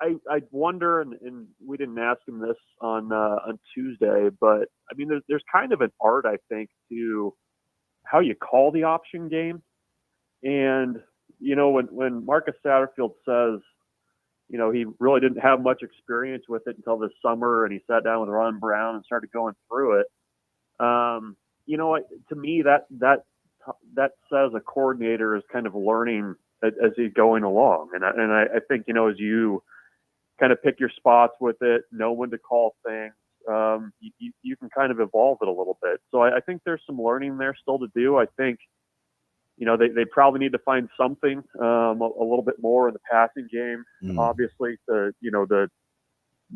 I wonder, and we didn't ask him this on Tuesday, but I mean, there's kind of an art, I think, to how you call the option game. And when Marcus Satterfield says, he really didn't have much experience with it until this summer, and he sat down with Ron Brown and started going through it. To me, that says a coordinator is kind of learning as he's going along. And I think, as you kind of pick your spots with it, know when to call things, you can kind of evolve it a little bit. So I think there's some learning there still to do. I think, they probably need to find something a little bit more in the passing game. Obviously,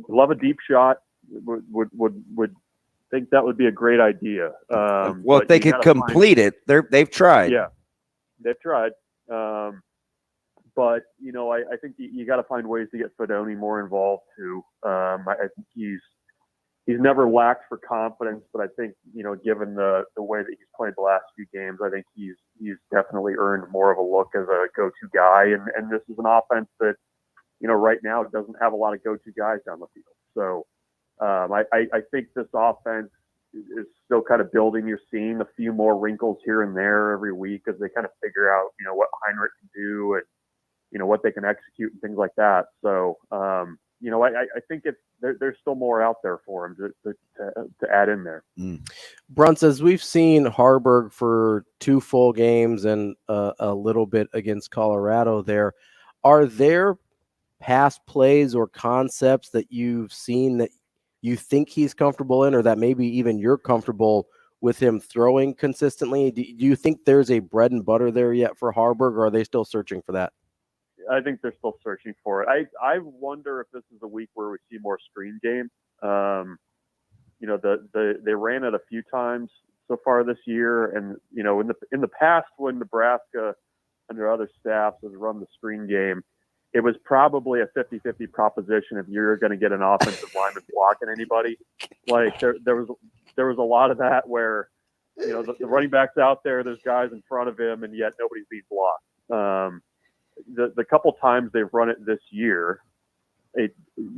love a deep shot. Would think that would be a great idea. If they could complete it, they've tried. Yeah, they've tried. But I think you got to find ways to get Fedoni more involved too. I think he's never lacked for confidence, but I think given the way that he's played the last few games, I think he's definitely earned more of a look as a go-to guy. And this is an offense that right now doesn't have a lot of go-to guys down the field. So I think this offense is still kind of building. You're seeing a few more wrinkles here and there every week as they kind of figure out what Heinrich can do and what they can execute and things like that. So I think there's still more out there for him to add in there. Bruntz, as we've seen Harburg for 2 full games and a little bit against Colorado there, are there past plays or concepts that you've seen that you think he's comfortable in, or that maybe even you're comfortable with him throwing consistently? Do you think there's a bread and butter there yet for Harburg, or are they still searching for that? I think they're still searching for it. I wonder if this is a week where we see more screen game. They ran it a few times so far this year, and in the past when Nebraska under other staffs has run the screen game, it was probably a 50-50 proposition if you're going to get an offensive lineman blocking anybody. Like there was a lot of that where the running back's out there, there's guys in front of him, and yet nobody's being blocked. The couple times they've run it this year,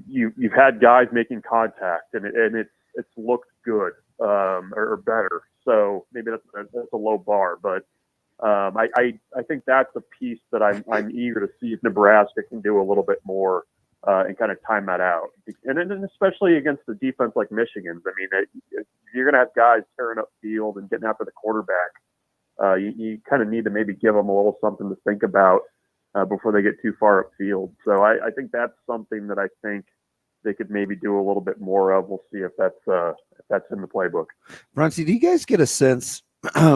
you've had guys making contact, and it's looked good or better. So maybe that's a low bar, but I think that's a piece that I'm eager to see if Nebraska can do a little bit more and kind of time that out. And then especially against the defense like Michigan's. I mean, you're going to have guys tearing up field and getting after the quarterback. You kind of need to maybe give them a little something to think about before they get too far upfield. So I think that's something that I think they could maybe do a little bit more of. We'll see if that's in the playbook. Bruntz, do you guys get a sense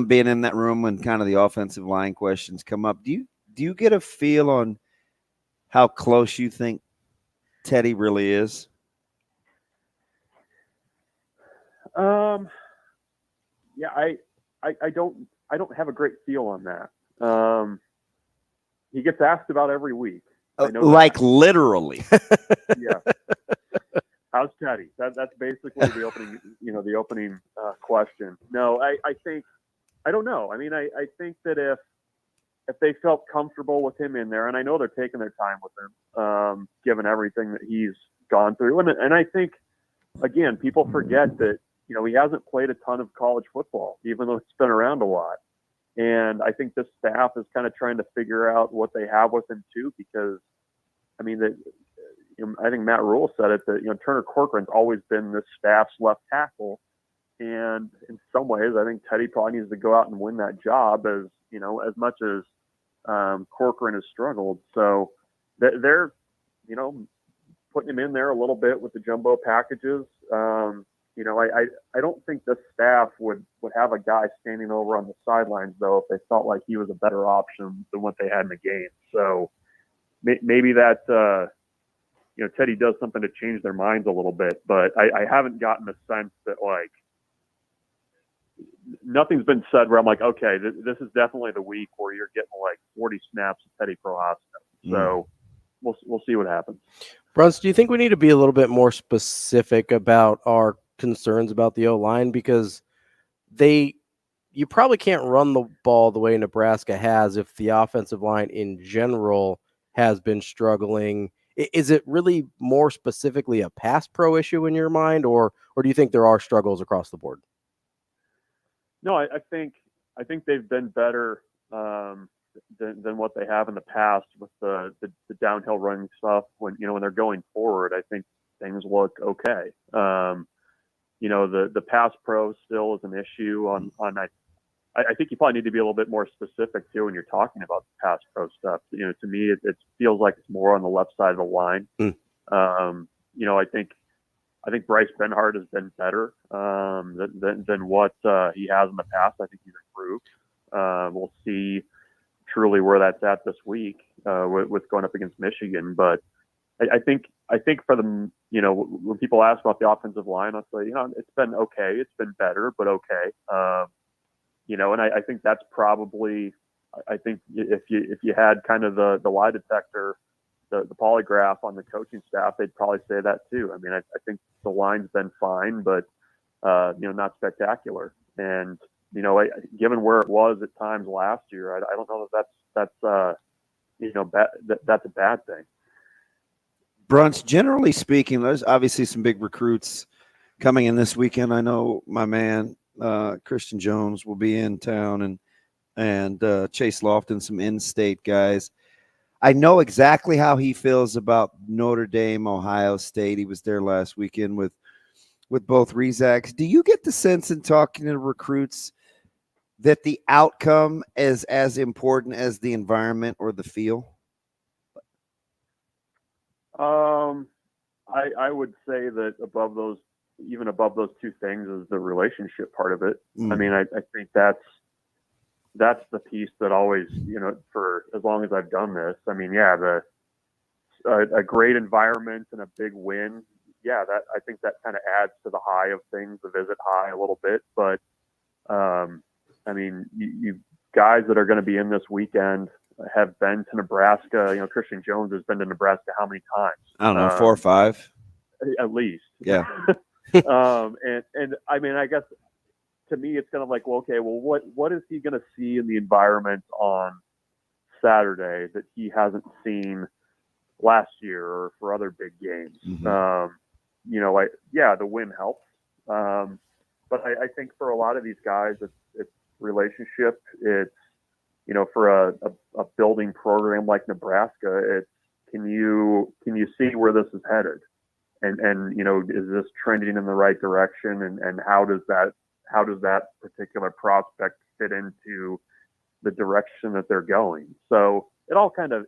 being in that room when kind of the offensive line questions come up? Do you get a feel on how close you think Teddy really is? Yeah, I don't have a great feel on that. He gets asked about every week. Like literally. Yeah. How's Teddy? That's basically the opening question. No, I think I don't know. I mean, I think that if they felt comfortable with him in there, and I know they're taking their time with him, given everything that he's gone through, and I think again, people forget that he hasn't played a ton of college football, even though it's been around a lot. And I think this staff is kind of trying to figure out what they have with him too, because I mean, I think Matt Rhule said it that Turner Corcoran's always been this staff's left tackle, and in some ways, I think Teddy probably needs to go out and win that job as much as Corcoran has struggled. So they're putting him in there a little bit with the jumbo packages. I don't think this staff would have a guy standing over on the sidelines, though, if they felt like he was a better option than what they had in the game. So maybe that, Teddy does something to change their minds a little bit, but I haven't gotten the sense that, like, nothing's been said where I'm like, okay, this is definitely the week where you're getting like 40 snaps of Teddy Prohaska. So we'll see what happens. Bruntz, do you think we need to be a little bit more specific about our concerns about the O-line, because you probably can't run the ball the way Nebraska has if the offensive line in general has been struggling? Is it really more specifically a pass pro issue in your mind, or do you think there are struggles across the board? No, I think they've been better than what they have in the past with the downhill running stuff. When they're going forward, I think things look okay. The pass pro still is an issue on I think you probably need to be a little bit more specific too when you're talking about the pass pro stuff. To me, it feels like it's more on the left side of the line. I think Bryce Benhart has been better than what he has in the past. I think he's improved. We'll see truly where that's at this week with going up against Michigan. But I think for them, when people ask about the offensive line, I'll say, it's been okay. It's been better, but okay. And I think that's probably, I think if you had kind of the lie detector, the polygraph on the coaching staff, they'd probably say that too. I mean, I think the line's been fine, but not spectacular. And given where it was at times last year, I don't know if that's a bad thing. Bruntz, generally speaking, there's obviously some big recruits coming in this weekend. I know my man Christian Jones will be in town, and Chase Lofton, some in-state guys. I know exactly how he feels about Notre Dame, Ohio State. He was there last weekend with both Rezacs. Do you get the sense in talking to recruits that the outcome is as important as the environment or the feel? I would say that even above those two things is the relationship part of it. I mean, I think that's the piece that always, for as long as I've done this, I mean, a great environment and a big win. Yeah, I think that kind of adds to the high of things, the visit high a little bit. But, I mean, you guys that are going to be in this weekend have been to Nebraska. Christian Jones has been to Nebraska how many times? I don't know, 4 or 5. At least. Yeah. And I mean, I guess to me, it's kind of like, well, okay, well, what is he going to see in the environment on Saturday that he hasn't seen last year or for other big games? Mm-hmm. The win helps. But I think for a lot of these guys, it's relationship. It's, for a building program like Nebraska, it's, can you see where this is headed? And is this trending in the right direction? And how does that particular prospect fit into the direction that they're going? So it all kind of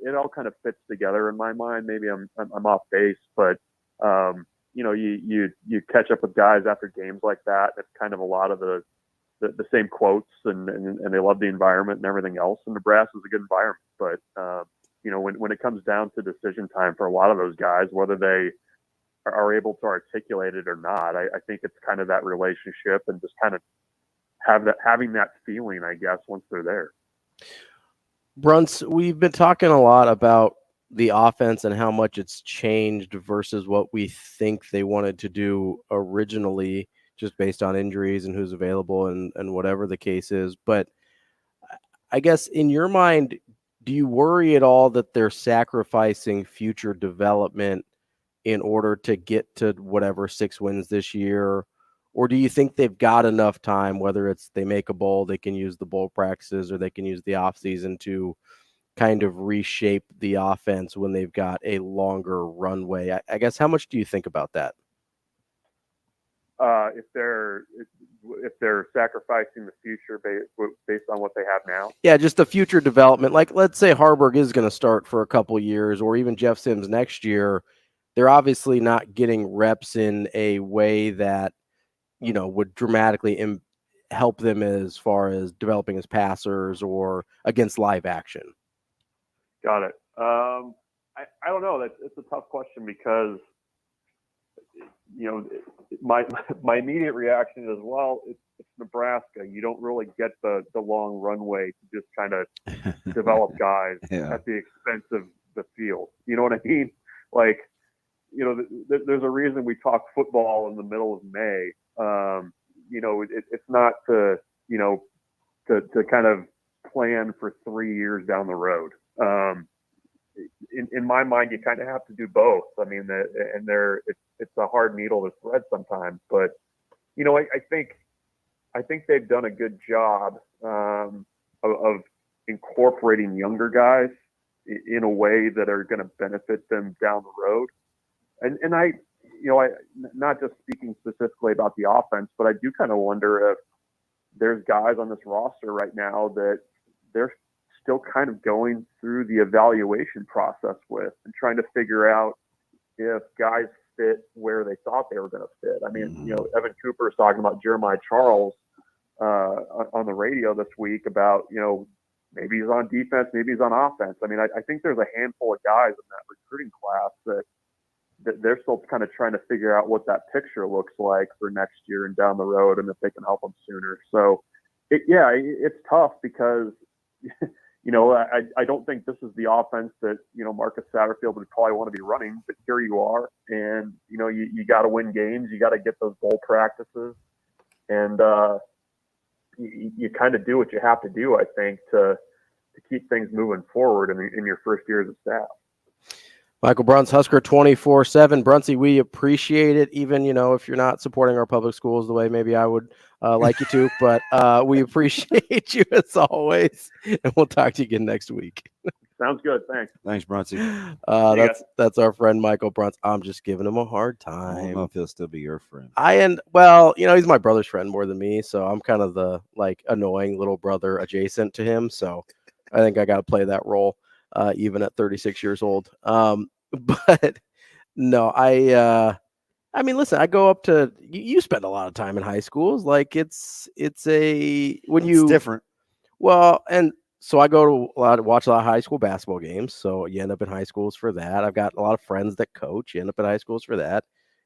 fits together in my mind. Maybe I'm off base, but you catch up with guys after games like that. It's kind of a lot of the same quotes, and they love the environment and everything else. And Nebraska's a good environment, but when it comes down to decision time for a lot of those guys, whether they are able to articulate it or not, I think it's kind of that relationship and just kind of having that feeling, I guess, once they're there. Bruntz, we've been talking a lot about the offense and how much it's changed versus what we think they wanted to do originally, just based on injuries and who's available and whatever the case is. But I guess in your mind, do you worry at all that they're sacrificing future development in order to get to whatever 6 wins this year? Or do you think they've got enough time, whether it's they make a bowl, they can use the bowl practices, or they can use the offseason to kind of reshape the offense when they've got a longer runway? I guess, how much do you think about that? If they're sacrificing the future based on what they have now? Yeah, just the future development. Like, let's say Harburg is going to start for a couple years, or even Jeff Sims next year. They're obviously not getting reps in a way that, would dramatically help them as far as developing as passers or against live action. Got it. I don't know. It's a tough question because, my immediate reaction is, well, it's Nebraska. You don't really get the long runway to just kind of develop guys at the expense of the field. You know what I mean? Like, there's a reason we talk football in the middle of May. It's not to kind of plan for 3 years down the road. In my mind, you kind of have to do both. I mean, it's a hard needle to thread sometimes, but I think they've done a good job of incorporating younger guys in a way that are going to benefit them down the road. And I not just speaking specifically about the offense, but I do kind of wonder if there's guys on this roster right now that they're still kind of going through the evaluation process with and trying to figure out if guys fit where they thought they were going to fit. I mean, Evan Cooper is talking about Jeremiah Charles on the radio this week about, maybe he's on defense, maybe he's on offense. I mean, I think there's a handful of guys in that recruiting class that they're still kind of trying to figure out what that picture looks like for next year and down the road, and if they can help them sooner. So, it's tough because, I don't think this is the offense that, Marcus Satterfield would probably want to be running, but here you are. And, you got to win games. You got to get those bowl practices. And you kind of do what you have to do, I think, to keep things moving forward in your first year as a staff. Michael Bruntz, Husker 24/7. Bruntsy, we appreciate it, even, if you're not supporting our public schools the way maybe I would like you to, but we appreciate you as always, and we'll talk to you again next week. Sounds good. Thanks. Thanks, Bruntsy. That's our friend Michael Bruntz. I'm just giving him a hard time. I don't know if he'll still be your friend. He's my brother's friend more than me, so I'm kind of the annoying little brother adjacent to him. So I think I got to play that role. Even at 36 years old. But no, listen, I go up to, you spend a lot of time in high schools. It's different. Well, and so I go to watch a lot of high school basketball games. So you end up in high schools for that. I've got a lot of friends that coach. You end up in high schools for that.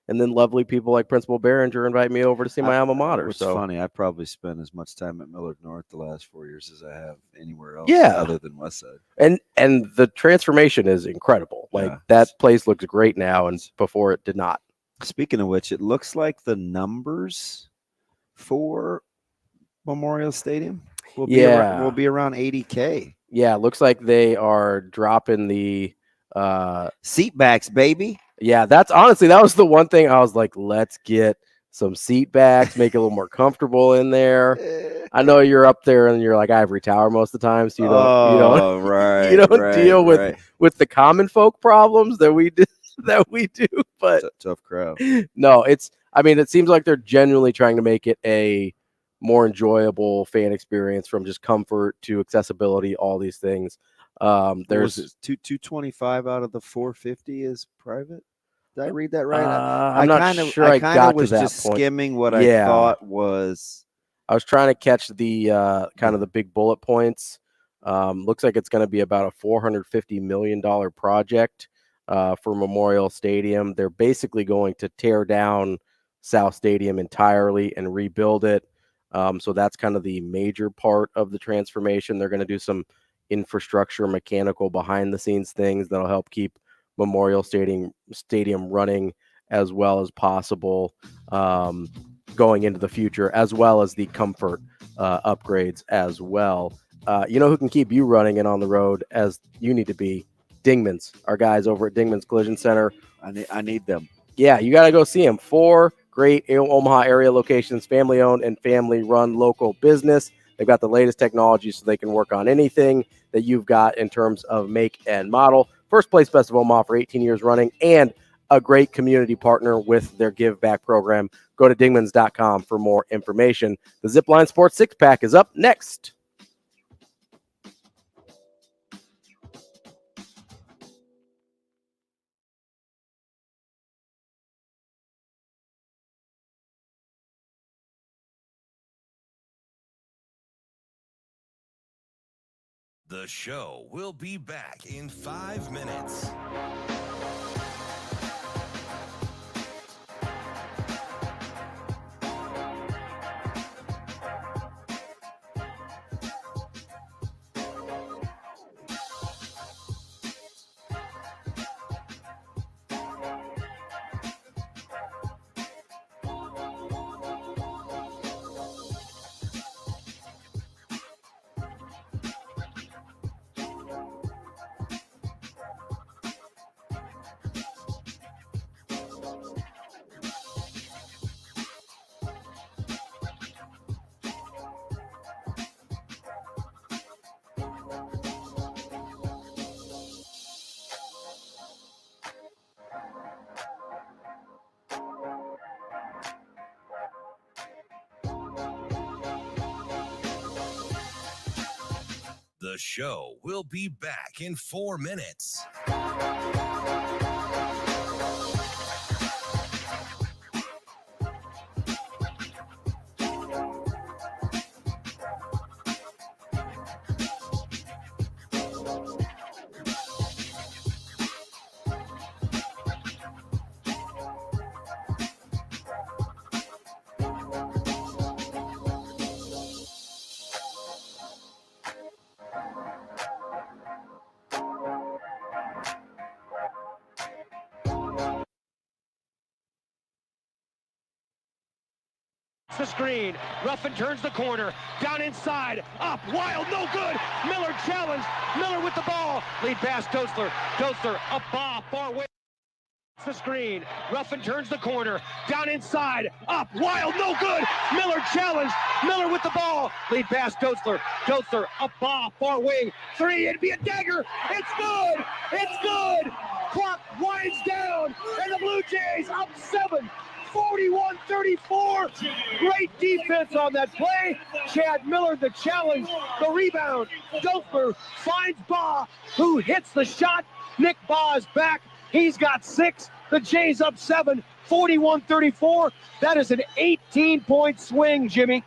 And then lovely people like Principal Behringer invite me over to see my alma mater. It's funny. I probably spent as much time at Millard North the last 4 years as I have anywhere else other than Westside. And the transformation is incredible. That place looks great now, and before it did not. Speaking of which, it looks like the numbers for Memorial Stadium will be around 80K. Yeah, it looks like they are dropping the seat backs, baby. Yeah, that was the one thing I was like, let's get some seat backs, make it a little more comfortable in there. I know you're up there and you're like ivory tower most of the time, so you don't deal with the common folk problems that we do. But tough crowd. No, it seems like they're genuinely trying to make it a more enjoyable fan experience, from just comfort to accessibility, all these things. There's 225 out of the 450 is private. Did I read that right? I'm not sure I got was to that just point. Skimming what I thought was. I was trying to catch the kind of the big bullet points. Looks like it's going to be about a $450 million project for Memorial Stadium. They're basically going to tear down South Stadium entirely and rebuild it. So that's kind of the major part of the transformation. They're going to do some infrastructure, mechanical, behind the scenes things that'll help keep Memorial Stadium running as well as possible going into the future, as well as the comfort upgrades as well. Who can keep you running and on the road as you need to be? Dingman's, our guys over at Dingman's Collision Center. I need them. Yeah, you got to go see them. 4 great Omaha area locations, family owned and family run local business. They've got the latest technology so they can work on anything that you've got in terms of make and model. First place Best of Omaha for 18 years running, and a great community partner with their Give Back program. Go to dingmans.com for more information. The Zipline Sports 6-pack is up next. The show will be back in 5 minutes. The show will be back in 4 minutes. The screen, Ruffin turns the corner, down inside, up, wild, no good. Miller challenged, Miller with the ball, lead pass Dostler, up Bahe, far away. The screen, Ruffin turns the corner, down inside, up, wild, no good. Miller challenged, Miller with the ball, lead pass Dostler, up Bahe, far wing, 3, it'd be a dagger, it's good, clock winds down, and the Blue Jays up 7. 41-34. Great defense on that play. Chad Miller, the challenge, the rebound. Dostler finds Bahe, who hits the shot. Nick Bahe is back. He's got 6. The Jays up 7, 41-34. That is an 18-point swing, Jimmy.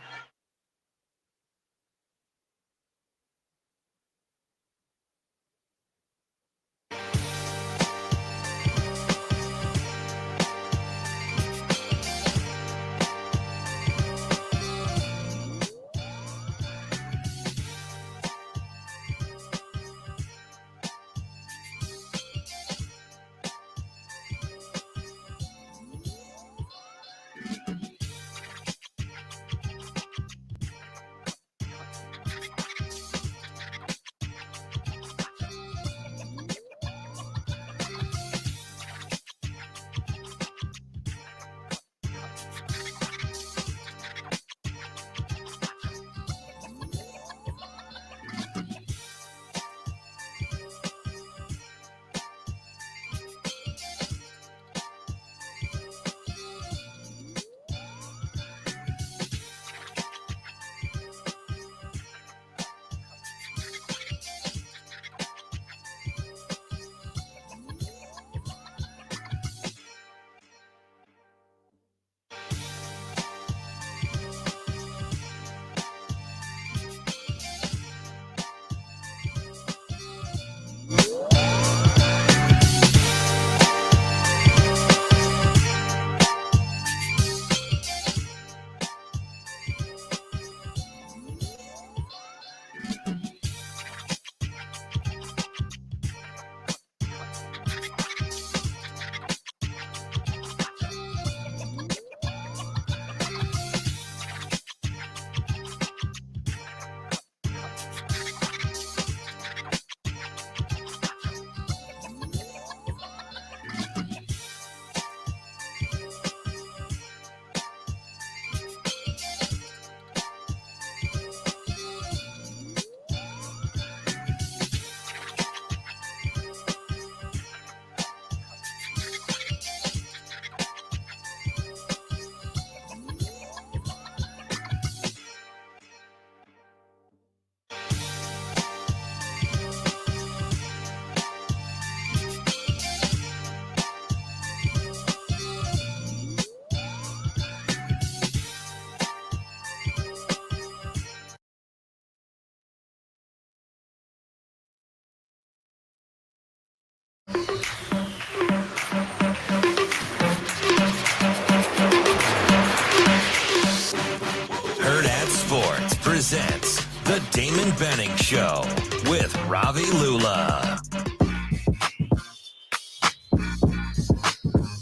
Hurrdat Sports presents The Damon Benning Show with Ravi Lulla.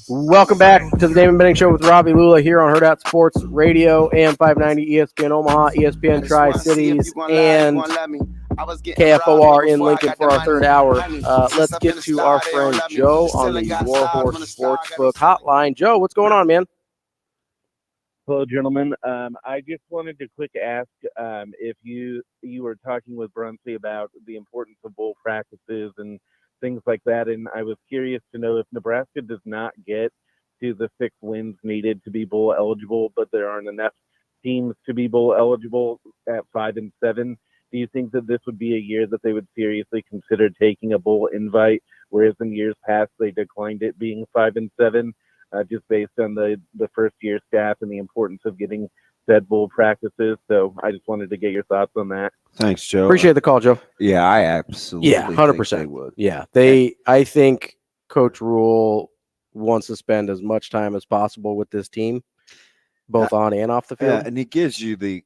Welcome back to the Damon Benning Show with Ravi Lulla here on Hurrdat Sports Radio, AM 590, ESPN Omaha, ESPN Tri-Cities, and KFOR in Lincoln for our third hour. Let's get to our friend Joe on the Warhorse Sportsbook hotline. Joe, what's going on, man? Hello, gentlemen. I just wanted to quick ask if you were talking with Bruntz about the importance of bowl practices and things like that, and I was curious to know if Nebraska does not get to the 6 wins needed to be bowl eligible, but there aren't enough teams to be bowl eligible at 5 and 7. do you think that this would be a year that they would seriously consider taking a bowl invite, whereas in years past they declined it being 5-7, just based on the first year staff and the importance of getting said bowl practices? So I just wanted to get your thoughts on that. Thanks, Joe. Appreciate the call, Joe. Yeah, I absolutely. Yeah, 100%. Think they would. Yeah, I think Coach Rhule wants to spend as much time as possible with this team, both on and off the field. Yeah, and he gives you the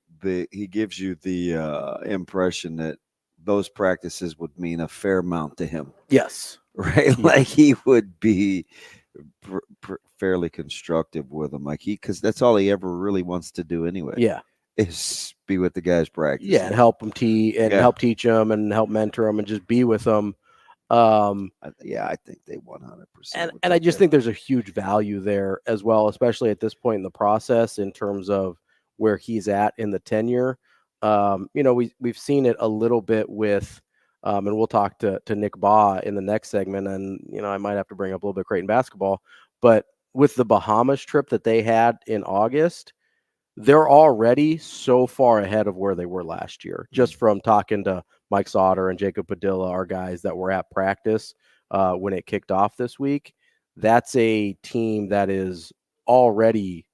impression that those practices would mean a fair amount to him. Yes, right. Yeah. Like he would be fairly constructive with them, because that's all he ever really wants to do anyway. Yeah, is be with the guys practice. Yeah, and help them help teach them and help mentor them and just be with them. I think they 100%. And I just think there's a huge value there as well, especially at this point in the process in terms of where he's at in the tenure. We've seen it a little bit with, and we'll talk to Nick Bahe in the next segment. And, I might have to bring up a little bit of Creighton basketball, but with the Bahamas trip that they had in August, they're already so far ahead of where they were last year, just from talking to Mike Sauter and Jacob Padilla, our guys that were at practice when it kicked off this week. That's a team that is already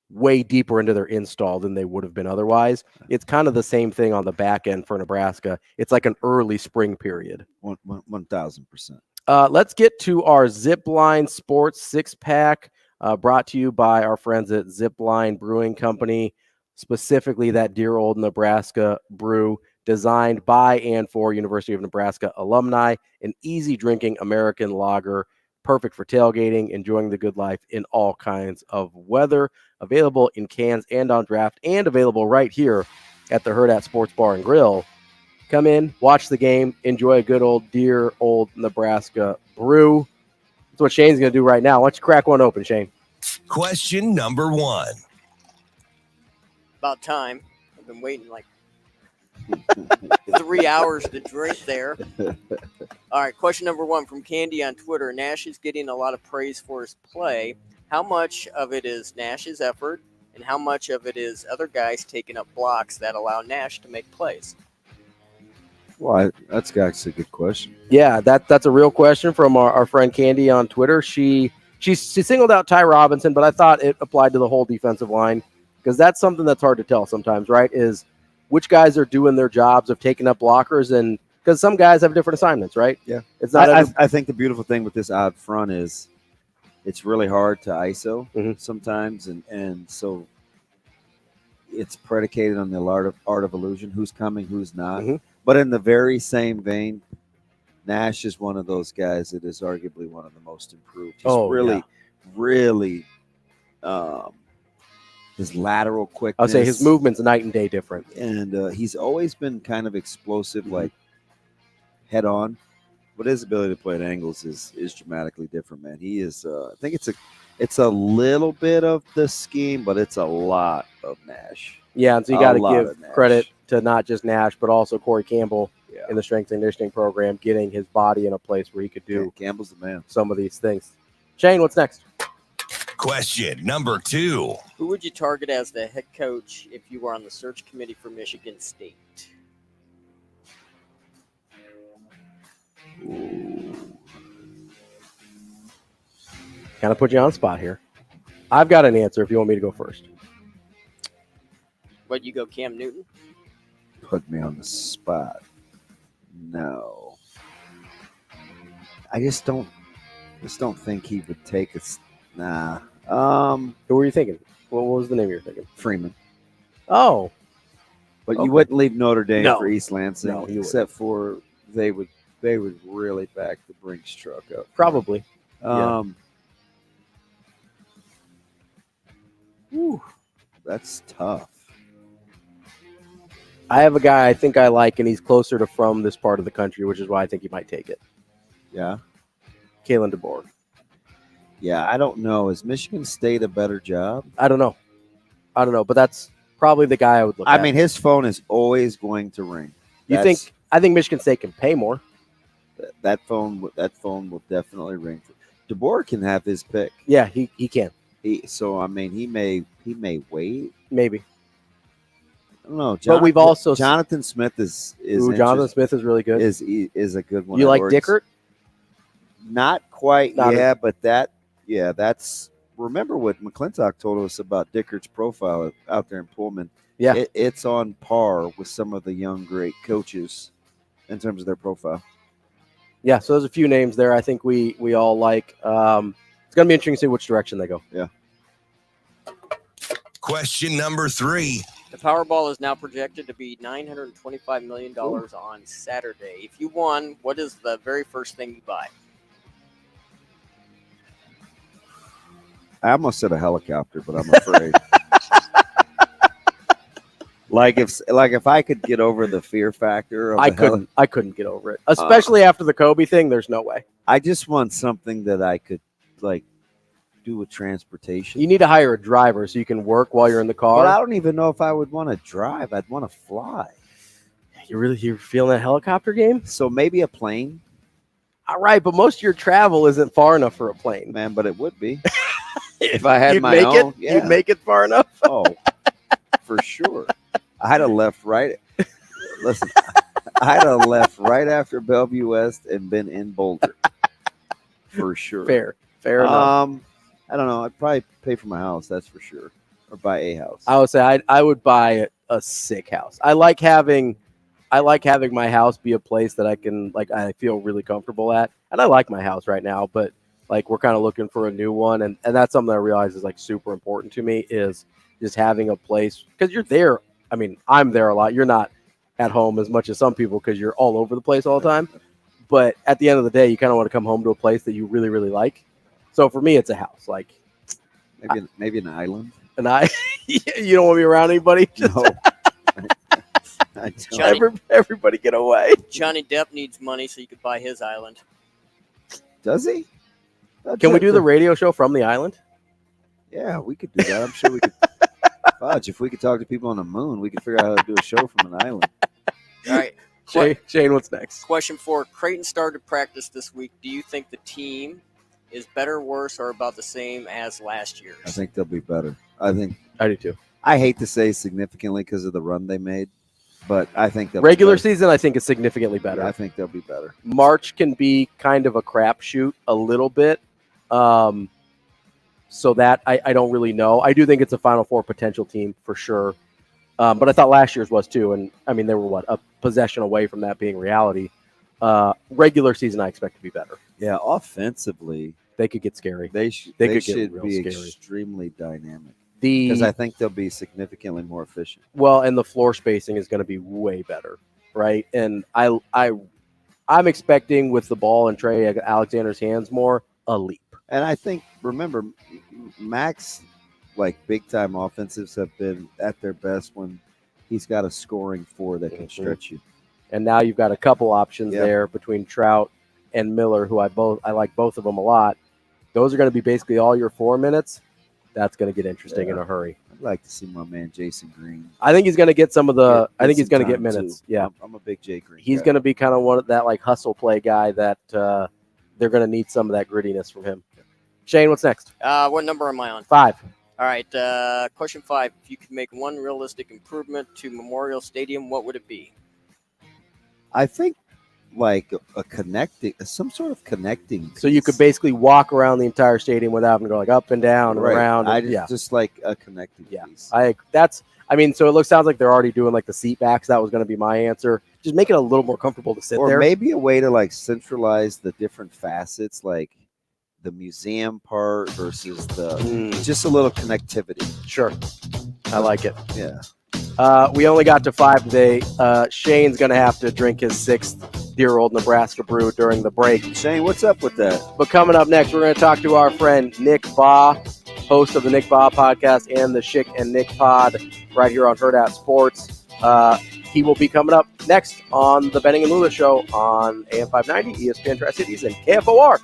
way deeper into their install than they would have been otherwise. It's kind of the same thing on the back end for Nebraska. It's like an early spring period. 1,000%. Let's get to our Zipline Sports 6-pack. Brought to you by our friends at Zipline Brewing Company, specifically that dear old Nebraska brew, designed by and for University of Nebraska alumni, an easy drinking American lager, perfect for tailgating, enjoying the good life in all kinds of weather, available in cans and on draft, and available right here at the Hurrdat Sports Bar and Grill. Come in, watch the game, enjoy a good old dear old Nebraska brew. That's what Shane's going to do right now. Why don't you crack one open, Shane? Question number 1. About time. I've been waiting like 3 hours to drink there. All right, question number 1 from Candy on Twitter. Nash is getting a lot of praise for his play. How much of it is Nash's effort, and how much of it is other guys taking up blocks that allow Nash to make plays? Well, that's actually a good question. Yeah, that's a real question from our friend Candy on Twitter. She singled out Ty Robinson, but I thought it applied to the whole defensive line, because that's something that's hard to tell sometimes, right? Is which guys are doing their jobs of taking up blockers, and because some guys have different assignments, right? Yeah, it's not. I think the beautiful thing with this odd front is it's really hard to ISO sometimes, and so it's predicated on the art of illusion, who's coming, who's not. But in the very same vein, Nash is one of those guys that is arguably one of the most improved. He's really his lateral quickness. I'll say his movement's night and day different. And he's always been kind of explosive, like head on. But his ability to play at angles is dramatically different, man. He is I think it's a little bit of the scheme, but it's a lot of Nash. Yeah, and so you got to give credit to not just Nash, but also Corey Campbell in the strength and conditioning program, getting his body in a place where he could do Campbell's the man. Some of these things. Shane, what's next? Question number 2. Who would you target as the head coach if you were on the search committee for Michigan State? Kind of put you on the spot here. I've got an answer if you want me to go first. What, you go Cam Newton? Put me on the spot. No. I just don't think he would take us. Nah. Who were you thinking? What was the name you were thinking? Freeman. Oh. But you wouldn't leave Notre Dame for East Lansing, No, except for they would really back the Brinks truck up. Probably. Whew, that's tough. I have a guy I think I like, and he's closer to from this part of the country, which is why I think he might take it. Yeah. Kalen DeBoer. Yeah, I don't know. Is Michigan State a better job? I don't know, but that's probably the guy I would look at. I mean, his phone is always going to ring. I think Michigan State can pay more. That phone will definitely ring. DeBoer can have his pick. Yeah, he can. So I mean, he may wait. Maybe. don't know. But we've also Jonathan Smith is Jonathan Smith is really good. Is a good one. You like Dickert? Not quite, but that's. Remember what McClintock told us about Dickert's profile out there in Pullman. Yeah, it's on par with some of the young great coaches in terms of their profile. Yeah, so there's a few names there. I think we all like. It's going to be interesting to see which direction they go. Yeah. Question number 3. The Powerball is now projected to be $925 million on Saturday. If you won, what is the very first thing you buy? I almost said a helicopter, but I'm afraid. if I could get over the fear factor of I couldn't get over it. Especially after the Kobe thing, there's no way. I just want something that I could do with transportation. You need to hire a driver so you can work while you're in the car. But I don't even know if I would want to drive. I'd want to fly. You're feeling that helicopter game? So maybe a plane. All right, but most of your travel isn't far enough for a plane. Man, but it would be. If I had my own, you'd make it far enough. Oh, for sure. I'd have left right. Listen, I'd have left right after Bellevue West and been in Boulder. For sure. Fair enough. I don't know. I'd probably pay for my house, that's for sure, or buy a house. I would say I would buy a sick house. I like having my house be a place that I can I feel really comfortable at, and I like my house right now, but we're kind of looking for a new one, and that's something I realize is super important to me is just having a place because you're there. I mean, I'm there a lot. You're not at home as much as some people because you're all over the place all the time. But at the end of the day, you kind of want to come home to a place that you really, really like. So for me, it's a house. Maybe an island. You don't want to be around anybody. No. Everybody get away. Johnny Depp needs money so you could buy his island. Does he? Can we do the radio show from the island? Yeah, we could do that. I'm sure we could. Fudge, if we could talk to people on the moon, we could figure out how to do a show from an island. All right. Shane, what's next? Question 4. Creighton started practice this week. Do you think the team is better, worse, or about the same as last year's? I think they'll be better. I do too. I hate to say significantly because of the run they made, but I think they'll regular season. I think is significantly better. Yeah, I think they'll be better. March can be kind of a crapshoot a little bit, so that I don't really know. I do think it's a Final Four potential team for sure, but I thought last year's was too. And I mean, they were a possession away from that being reality. Regular season, I expect to be better. Yeah, offensively, they could get scary. They should get real be scary. Extremely dynamic. Because I think they'll be significantly more efficient. Well, and the floor spacing is going to be way better, right? And I'm expecting with the ball in Trey Alexander's hands more a leap. And I think remember, Max big time offensives have been at their best when he's got a scoring four that can stretch you. And now you've got a couple options there between Trout and Miller, who I like both of them a lot. Those are going to be basically all your 4 minutes. That's going to get interesting in a hurry. I'd like to see my man Jason Green. I think he's going to get some of the. I think he's going to get minutes. Too. Yeah, I'm a big Jay Green. He's going to be kind of one of that hustle play guy that they're going to need some of that grittiness from him. Shane, what's next? What number am I on? 5. All right. Question 5. If you could make one realistic improvement to Memorial Stadium, what would it be? I think some sort of connecting piece. So you could basically walk around the entire stadium without having to go up and down and around. Just like a connecting piece. So it sounds like they're already doing the seat backs. That was going to be my answer. Just make it a little more comfortable to sit there. Or maybe a way to centralize the different facets, like the museum part versus just a little connectivity. Sure. I like it. Yeah. We only got to 5 today. Shane's going to have to drink his 6th Dear Old Nebraska brew during the break. Shane, what's up with that? But coming up next, we're going to talk to our friend Nick Bahe, host of the Nick Bahe podcast and the Schick and Nick pod right here on Hurrdat Sports. He will be coming up next on the Benning and Lulla Show on AM 590, ESPN Tri-Cities, and KFOR.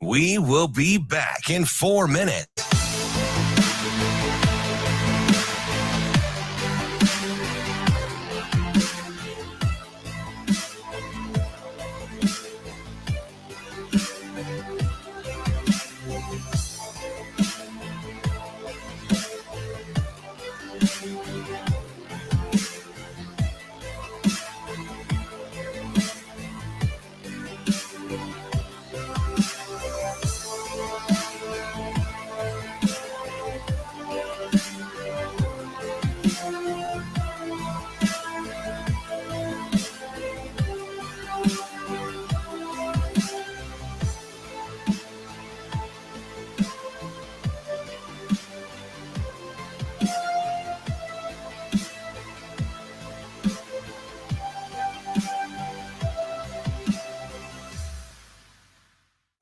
We will be back in 4 minutes.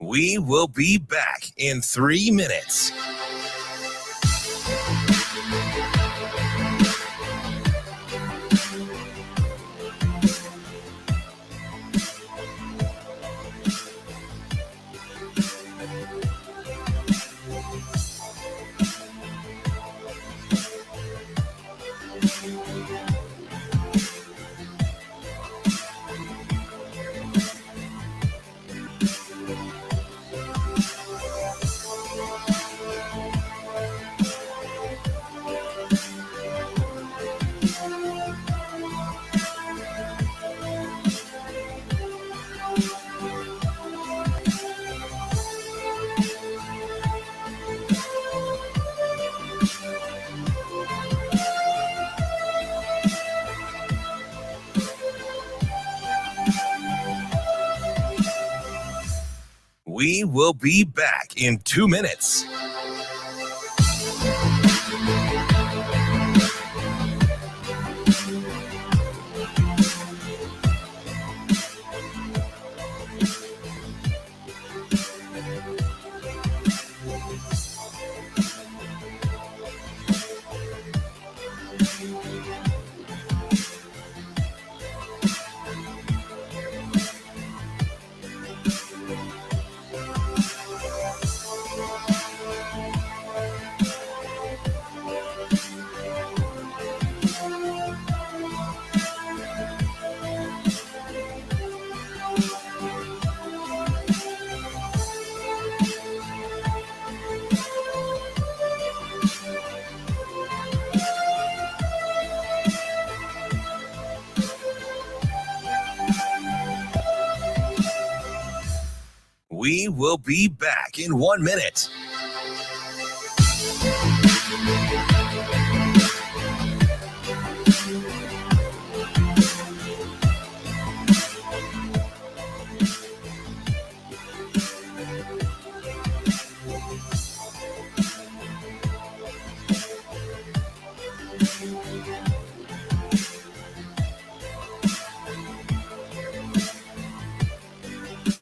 We will be back in 3 minutes. We will be back in 2 minutes. We will be back in 1 minute.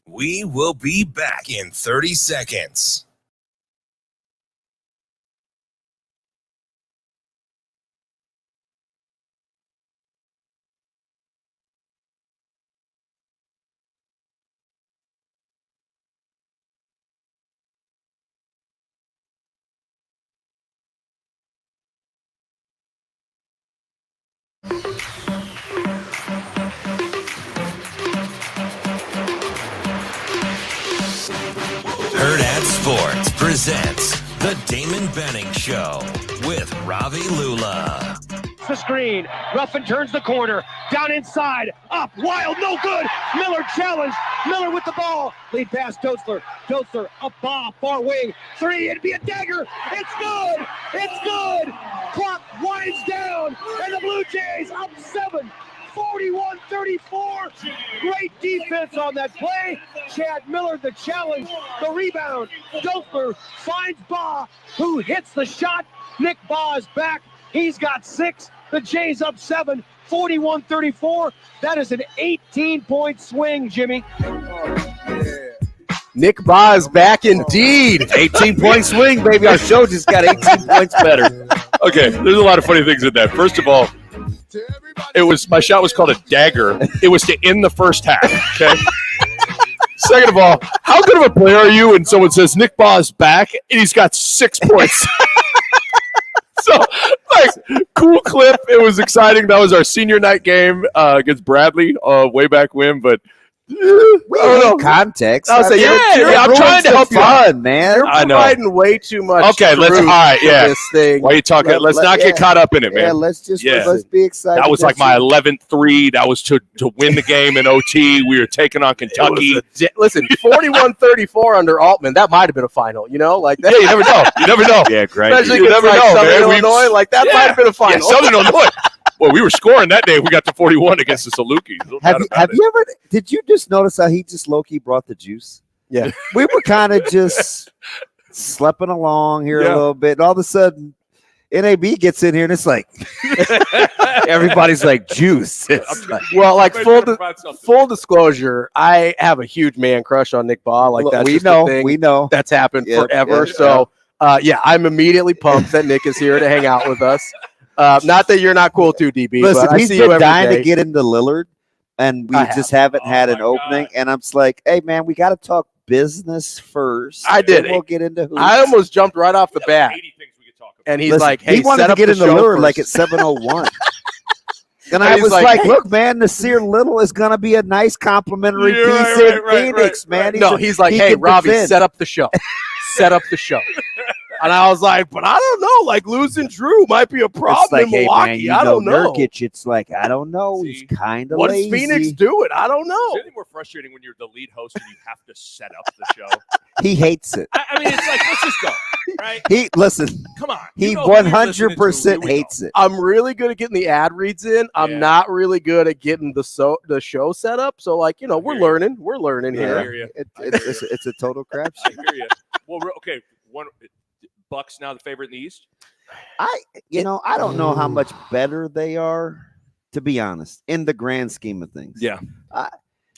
We will be back in 30 seconds. Hurrdat Sports presents the Damon Benning Show with Ravi Lulla. The screen, Ruffin turns the corner, down inside, up, wild, no good. Miller challenged, Miller with the ball. Lead pass, Dostler, up, Bahe, far wing, three, it'd be a dagger. It's good, it's good. Clock winds down, and the Blue Jays up 7. 41-34. Great defense on that play. Chad Miller, the challenge, the rebound. Dostler finds Bahe, who hits the shot. Nick Bahe is back. He's got 6. The Jays up 7, 41-34. That is an 18-point swing, Jimmy. Nick Bahe is back indeed. 18-point swing, baby. Our show just got 18 points better. Okay, there's a lot of funny things in that. First of all, my shot was called a dagger. It was to end the first half. Okay. Second of all, how good of a player are you when someone says Nick Bahe is back and he's got 6 points? So, cool clip. It was exciting. That was our senior night game against Bradley, way back when. But We don't context. I was saying, I'm trying to help you out, man. You're providing way too much. Okay, let's. All right, yeah. This thing. Why are you talking? Let's not get caught up in it, man. Yeah, let's be excited. That was like my 11th three. That was to win the game in OT. We were taking on Kentucky. Listen, 41-34 under Altman. That might have been a final. You know, like that. Yeah, you never know. You never know. Yeah, great. Especially You never like know, Southern man. Illinois. Like that might have been a final. Yeah, Southern Illinois. Well, we were scoring that day. We got to 41 against the Salukis. Have you ever? Did you just notice how he just low-key brought the juice? Yeah, we were kind of just sleeping along here a little bit, and all of a sudden, NAB gets in here, and it's like everybody's like juice. Well, like full disclosure, I have a huge man crush on Nick Bahe. Like that's we know that's happened forever. So I'm immediately pumped that Nick is here to hang out with us. Not that you're not cool too, DB. Listen, but I he's see you been dying day. to get into Lillard, and we just haven't had an opening. God. And I'm just like, hey, man, we got to talk business first. I did. We'll get into hoops. I almost jumped right off the bat. And he's like, hey, he wanted to get into Lillard like at 7:01. And I was like, hey, look, man, Nasir Little is going to be a nice complimentary piece in Phoenix, man. He's like, hey, Robbie, set up the show. Set up the show. And I was like, but I don't know. Like, losing Drew might be a problem in Milwaukee. Hey, man, I don't know. Nurkic, it's like, I don't know. He's kind of lazy. What does Phoenix do it? I don't know. Is anything more frustrating when you're the lead host and you have to set up the show? He hates it. I mean, it's like, let's just go, right? Come on. He 100% hates it. I'm really good at getting the ad reads in. I'm not really good at getting the show set up. So, like, we're learning. We're learning here. It's a total crapshoot. I hear you. Well, okay, Bucks now the favorite in the East. I don't know how much better they are, to be honest, in the grand scheme of things. Yeah.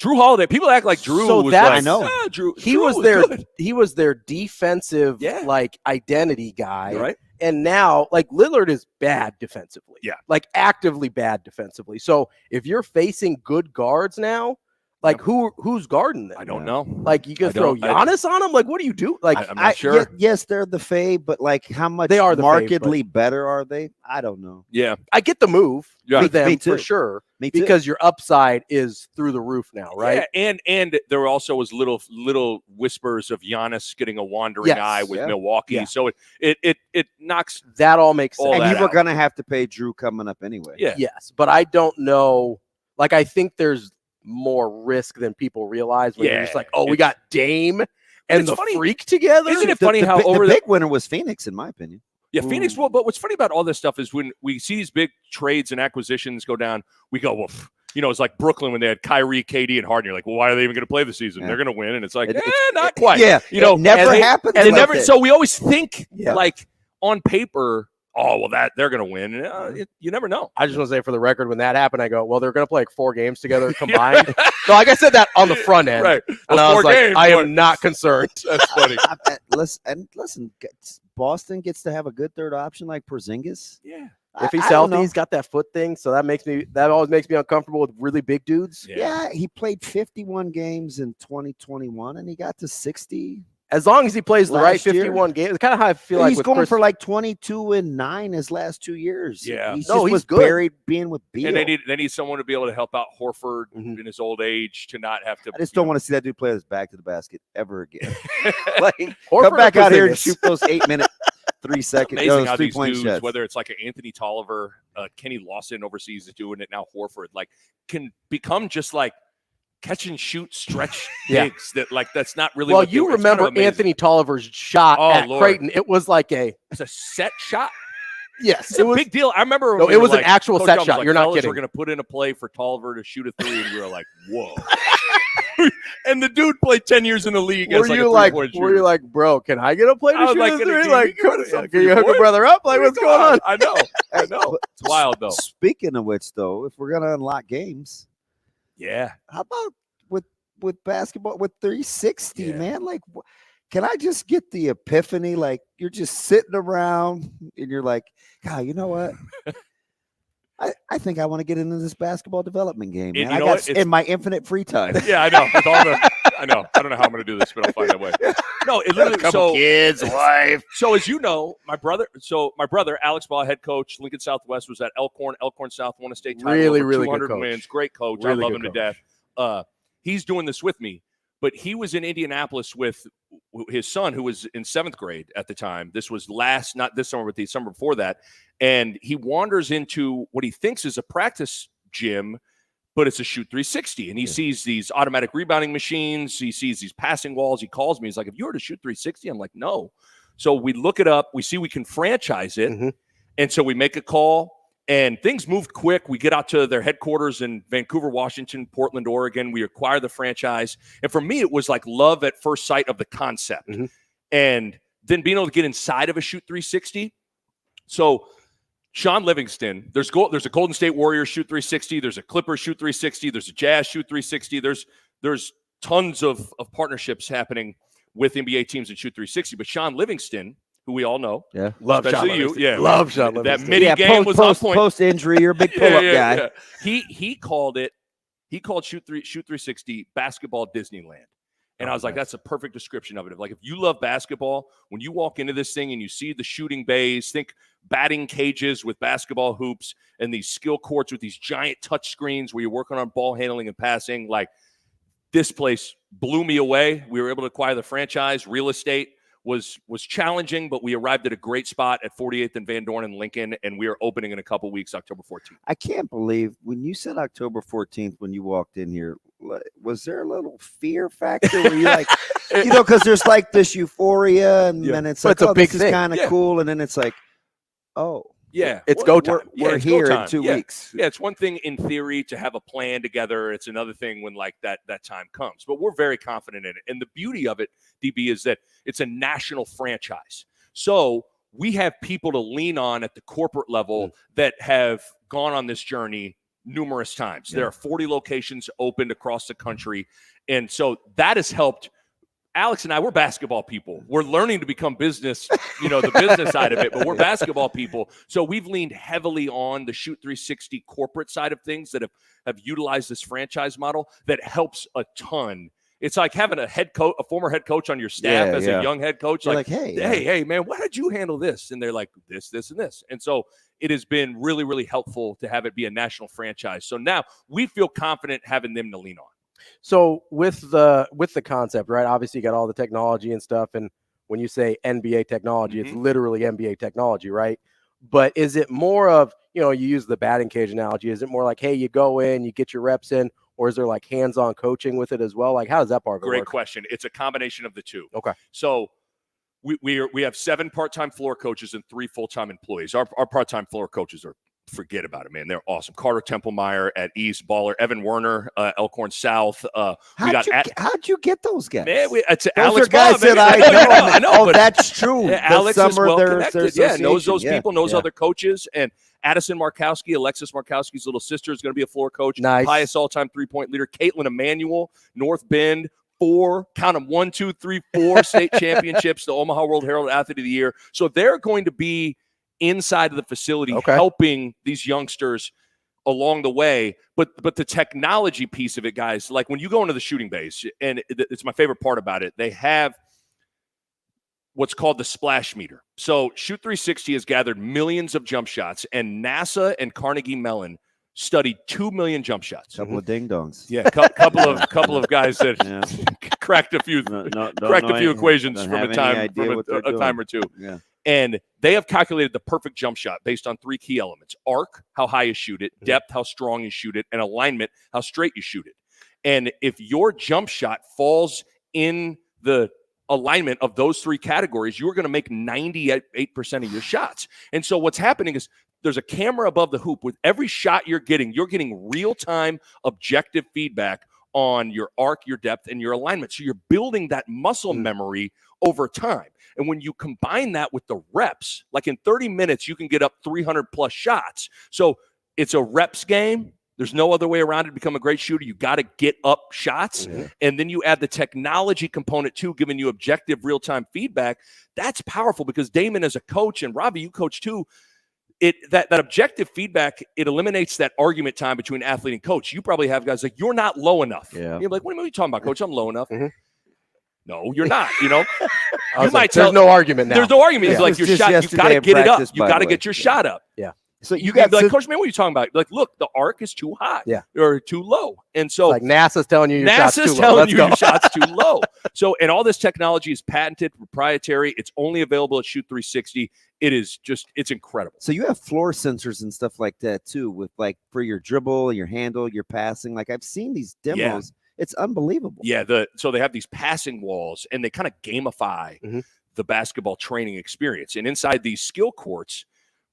Drew Holiday. People act like Drew was like, I know. Drew He was their defensive like identity guy. Right. And now, like, Lillard is bad defensively. Yeah. Like, actively bad defensively. So if you're facing good guards now, like, who's guarding them? I don't know. Like, you can throw Giannis on them? Like, what do you do? Like, I'm not sure. Yes, they're the fave, but, like, how much they are markedly better are they? I don't know. Yeah. I get the move for them me too. for sure. Me too. Because your upside is through the roof now, right? Yeah, and there also was little whispers of Giannis getting a wandering eye with Milwaukee. Yeah. So it knocks that all makes sense. And you were going to have to pay Drew coming up anyway. Yeah. Yes, but I don't know. Like, I think there's more risk than people realize when you're just like, we got Dame and the Freak together. Isn't it funny how the big winner was Phoenix, in my opinion? Yeah, Phoenix. Well, but what's funny about all this stuff is when we see these big trades and acquisitions go down, we go, well, it's like Brooklyn when they had Kyrie, KD, and Harden. You're like, well, why are they even going to play the season? They're going to win, and it's like, not quite. Yeah, it never happened. And never. So we always think like on paper, oh, well, they're going to win. You never know. I just want to say for the record, when that happened, I go, well, they're going to play like 4 games together combined. So, like I said that on the front end. Right. And I was like, I am not concerned. That's funny. Listen, Boston gets to have a good third option like Porzingis. Yeah. If he's healthy, he's got that foot thing. So that always makes me uncomfortable with really big dudes. Yeah, he played 51 games in 2021 and he got to 60. As long as he plays the right 51 games, it's kind of how I feel like he's going for like 22 and 9 his last 2 years. Yeah, he's good. Buried being with Beal. And they need someone to be able to help out Horford in his old age to not have to. I just don't want to see that dude play his back to the basket ever again. Come back out here and shoot those 8-minute 3-second. Amazing how 3-point these dudes, shots. whether it's like an Anthony Tolliver, Kenny Lawson overseas is doing it now. Horford can become just like catch and shoot stretch gigs that's not really. Well, you remember Anthony Tolliver's shot at Creighton? It was like it's a set shot. Yes, it was a big deal. I remember. No, it was an actual set shot. You're not kidding. We're going to put in a play for Tolliver to shoot a 3, and we were like, whoa. And the dude played 10 years in the league. Were you like, bro, can I get a play to shoot a 3? Like, can you hook a brother up? Like, what's going on? I know. It's wild though. Speaking of which, though, if we're going to unlock games. Yeah. How about with basketball with 360, man? Like, can I just get the epiphany? Like, you're just sitting around and you're like, God, you know what? I think I want to get into this basketball development game, man. I got in my infinite free time. Yeah, I know. I know. I don't know how I'm going to do this, but I'll find a way. No, it literally. Kids, wife. So as you know, my brother, Alex Bahe, head coach, Lincoln Southwest, was at Elkhorn. Elkhorn South won a state title. Really 200 good coach. wins. Great coach. Really I love him to death. he's doing this with me. But he was in Indianapolis with his son, who was in 7th grade at the time. This was not this summer, but the summer before that. And he wanders into what he thinks is a practice gym, but it's a shoot 360. And he sees these automatic rebounding machines. He sees these passing walls. He calls me. He's like, have you heard of shoot 360? I'm like, no. So we look it up. We see we can franchise it. And so we make a call. And things moved quick. We get out to their headquarters in Vancouver, Washington, Portland, Oregon. We acquire the franchise. And for me, it was like love at first sight of the concept. And then being able to get inside of a shoot 360. So Sean Livingston, there's a Golden State Warriors shoot 360. There's a Clippers shoot 360. There's a Jazz shoot 360. There's tons of partnerships happening with NBA teams in shoot 360. But Sean Livingston, who we all know. Yeah. Love Sean Livingston. Yeah. Love Sean Livingston. That mini game was on point. Post-injury, you're a big pull-up guy. Yeah. He called shoot 360 basketball Disneyland. And I was like, that's a perfect description of it. Like, if you love basketball, when you walk into this thing and you see the shooting bays, think batting cages with basketball hoops and these skill courts with these giant touch screens where you're working on ball handling and passing, like, this place blew me away. We were able to acquire the franchise. Real estate was challenging, but we arrived at a great spot at 48th and Van Dorn and Lincoln, and we are opening in a couple weeks, October 14th. I can't believe when you said October 14th when you walked in here, was there a little fear factor? Were you like, because there's like this euphoria, and then it's like, it's a big this thing. is kind of cool, and then it's like, oh. Yeah, it's go time. We're here in 2 weeks. Yeah, it's one thing in theory to have a plan together. It's another thing when like that time comes. But we're very confident in it. And the beauty of it, DB, is that it's a national franchise. So we have people to lean on at the corporate level that have gone on this journey numerous times. There are 40 locations opened across the country. And so that has helped. Alex and I, we're basketball people. We're learning to become business, the business side of it, but we're basketball people. So we've leaned heavily on the Shoot 360 corporate side of things that have utilized this franchise model that helps a ton. It's like having a former head coach on your staff as a young head coach. Like, hey, man, why did you handle this? And they're like, this, and this. And so it has been really, really helpful to have it be a national franchise. So now we feel confident having them to lean on. So with the concept, right? Obviously, you got all the technology and stuff. And when you say NBA technology, it's literally NBA technology, right? But is it more of, you use the batting cage analogy. Is it more like, hey, you go in, you get your reps in, or is there like hands-on coaching with it as well? Like, how does that part of it work? Great question. It's a combination of the two. Okay. So we have 7 part-time floor coaches and 3 full-time employees. Our part-time floor coaches forget about it, man. They're awesome. Carter Templemeyer at East, Baller, Evan Werner, Elkhorn South. How'd you get those guys? Man, it's those Alex are guys Bob, that I know. Oh, but that's true. Alex is well connected. Yeah, knows those people, knows yeah. other coaches. And Addison Markowski, Alexis Markowski's little sister, is going to be a floor coach. Nice. Highest all-time three-point leader. Caitlin Emanuel, North Bend. 4, count them, 1, 2, 3, 4 state championships, the Omaha World Herald Athlete of the Year. So they're going to be inside of the facility helping these youngsters along the way. But the technology piece of it, guys, like when you go into the shooting bays, and it's my favorite part about it, they have what's called the splash meter. So Shoot 360 has gathered millions of jump shots, and NASA and Carnegie Mellon studied 2 million jump shots. Couple of ding-dongs. Yeah, couple of guys that cracked a few equations from a time or two. Yeah. And they have calculated the perfect jump shot based on 3 key elements: arc, how high you shoot it; depth, how strong you shoot it; and alignment, how straight you shoot it. And if your jump shot falls in the alignment of those 3 categories, you're going to make 98% of your shots. And so what's happening is there's a camera above the hoop. With every shot you're getting real-time objective feedback on your arc, your depth, and your alignment. So you're building that muscle memory over time. And when you combine that with the reps, like in 30 minutes, you can get up 300-plus shots. So it's a reps game. There's no other way around it to become a great shooter. You got to get up shots. And then you add the technology component too, giving you objective real-time feedback. That's powerful because Damon as a coach, and Ravi, you coach too, that objective feedback, it eliminates that argument time between athlete and coach. You probably have guys like, you're not low enough. Yeah. You're like, what are you talking about, coach? I'm low enough. No, you're not. You might there's no argument now. There's no argument. Yeah. It's like your shot, you got to get it up. You got to get your shot up. Yeah. So you got like, Coach, man, what are you talking about? Like, look, the arc is too high, or too low, and so it's like NASA's telling you your shot's too low. telling you your shot's too low. So, and all this technology is patented, proprietary. It's only available at Shoot 360. It is just, it's incredible. So you have floor sensors and stuff like that too, with like for your dribble, your handle, your passing. Like I've seen these demos. Yeah. It's unbelievable. Yeah, so they have these passing walls, and they kind of gamify the basketball training experience. And inside these skill courts,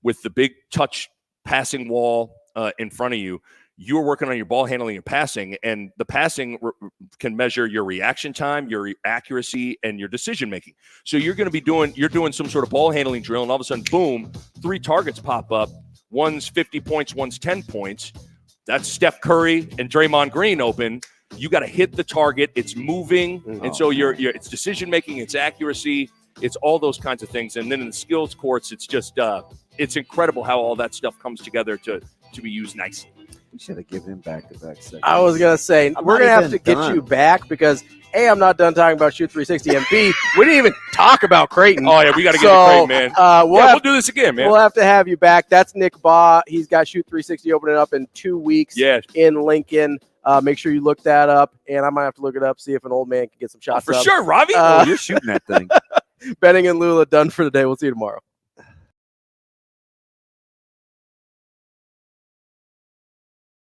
with the big touch passing wall in front of you, you're working on your ball handling and passing, and the passing can measure your reaction time, your accuracy, and your decision making. So you're going to be doing some sort of ball handling drill, and all of a sudden, boom, 3 targets pop up. One's 50 points, one's 10 points. That's Steph Curry and Draymond Green open. You got to hit the target. It's moving, and so it's decision making, it's accuracy, it's all those kinds of things. And then in the skills courts, it's just it's incredible how all that stuff comes together to be used nicely. We should have given him back-to-back seconds. I was gonna say we're gonna have to get you back because A, I'm not done talking about Shoot 360, and B, we didn't even talk about Creighton. Oh yeah, we got to get to Creighton, man. We'll do this again, man. We'll have to have you back. That's Nick Bahe. He's got Shoot 360 opening up in 2 weeks. In Lincoln. Make sure you look that up, and I might have to look it up, see if an old man can get some shots for up. sure, Ravi. You're shooting that thing. Benning and Lulla done for the day. We'll see you tomorrow.